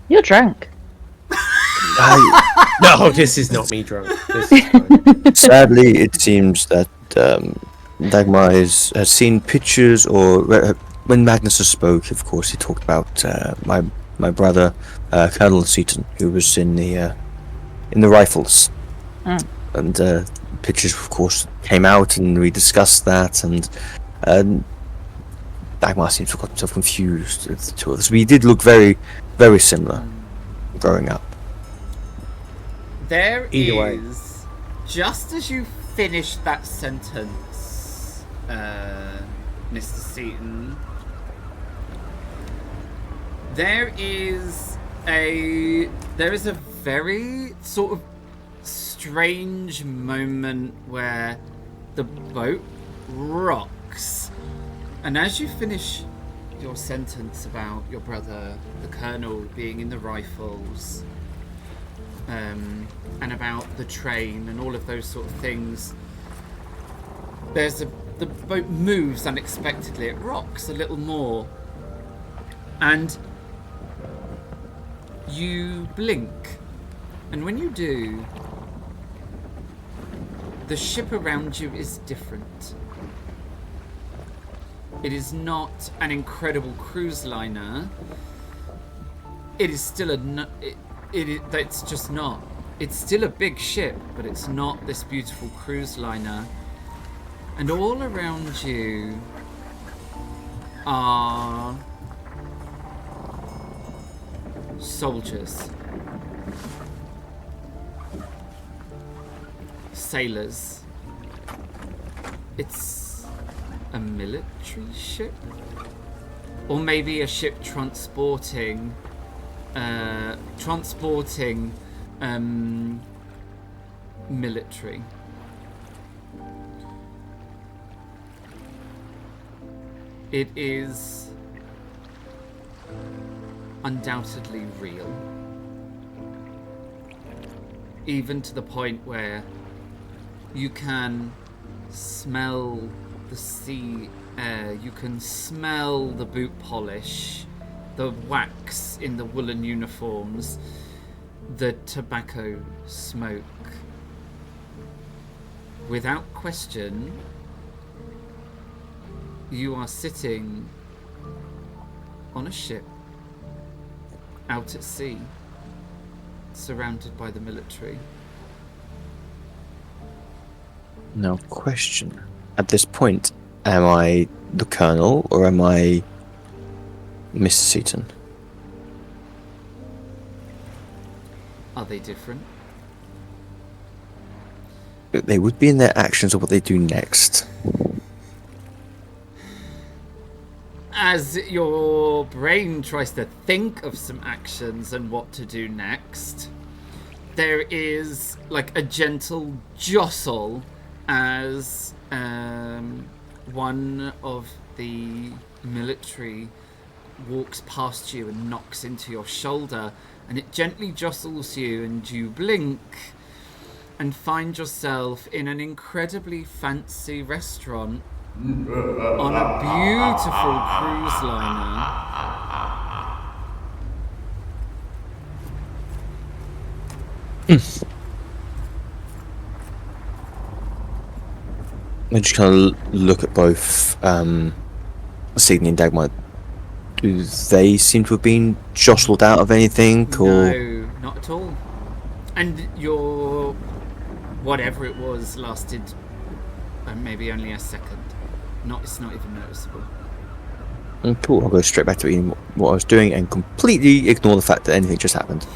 You're drunk. No, this is not me drunk. This is fine. Sadly, it seems that Dagmar has seen pictures, or when Magnus spoke, of course, he talked about my brother, Colonel Seaton, who was in the rifles, and pictures, of course, came out, and we discussed that, and Dagmar seems to have got himself confused with the two of us. We did look very, very similar growing up. There Either way. is, just as you finish that sentence, Mr. Seaton, there is a very sort of strange moment where the boat rocks, and as you finish your sentence about your brother, the Colonel, being in the rifles, and about the train and all of those sort of things, the boat moves unexpectedly. It rocks a little more, and you blink, and when you do, the ship around you is different. It is not an incredible cruise liner. It is still it's just not. It's still a big ship, but it's not this beautiful cruise liner. And all around you are soldiers, sailors. It's a military ship, or maybe a ship transporting military. It is undoubtedly real, even to the point where You can smell the sea air. You can smell the boot polish, the wax in the woolen uniforms, the tobacco smoke. Without question, you are sitting on a ship out at sea, surrounded by the military. Now, question. At this point, am I the Colonel or am I Mr. Seaton? Are they different? They would be in their actions or what they do next. As your brain tries to think of some actions and what to do next, there is like a gentle jostle as one of the military walks past you and knocks into your shoulder, and it gently jostles you, and you blink and find yourself in an incredibly fancy restaurant on a beautiful cruise liner. I just kind of look at both Signy and Dagmar. Do they seem to have been jostled out of anything? Or No, not at all. And your whatever it was lasted maybe only a second. It's not even noticeable. Cool, I'll go straight back to eating what I was doing and completely ignore the fact that anything just happened.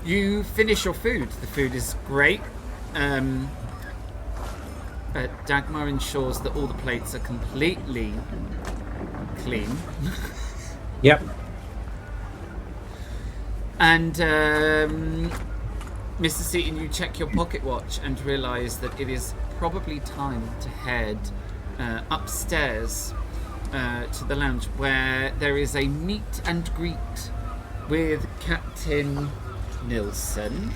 You finish your food. The food is great. Dagmar ensures that all the plates are completely clean. Yep. And Mr. Seaton, you check your pocket watch and realise that it is probably time to head upstairs to the lounge, where there is a meet and greet with Captain Nilsson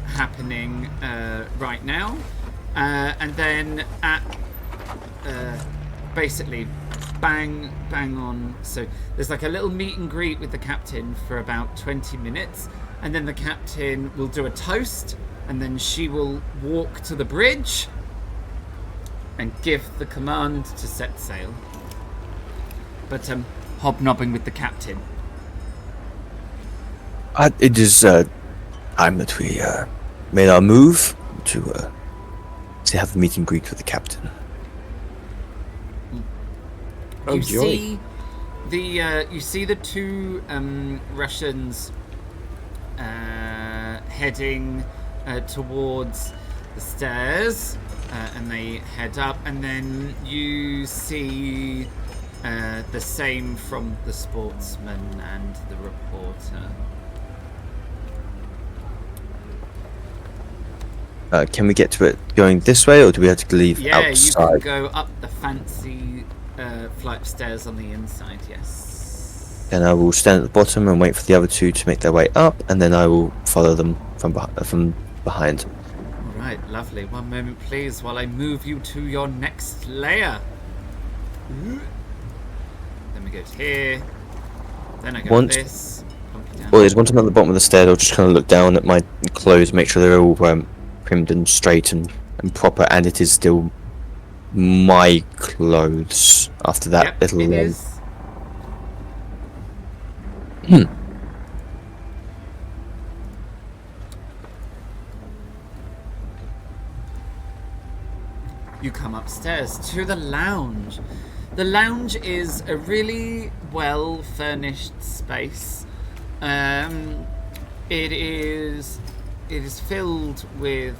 happening right now, and then at basically bang on, so there's like a little meet and greet with the captain for about 20 minutes, and then the captain will do a toast, and then she will walk to the bridge and give the command to set sail. But hobnobbing with the captain. It is time that we made our move to have the meet and greet with the captain. You see the two Russians heading towards the stairs, and they head up, and then you see the same from the sportsman and the reporter. Can we get to it going this way, or do we have to leave outside? You can go up the fancy flight of stairs on the inside, yes. Then I will stand at the bottom and wait for the other two to make their way up, and then I will follow them from behind. All right, lovely. One moment, please, while I move you to your next layer. Then we go to here. Then I go to this. Well, there's one time at the bottom of the stairs. I'll just kind of look down at my clothes, make sure they're all trimmed and straight and proper, and it is still my clothes after that little it is. You come upstairs to the lounge. The lounge is a really well furnished space. It is filled with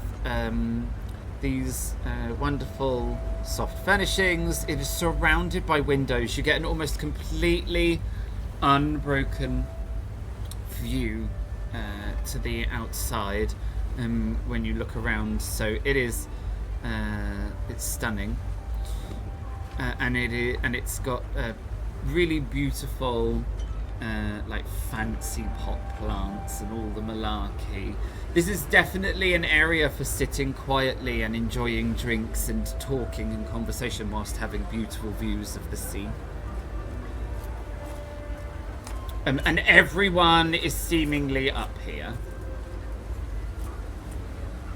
these wonderful soft furnishings. It is surrounded by windows. You get an almost completely unbroken view to the outside when you look around. So it is it's stunning, and it's got really beautiful like fancy pot plants and all the malarkey. This is definitely an area for sitting quietly and enjoying drinks and talking and conversation whilst having beautiful views of the sea. And everyone is seemingly up here.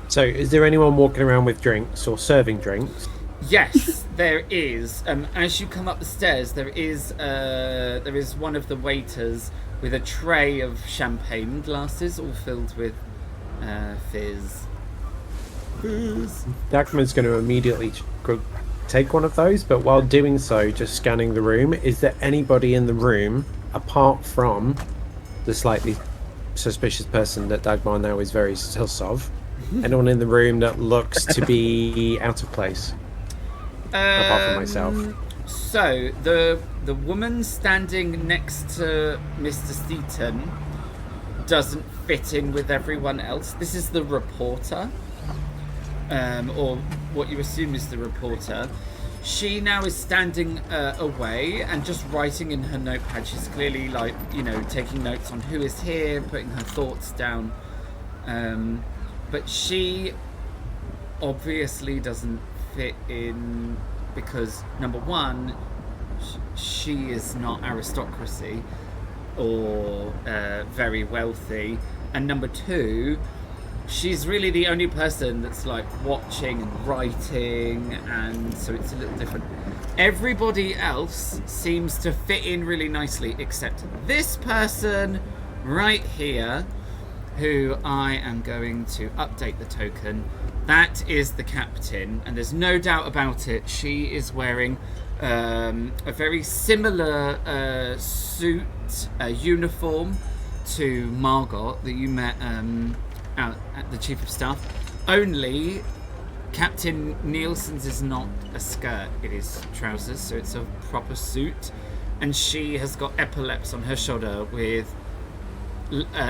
So, is there anyone walking around with drinks or serving drinks? Yes, there is. As you come up the stairs, there is one of the waiters with a tray of champagne glasses, all filled with fizz. Dagmar's going to immediately go take one of those, but while doing so, just scanning the room, is there anybody in the room, apart from the slightly suspicious person that Dagmar now is very sus of, anyone in the room that looks to be out of place? Apart from myself. So, the woman standing next to Mr. Steaton doesn't fit in with everyone else. This is the reporter, or what you assume is the reporter. She now is standing away and just writing in her notepad. She's clearly, like, you know, taking notes on who is here, putting her thoughts down. But she obviously doesn't fit in because, number one, she is not aristocracy or very wealthy, and number two, she's really the only person that's like watching and writing, and so it's a little different. Everybody else seems to fit in really nicely except this person right here, who I am going to update the token. That is the captain, and there's no doubt about it. She is wearing a very similar suit, uniform to Margot that you met out at the Chief of Staff. Only Captain Nielsen's is not a skirt, it is trousers, so it's a proper suit. And she has got epaulets on her shoulder with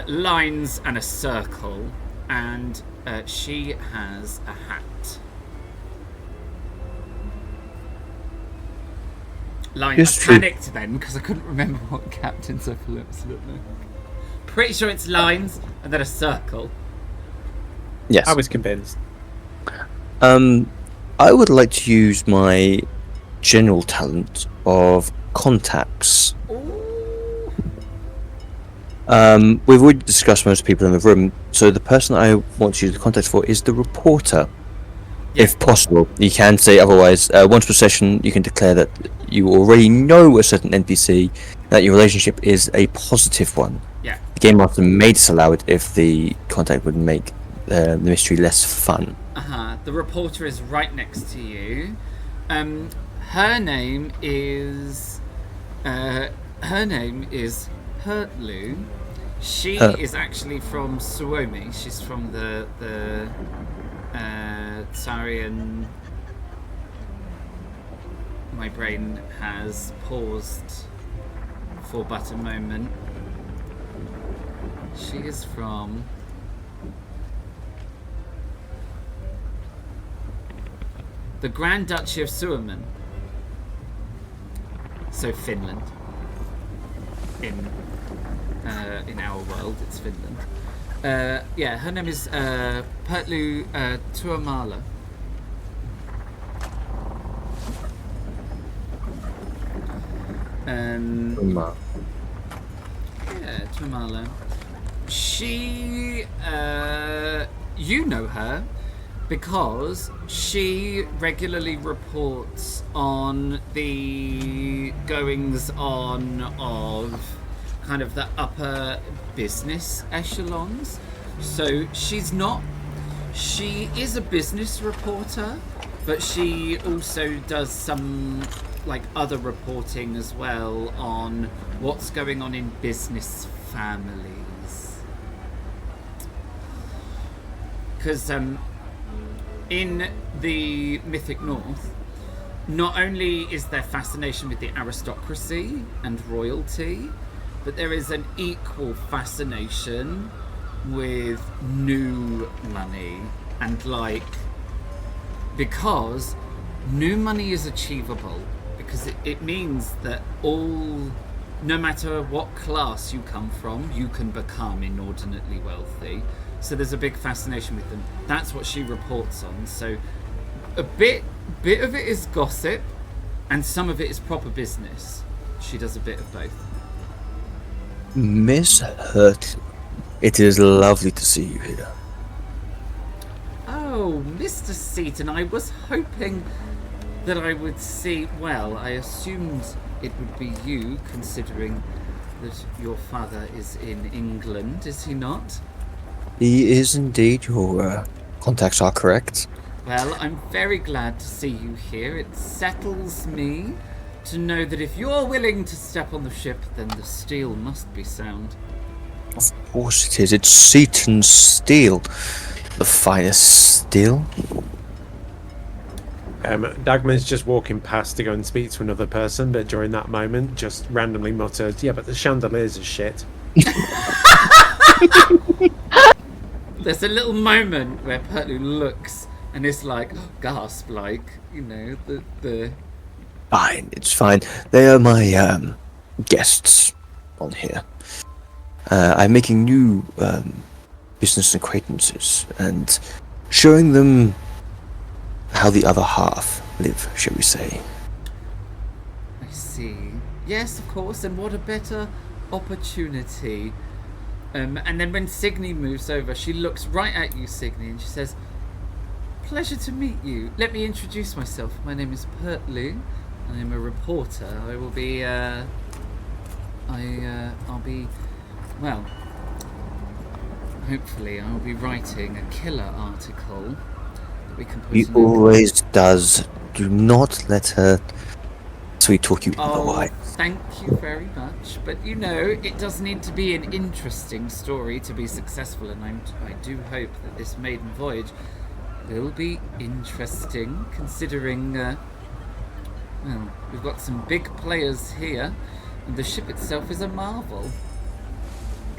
lines and a circle, and she has a hat. Lines. I panicked then because I couldn't remember what Captain's epaulets look like. Pretty sure it's lines and then a circle. Yes. I was convinced. I would like to use my general talent of contacts. We've already discussed most people in the room, so the person I want to use the contacts for is the reporter. Yeah. If possible, you can say otherwise. Once per session, you can declare that you already know a certain NPC, that your relationship is a positive one. Yeah. The Game Master may disallow it if the contact would make the mystery less fun. The reporter is right next to you. Her name is Hurtlu. She is actually from Suomi. She's from the Tsarian. My brain has paused for but a moment. She is from the Grand Duchy of Suomen. So Finland. In our world, it's Finland. Yeah, her name is Pertlu Tuomala. Yeah, Tuomala. She, you know her because she regularly reports on the goings on of kind of the upper business echelons. So she is a business reporter, but she also does some like other reporting as well on what's going on in business families. Because in the Mythic North, not only is there fascination with the aristocracy and royalty, but there is an equal fascination with new money, and like, because new money is achievable, because it means that all no matter what class you come from, you can become inordinately wealthy. So there's a big fascination with them. That's what she reports on. So a bit of it is gossip, and some of it is proper business. She does a bit of both. Miss Hurtley, it is lovely to see you here. Oh, Mr. Seaton, I was hoping that I would see... Well, I assumed it would be you, considering that your father is in England, is he not? He is indeed. Your contacts are correct. Well, I'm very glad to see you here. It settles me to know that if you're willing to step on the ship, then the steel must be sound. Of course it is. It's Seaton steel. The finest steel. Dagmar's just walking past to go and speak to another person, but during that moment, just randomly muttered, "Yeah, but the chandeliers are shit." There's a little moment where Pertlu looks and is like, gasp, like, you know, the... Fine, it's fine. They are my guests on here. I'm making new business acquaintances and showing them how the other half live, shall we say. I see. Yes, of course, and what a better opportunity. And then when Signy moves over, she looks right at you, Signy, and she says, "Pleasure to meet you. Let me introduce myself. My name is Pertlu. I am a reporter. I will be, I'll be, well, hopefully I'll be writing a killer article that we can put He in always does. Do not let her sweet talk you otherwise. Thank you very much. But you know, it does need to be an interesting story to be successful, and I do hope that this maiden voyage will be interesting, considering, well, we've got some big players here, and the ship itself is a marvel.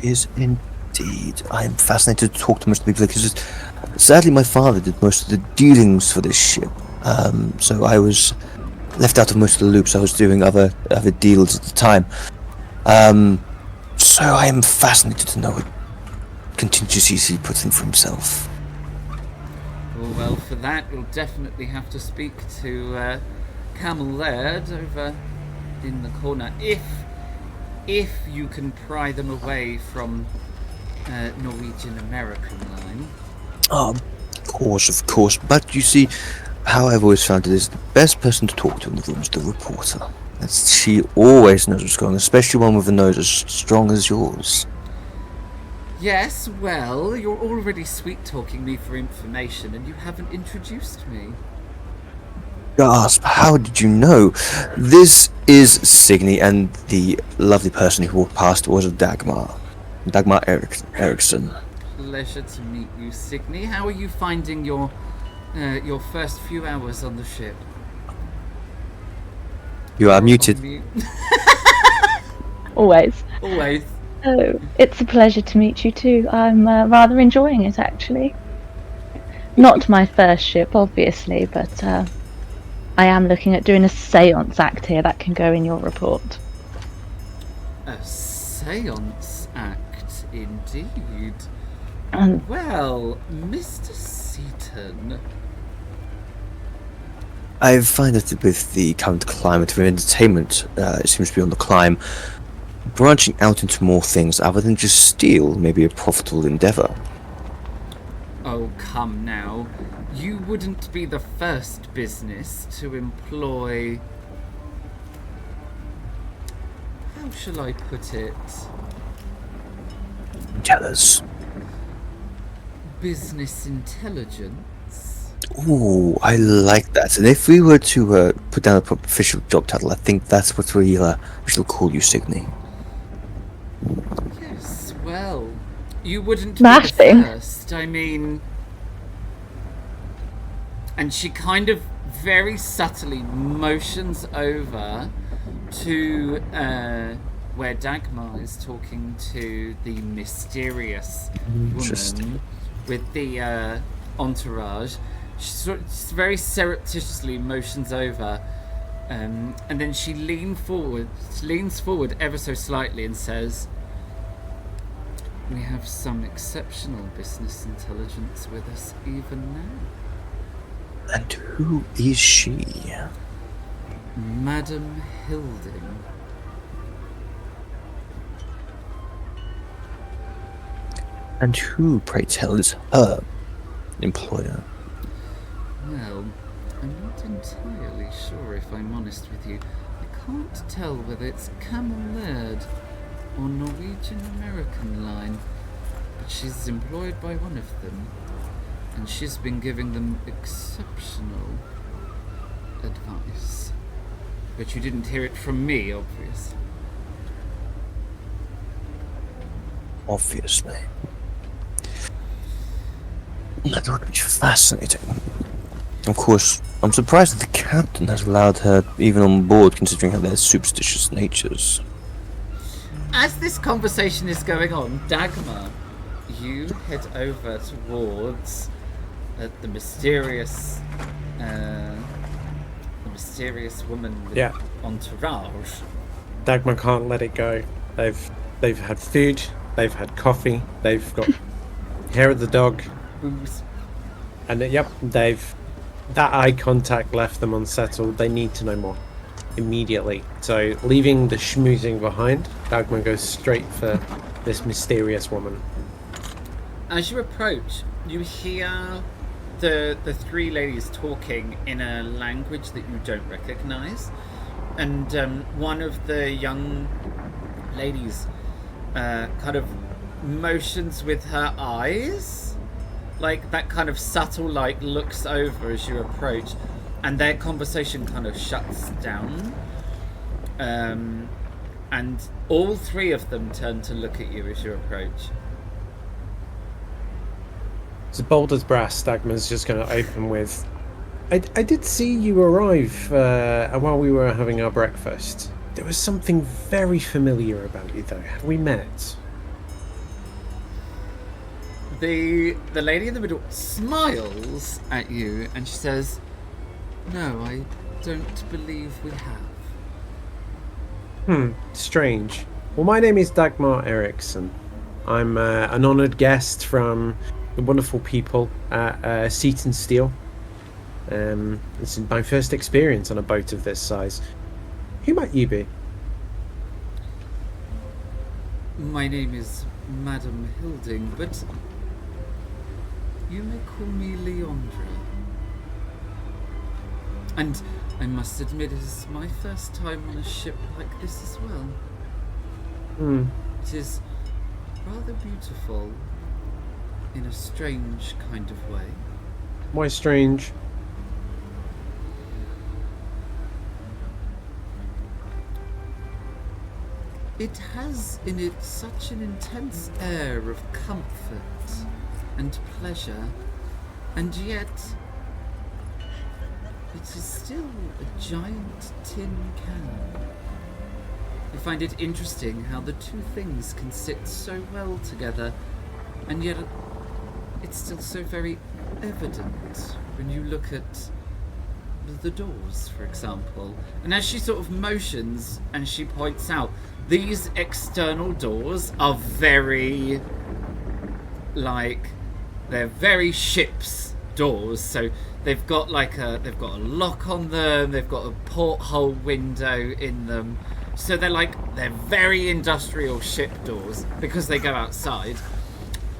Is indeed. I am fascinated to talk to most of the people because sadly my father did most of the dealings for this ship. So I was left out of most of the loops. I was doing other deals at the time. So I am fascinated to know what contingencies he puts in for himself. Well, for that we'll definitely have to speak to Camel Laird over in the corner, if you can pry them away from Norwegian American line. Oh, of course. But you see, how I've always found it is the best person to talk to in the room is the reporter. She always knows what's going on, especially one with a nose as strong as yours. Yes, well, you're already sweet-talking me for information, and you haven't introduced me. Gasp, how did you know? This is Signy, and the lovely person who walked past was Dagmar Eriksson. Pleasure to meet you, Signy. How are you finding your first few hours on the ship? You are muted. Always. Always. Oh, it's a pleasure to meet you too. I'm rather enjoying it, actually. Not my first ship, obviously, but I am looking at doing a seance act here that can go in your report. A seance act, indeed. And Well, Mr. Seaton... I find that with the current climate of entertainment, it seems to be on the climb. Branching out into more things other than just steel may be a profitable endeavour. Oh, come now. You wouldn't be the first business to employ... How shall I put it? Tell us. Business intelligence? Ooh, I like that. And if we were to put down a official job title, I think that's what we shall call you, Signy. Yes, well, you wouldn't be Smashing. the first. I mean... And she kind of very subtly motions over to where Dagmar is talking to the mysterious woman with the entourage. She very surreptitiously motions over And then she leans forward ever so slightly and says, "We have some exceptional business intelligence with us even now. And who is she? Madam Hilding." And who, pray tell, is her employer? Well, I'm not entirely sure, if I'm honest with you. I can't tell whether it's Camel Laird or Norwegian American line, but she's employed by one of them, and she's been giving them exceptional advice. But you didn't hear it from me, obviously. Obviously. That would be fascinating. Of course, I'm surprised that the captain has allowed her even on board, considering their superstitious natures. As this conversation is going on, Dagmar, you head over towards the mysterious woman with entourage. Dagmar can't let it go. They've had food, they've had coffee, they've got hair of the dog, Booze. and that eye contact left them unsettled. They need to know more immediately. So, leaving the schmoozing behind, Dagmar goes straight for this mysterious woman. As you approach, you hear the three ladies talking in a language that you don't recognize, and one of the young ladies kind of motions with her eyes, like that kind of subtle looks over as you approach, and their conversation kind of shuts down, and all three of them turn to look at you as you approach. As bold as brass, Dagmar's just going to open with, I did see you arrive while we were having our breakfast. There was something very familiar about you, though. Have we met? The lady in the middle smiles at you and she says, "No, I don't believe we have." Strange. Well, my name is Dagmar Eriksson. I'm an honoured guest from the wonderful people at Seaton Steel. This is my first experience on a boat of this size. Who might you be? My name is Madam Hilding, but you may call me Leandra. And I must admit, it is my first time on a ship like this as well. It is rather beautiful in a strange kind of way. Why strange? It has in it such an intense air of comfort and pleasure, and yet it is still a giant tin can. I find it interesting how the two things can sit so well together, and yet it's still so very evident when you look at the doors, for example. And as she sort of motions and she points out, these external doors are very, they're very ship's doors. So they've got they've got a lock on them, they've got a porthole window in them. So they're very industrial ship doors because they go outside,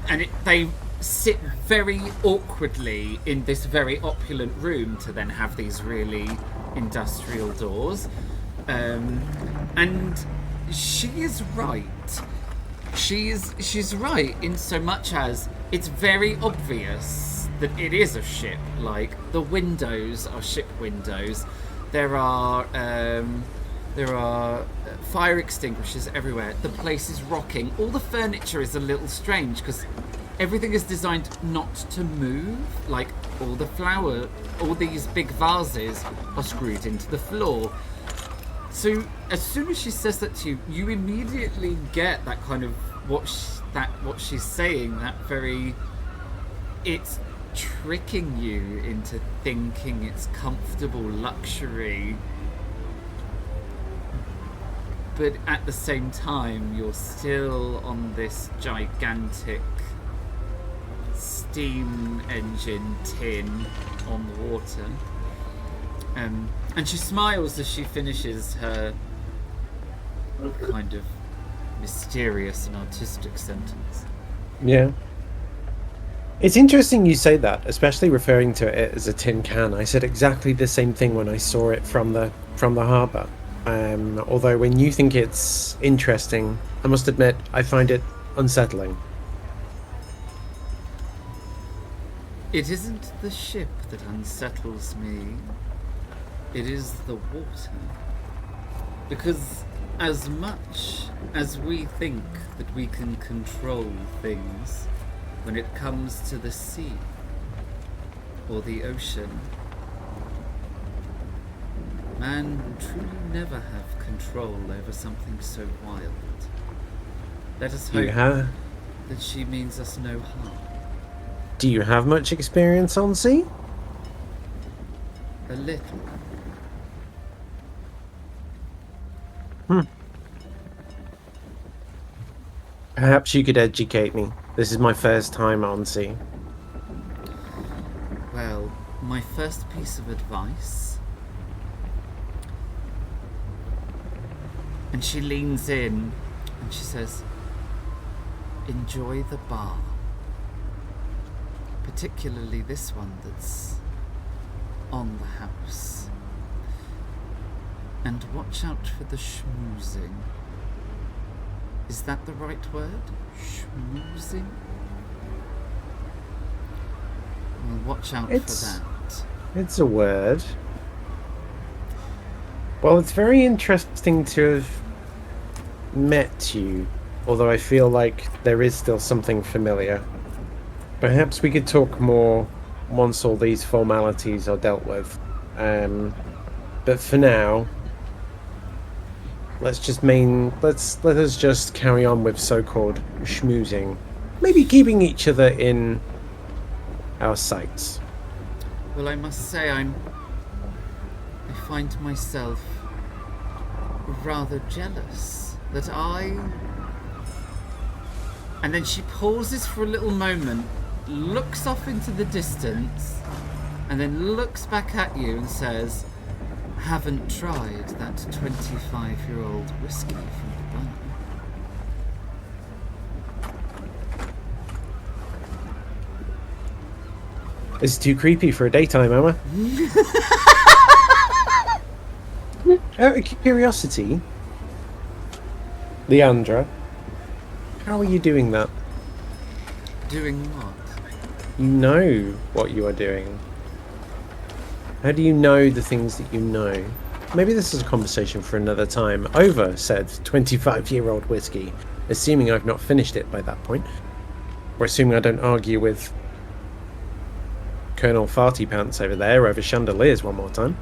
and they sit very awkwardly in this very opulent room to then have these really industrial doors. And she is right. She's right in so much as it's very obvious that it is a ship. Like, the windows are ship windows. There are fire extinguishers everywhere. The place is rocking. All the furniture is a little strange because everything is designed not to move. Like, all these big vases are screwed into the floor. So as soon as she says that to you, you immediately get that kind of what she's saying. That very, it's tricking you into thinking it's comfortable luxury but at the same time, you're still on this gigantic steam engine tin on the water. And she smiles as she finishes her kind of mysterious and artistic sentence. Yeah. It's interesting you say that, especially referring to it as a tin can. I said exactly the same thing when I saw it from the harbour. Although when you think it's interesting, I must admit I find it unsettling. It isn't the ship that unsettles me. It is the water. Because as much as we think that we can control things, when it comes to the sea or the ocean, man will truly never have control over something so wild. Let us hope that she means us no harm. Do you have much experience on sea? A little. Perhaps you could educate me. This is my first time on sea. Well, my first piece of advice. And she leans in and she says, enjoy the bar. Particularly this one that's on the house. And watch out for the schmoozing. Is that the right word? Schmoozing? Well, watch out for that. It's a word. Well, it's very interesting to have met you, although I feel like there is still something familiar. Perhaps we could talk more once all these formalities are dealt with. But for now, let us just carry on with so-called schmoozing. Maybe keeping each other in our sights. Well, I must say I find myself rather jealous that And then she pauses for a little moment, looks off into the distance, and then looks back at you and says, haven't tried that 25-year-old whiskey from the bar. It's too creepy for a daytime, Emma. Out of curiosity, Leandra, how are you doing that? Doing what? You know what you are doing. How do you know the things that you know? Maybe this is a conversation for another time. Over said 25-year-old whiskey, assuming I've not finished it by that point. Or assuming I don't argue with Colonel Farty Pants over there over chandeliers one more time.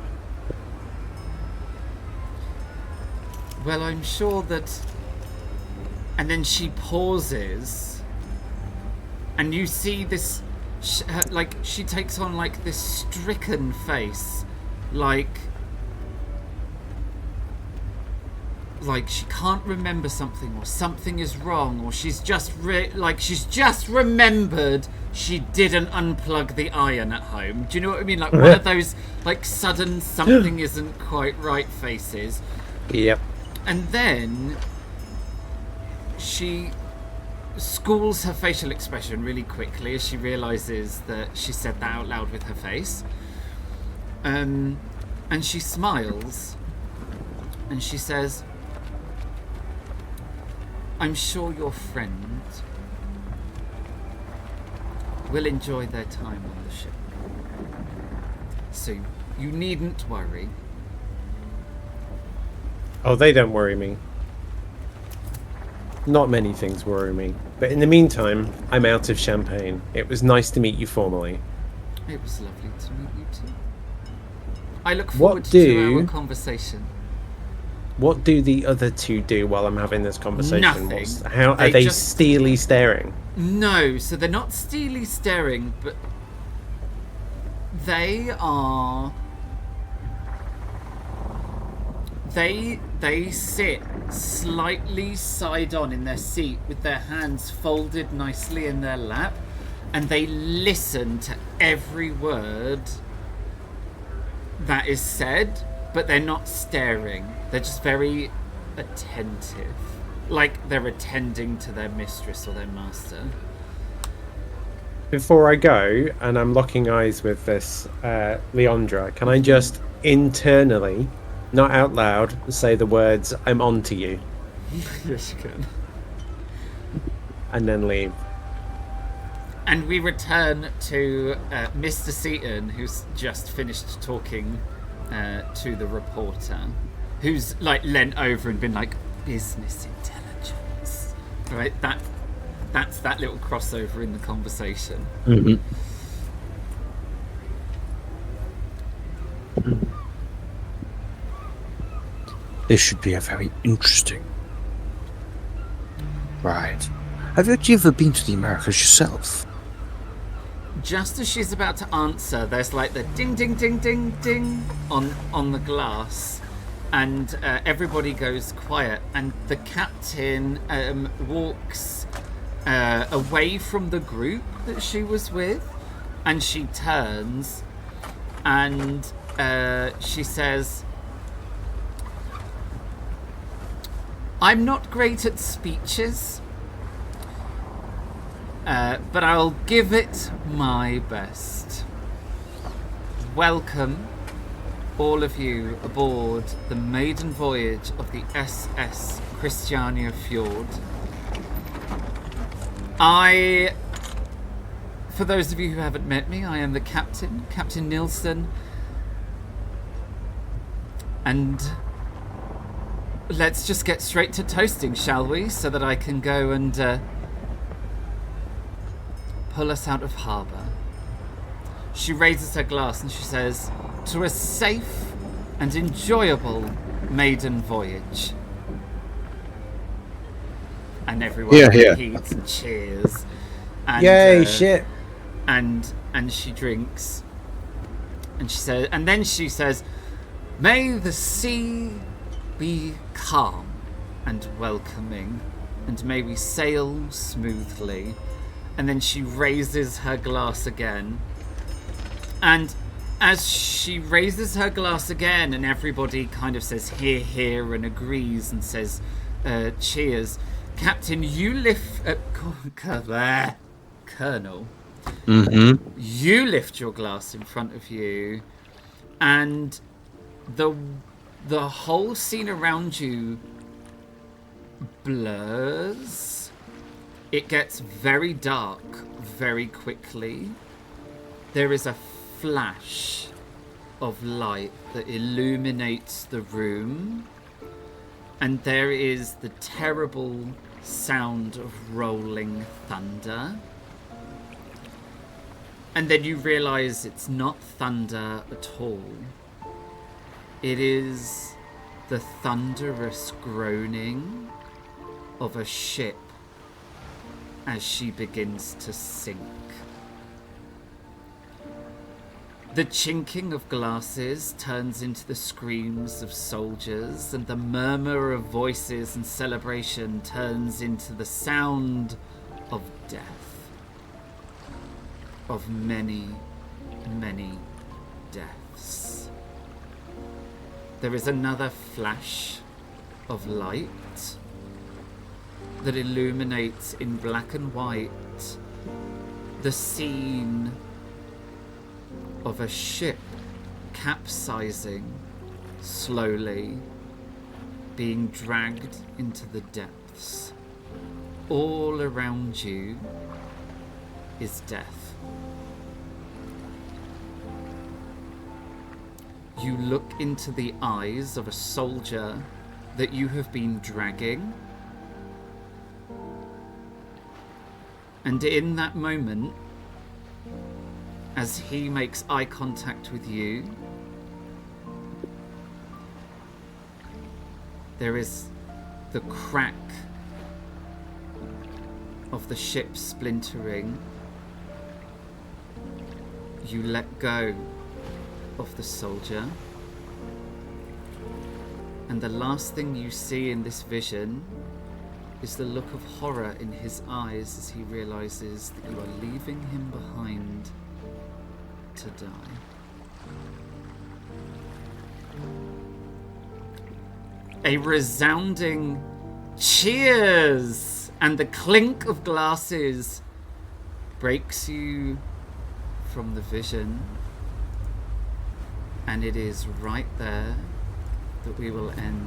Well, I'm sure that... And then she pauses, and you see this, like, she takes on, like, this stricken face, like she can't remember something, or something is wrong, or she's just remembered she didn't unplug the iron at home. Do you know what I mean? Like, one of those, like, sudden something isn't quite right faces. Yep. And then she schools her facial expression really quickly as she realizes that she said that out loud with her face. And she smiles and she says, I'm sure your friend will enjoy their time on the ship. So you needn't worry. Oh, they don't worry me. Not many things worry me. But in the meantime, I'm out of champagne. It was nice to meet you formally. It was lovely to meet you too. I look forward to our conversation. What do the other two do while I'm having this conversation? Nothing. How are they just steely staring? No, so they're not steely staring, but They sit slightly side on in their seat with their hands folded nicely in their lap, and they listen to every word that is said, but they're not staring. They're just very attentive, like they're attending to their mistress or their master. Before I go, and I'm locking eyes with this Leandra, can I just internally, not out loud, say the words, "I'm on to you," Yes, you can. and then leave? And we return to Mr. Seaton, who's just finished talking to the reporter, who's like leant over and been like, business intelligence, right? That's that little crossover in the conversation. Mm-hmm. This should be a very interesting ride. Have you actually ever been to the Americas yourself? Just as she's about to answer, there's like the ding, ding, ding, ding, ding on the glass, and everybody goes quiet, and the captain walks away from the group that she was with, and she turns and she says, "I'm not great at speeches, but I'll give it my best. Welcome, all of you, aboard the maiden voyage of the SS Kristianiafjord. For those of you who haven't met me, I am the captain, Captain Nilsson, and let's just get straight to toasting, shall we, so that I can go and pull us out of harbour." She raises her glass and she says, "To a safe and enjoyable maiden voyage." And everyone repeats and cheers. And, Yay, shit. And she drinks. And she says, and then she says, "May the sea be calm and welcoming, and may we sail smoothly." And then she raises her glass again. And as she raises her glass again, and everybody kind of says hear, hear, and agrees and says cheers, Captain, you lift... Colonel. Mm-hmm. You lift your glass in front of you, and the whole scene around you blurs. It gets very dark very quickly. There is a flash of light that illuminates the room, and there is the terrible sound of rolling thunder. And then you realize it's not thunder at all. It is the thunderous groaning of a ship as she begins to sink. The chinking of glasses turns into the screams of soldiers, and the murmur of voices and celebration turns into the sound of death. Of many, many deaths. There is another flash of light that illuminates in black and white the scene of a ship capsizing slowly, being dragged into the depths. All around you is death. You look into the eyes of a soldier that you have been dragging, and in that moment, as he makes eye contact with you, there is the crack of the ship splintering. You let go of the soldier, And the last thing you see in this vision is the look of horror in his eyes as he realizes that you are leaving him behind to die. A resounding cheers and the clink of glasses breaks you from the vision, and it is right there that we will end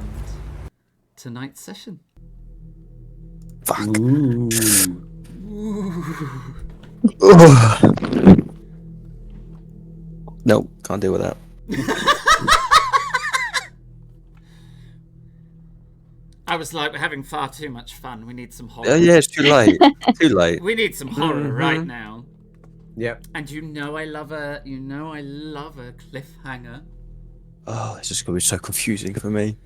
tonight's session. Fuck. Ooh. Nope, can't deal with that. I was like, we're having far too much fun. We need some horror. Oh yeah, it's too late. Too late. We need some horror right now. Yep. And I love a cliffhanger. Oh, it's just gonna be so confusing for me.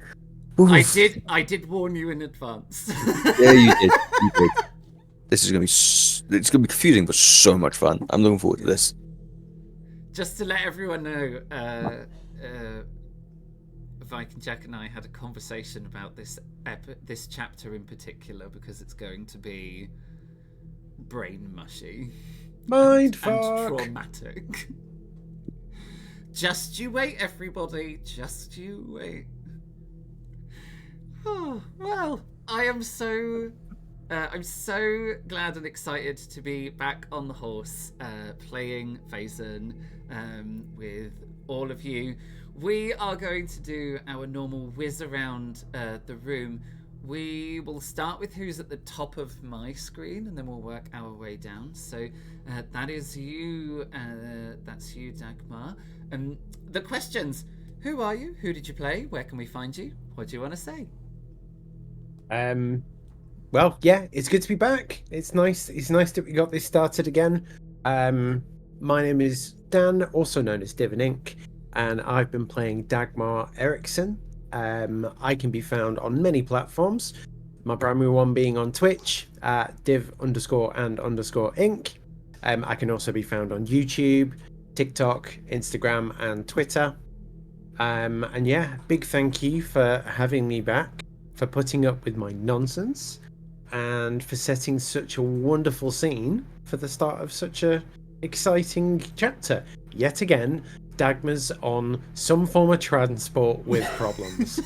I Oof. did warn you in advance. Yeah, you did. You did. This is gonna be. It's gonna be confusing, but so much fun. I'm looking forward to this. Just to let everyone know, Viking Jack and I had a conversation about this chapter in particular because it's going to be brain mushy. Mind and fuck. traumatic. Just you wait, everybody. Just you wait. Oh, well, I'm so glad and excited to be back on the horse, playing Vaesen with all of you. We are going to do our normal whiz around the room. We will start with who's at the top of my screen, and then we'll work our way down. So that is you. That's you, Dagmar. The questions: who are you? Who did you play? Where can we find you? What do you want to say? Well, yeah, it's good to be back. It's nice. It's nice that we got this started again. My name is Dan, also known as Div and Ink, and I've been playing Dagmar Eriksson. I can be found on many platforms. My primary one being on Twitch, div_and_ink. I can also be found on YouTube, TikTok, Instagram, and Twitter. And yeah, big thank you for having me back, for putting up with my nonsense, and for setting such a wonderful scene for the start of such a exciting chapter. Yet again, Dagmar's on some form of transport with problems.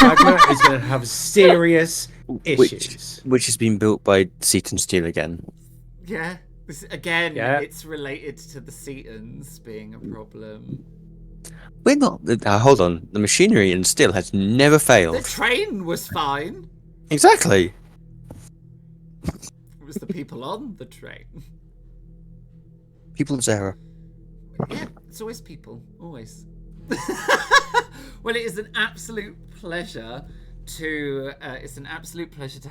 Dagmar is going to have serious issues. Which has been built by Seaton Steel again. Yeah. It's related to the Setons being a problem. We're not. Hold on. The machinery in steel has never failed. The train was fine. Exactly. It was the people on the train. People's error. Yeah, it's always people. Always. Well, it is an absolute pleasure to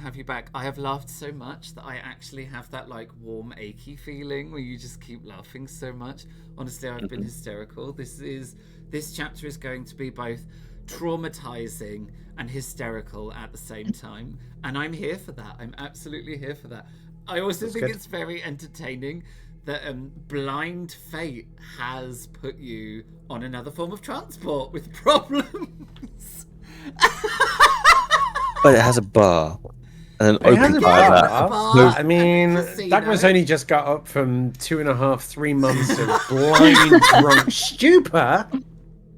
have you back. I have laughed so much that I actually have that like warm, achy feeling where you just keep laughing so much. Honestly, I've been hysterical. This chapter is going to be both traumatizing and hysterical at the same time, and I'm here for that. I'm absolutely here for that. I also think it's very entertaining that blind fate has put you on another form of transport with problems. But it has a bar. And an It has open a bar. bar. I mean, casino. Dagmar's only just got up from 2.5-3 months of blind drunk stupor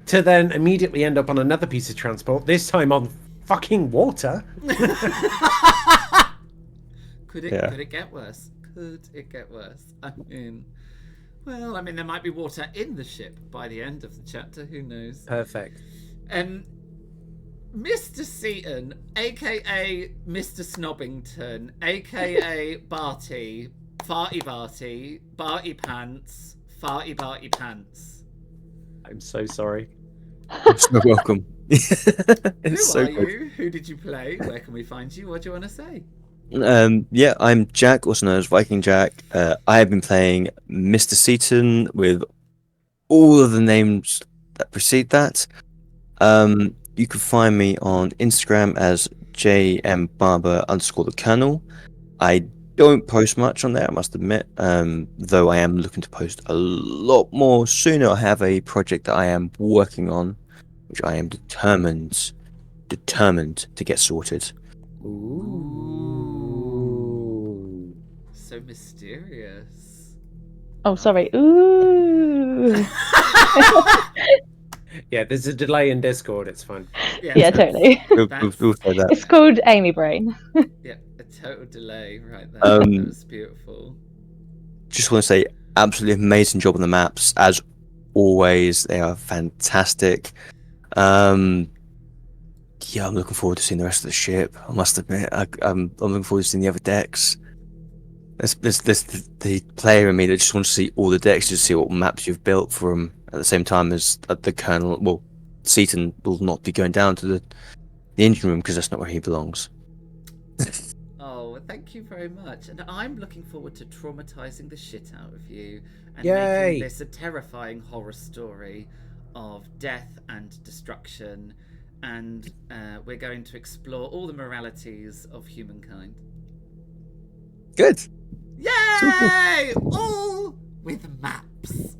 to then immediately end up on another piece of transport, this time on fucking water. Could it get worse? Could it get worse? I mean, there might be water in the ship by the end of the chapter. Who knows? Perfect. Mr. Seaton, aka Mr. Snobbington, aka Barty, Farty Barty, Barty Pants, Farty Barty Pants. I'm so sorry. You're so welcome. Who So are good. you? Who did you play? Where can we find you? What do you want to say? Yeah, I'm Jack, also known as Viking Jack. I have been playing Mr. Seaton with all of the names that precede that. You can find me on Instagram as jmbarber_the Colonel. I don't post much on there, I must admit, though I am looking to post a lot more sooner. I have a project that I am working on, which I am determined determined to get sorted. Ooh. So mysterious. Oh, sorry. Ooh. Yeah, there's a delay in Discord. It's fine. Yeah, totally. We'll That's, say that. It's called Amy Brain. yeah, a total delay right there. Um, That was beautiful. Just want to say, absolutely amazing job on the maps as always. They are fantastic. Yeah, I'm looking forward to seeing the rest of the ship. I must admit, I'm looking forward to seeing the other decks. There's the player in me that just wants to see all the decks, just see what maps you've built for them. At the same time as the Colonel, well, Seaton will not be going down to the engine room because that's not where he belongs. Oh, thank you very much. And I'm looking forward to traumatizing the shit out of you and Yay. making this a terrifying horror story of death and destruction. And we're going to explore all the moralities of humankind. Good. Yay! All with maps.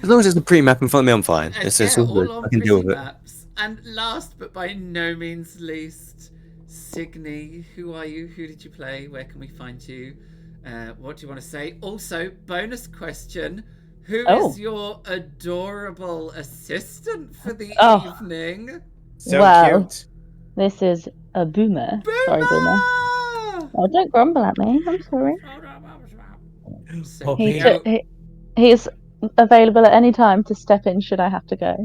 As long as there's a pre-map in front of me, I'm fine. And It's yeah, all good. all on I can deal pretty with it. maps. And last but by no means least, Signy, who are you? Who did you play? Where can we find you? What do you want to say? Also, bonus question. Who is your adorable assistant for the evening? So Wow. cute. This is a boomer. Sorry, boomer. Boomer! Oh, don't grumble at me. I'm sorry. So Poppy. He's available at any time to step in should I have to go.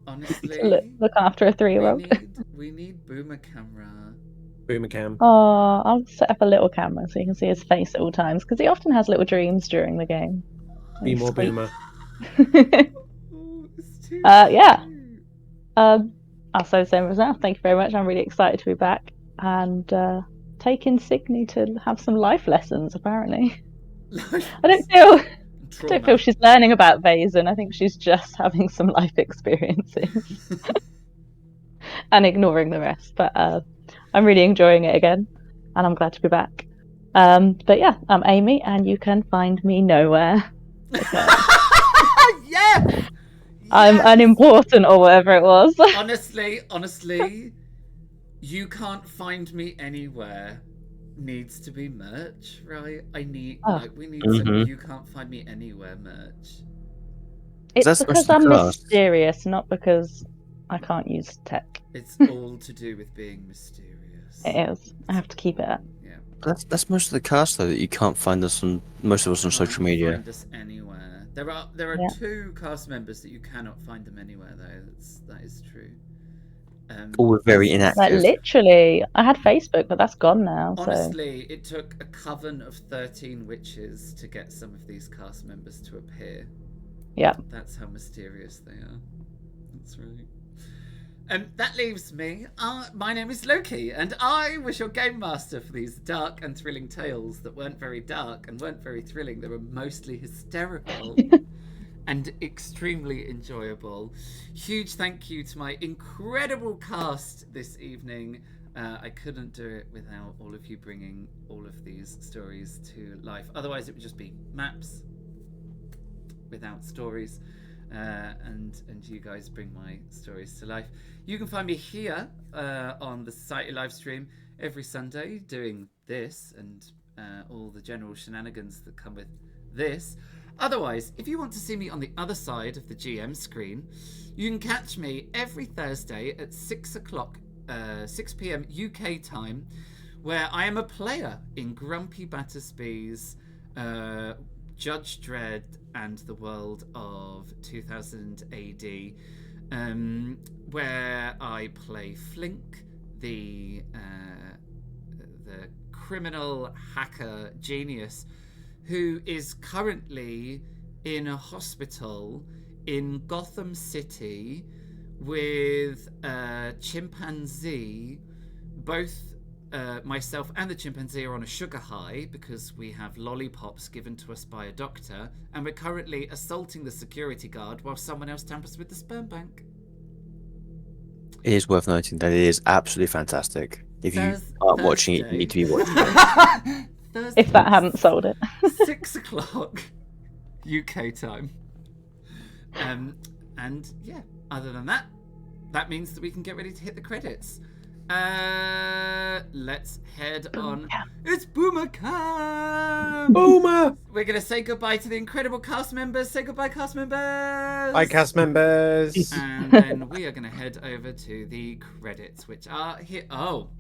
honestly, Look after a 3-year-old. we need Boomer camera. Boomer cam. Oh, I'll set up a little camera so you can see his face at all times because he often has little dreams during the game. Be more Sweet. boomer. Oh, it's too Yeah. cute. I'll say the same as now. Thank you very much. I'm really excited to be back and taking Signy to have some life lessons. Apparently, I don't feel she's learning about Vaesen. I think she's just having some life experiences and ignoring the rest. But I'm really enjoying it again, and I'm glad to be back. But yeah, I'm Amy, and you can find me nowhere. Yes! I'm unimportant or whatever it was. Honestly, you can't find me anywhere. Needs to be merch, right? We need some you can't find me anywhere merch. It's because I'm mysterious, not because I can't use tech. It's all to do with being mysterious. It is. I have to keep it up. Yeah. That's most of the cast though, that you can't find us on most of us on social media. Find us anywhere. There are 2 cast members that you cannot find them anywhere though. That is true. All very inactive. Like literally, I had Facebook, but that's gone now. Honestly, it took a coven of 13 witches to get some of these cast members to appear. Yeah. That's how mysterious they are. That's right. That leaves me. My name is Loki, and I was your game master for these dark and thrilling tales that weren't very dark and weren't very thrilling. They were mostly hysterical and extremely enjoyable. Huge thank you to my incredible cast this evening. I couldn't do it without all of you bringing all of these stories to life. Otherwise, it would just be maps without stories. And you guys bring my stories to life. You can find me here on the Society Livestream every Sunday doing this and all the general shenanigans that come with this. Otherwise, if you want to see me on the other side of the GM screen, you can catch me every Thursday at 6 p.m. UK time, where I am a player in Grumpy Battersby's Judge Dredd and the World of 2000 AD, where I play Flink, the criminal hacker genius who is currently in a hospital in Gotham City with a chimpanzee. Both myself and the chimpanzee are on a sugar high because we have lollipops given to us by a doctor, and we're currently assaulting the security guard while someone else tampers with the sperm bank. It is worth noting that it is absolutely fantastic. If you aren't watching it, you need to be watching it. If that hadn't sold it. 6 o'clock UK time. And yeah, other than that, that means that we can get ready to hit the credits. Let's head on. It's Boomer Cam! Boomer! We're going to say goodbye to the incredible cast members. Say goodbye, cast members! Bye, cast members! And then we are going to head over to the credits, which are here. Oh.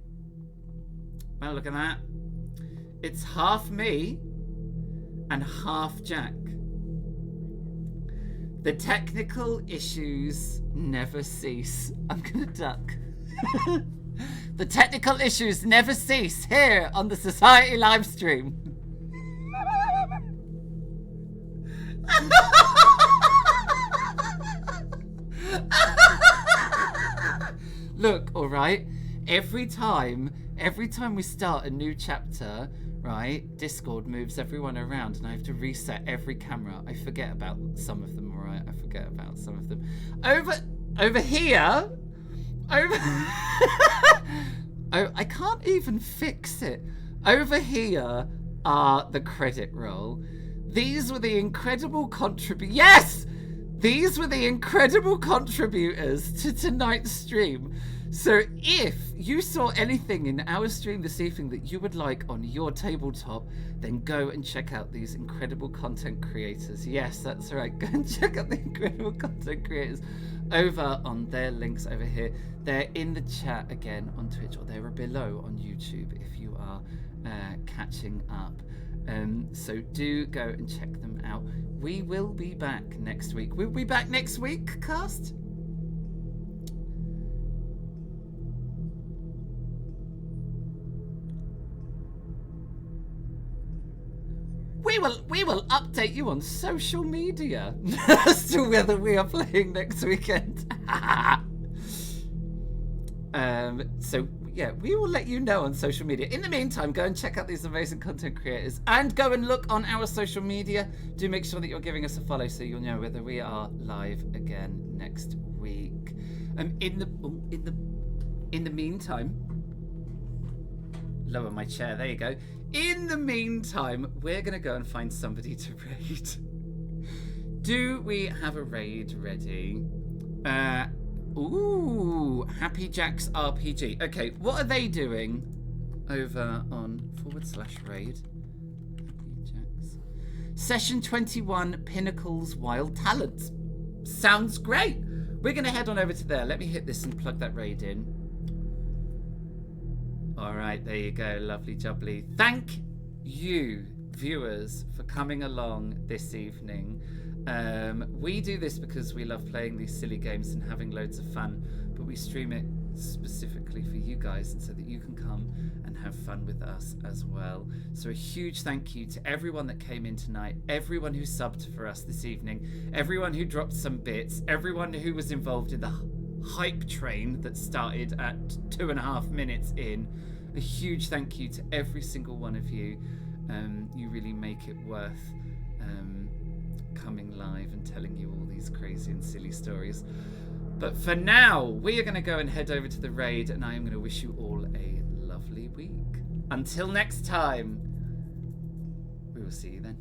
Well, look at that. It's half me and half Jack. The technical issues never cease. I'm going to duck. The technical issues never cease here on the Society Livestream. Look, all right. Every time we start a new chapter, right, Discord moves everyone around and I have to reset every camera. I forget about some of them, all right? I forget about some of them. Over here. Oh, I can't even fix it. Over here are the credit roll. These were the incredible Yes! These were the incredible contributors to tonight's stream. So if you saw anything in our stream this evening that you would like on your tabletop, then go and check out these incredible content creators. Yes, that's right. Go and check out the incredible content creators over on their links over here. They're in the chat again on Twitch, or they're below on YouTube if you are catching up. So do go and check them out. We will be back next week. We'll be back next week, cast? We will update you on social media as to whether we are playing next weekend. So yeah, we will let you know on social media. In the meantime, go and check out these amazing content creators and go and look on our social media. Do make sure that you're giving us a follow so you'll know whether we are live again next week. In the meantime, lower my chair. There you go. In the meantime, we're going to go and find somebody to raid. Do we have a raid ready? Ooh, Happy Jack's RPG. Okay, what are they doing over on /raid? Happy Jack's. Session 21, Pinnacles Wild Talents. Sounds great. We're going to head on over to there. Let me hit this and plug that raid in. All right, there you go. Lovely jubbly. Thank you, viewers, for coming along this evening. We do this because we love playing these silly games and having loads of fun, but we stream it specifically for you guys and so that you can come and have fun with us as well. So a huge thank you to everyone that came in tonight, everyone who subbed for us this evening, everyone who dropped some bits, everyone who was involved in the hype train that started at 2.5 minutes in. A huge thank you to every single one of you. You really make it worth coming live and telling you all these crazy and silly stories. But for now, we are going to go and head over to the raid, and I am going to wish you all a lovely week. Until next time, we will see you then.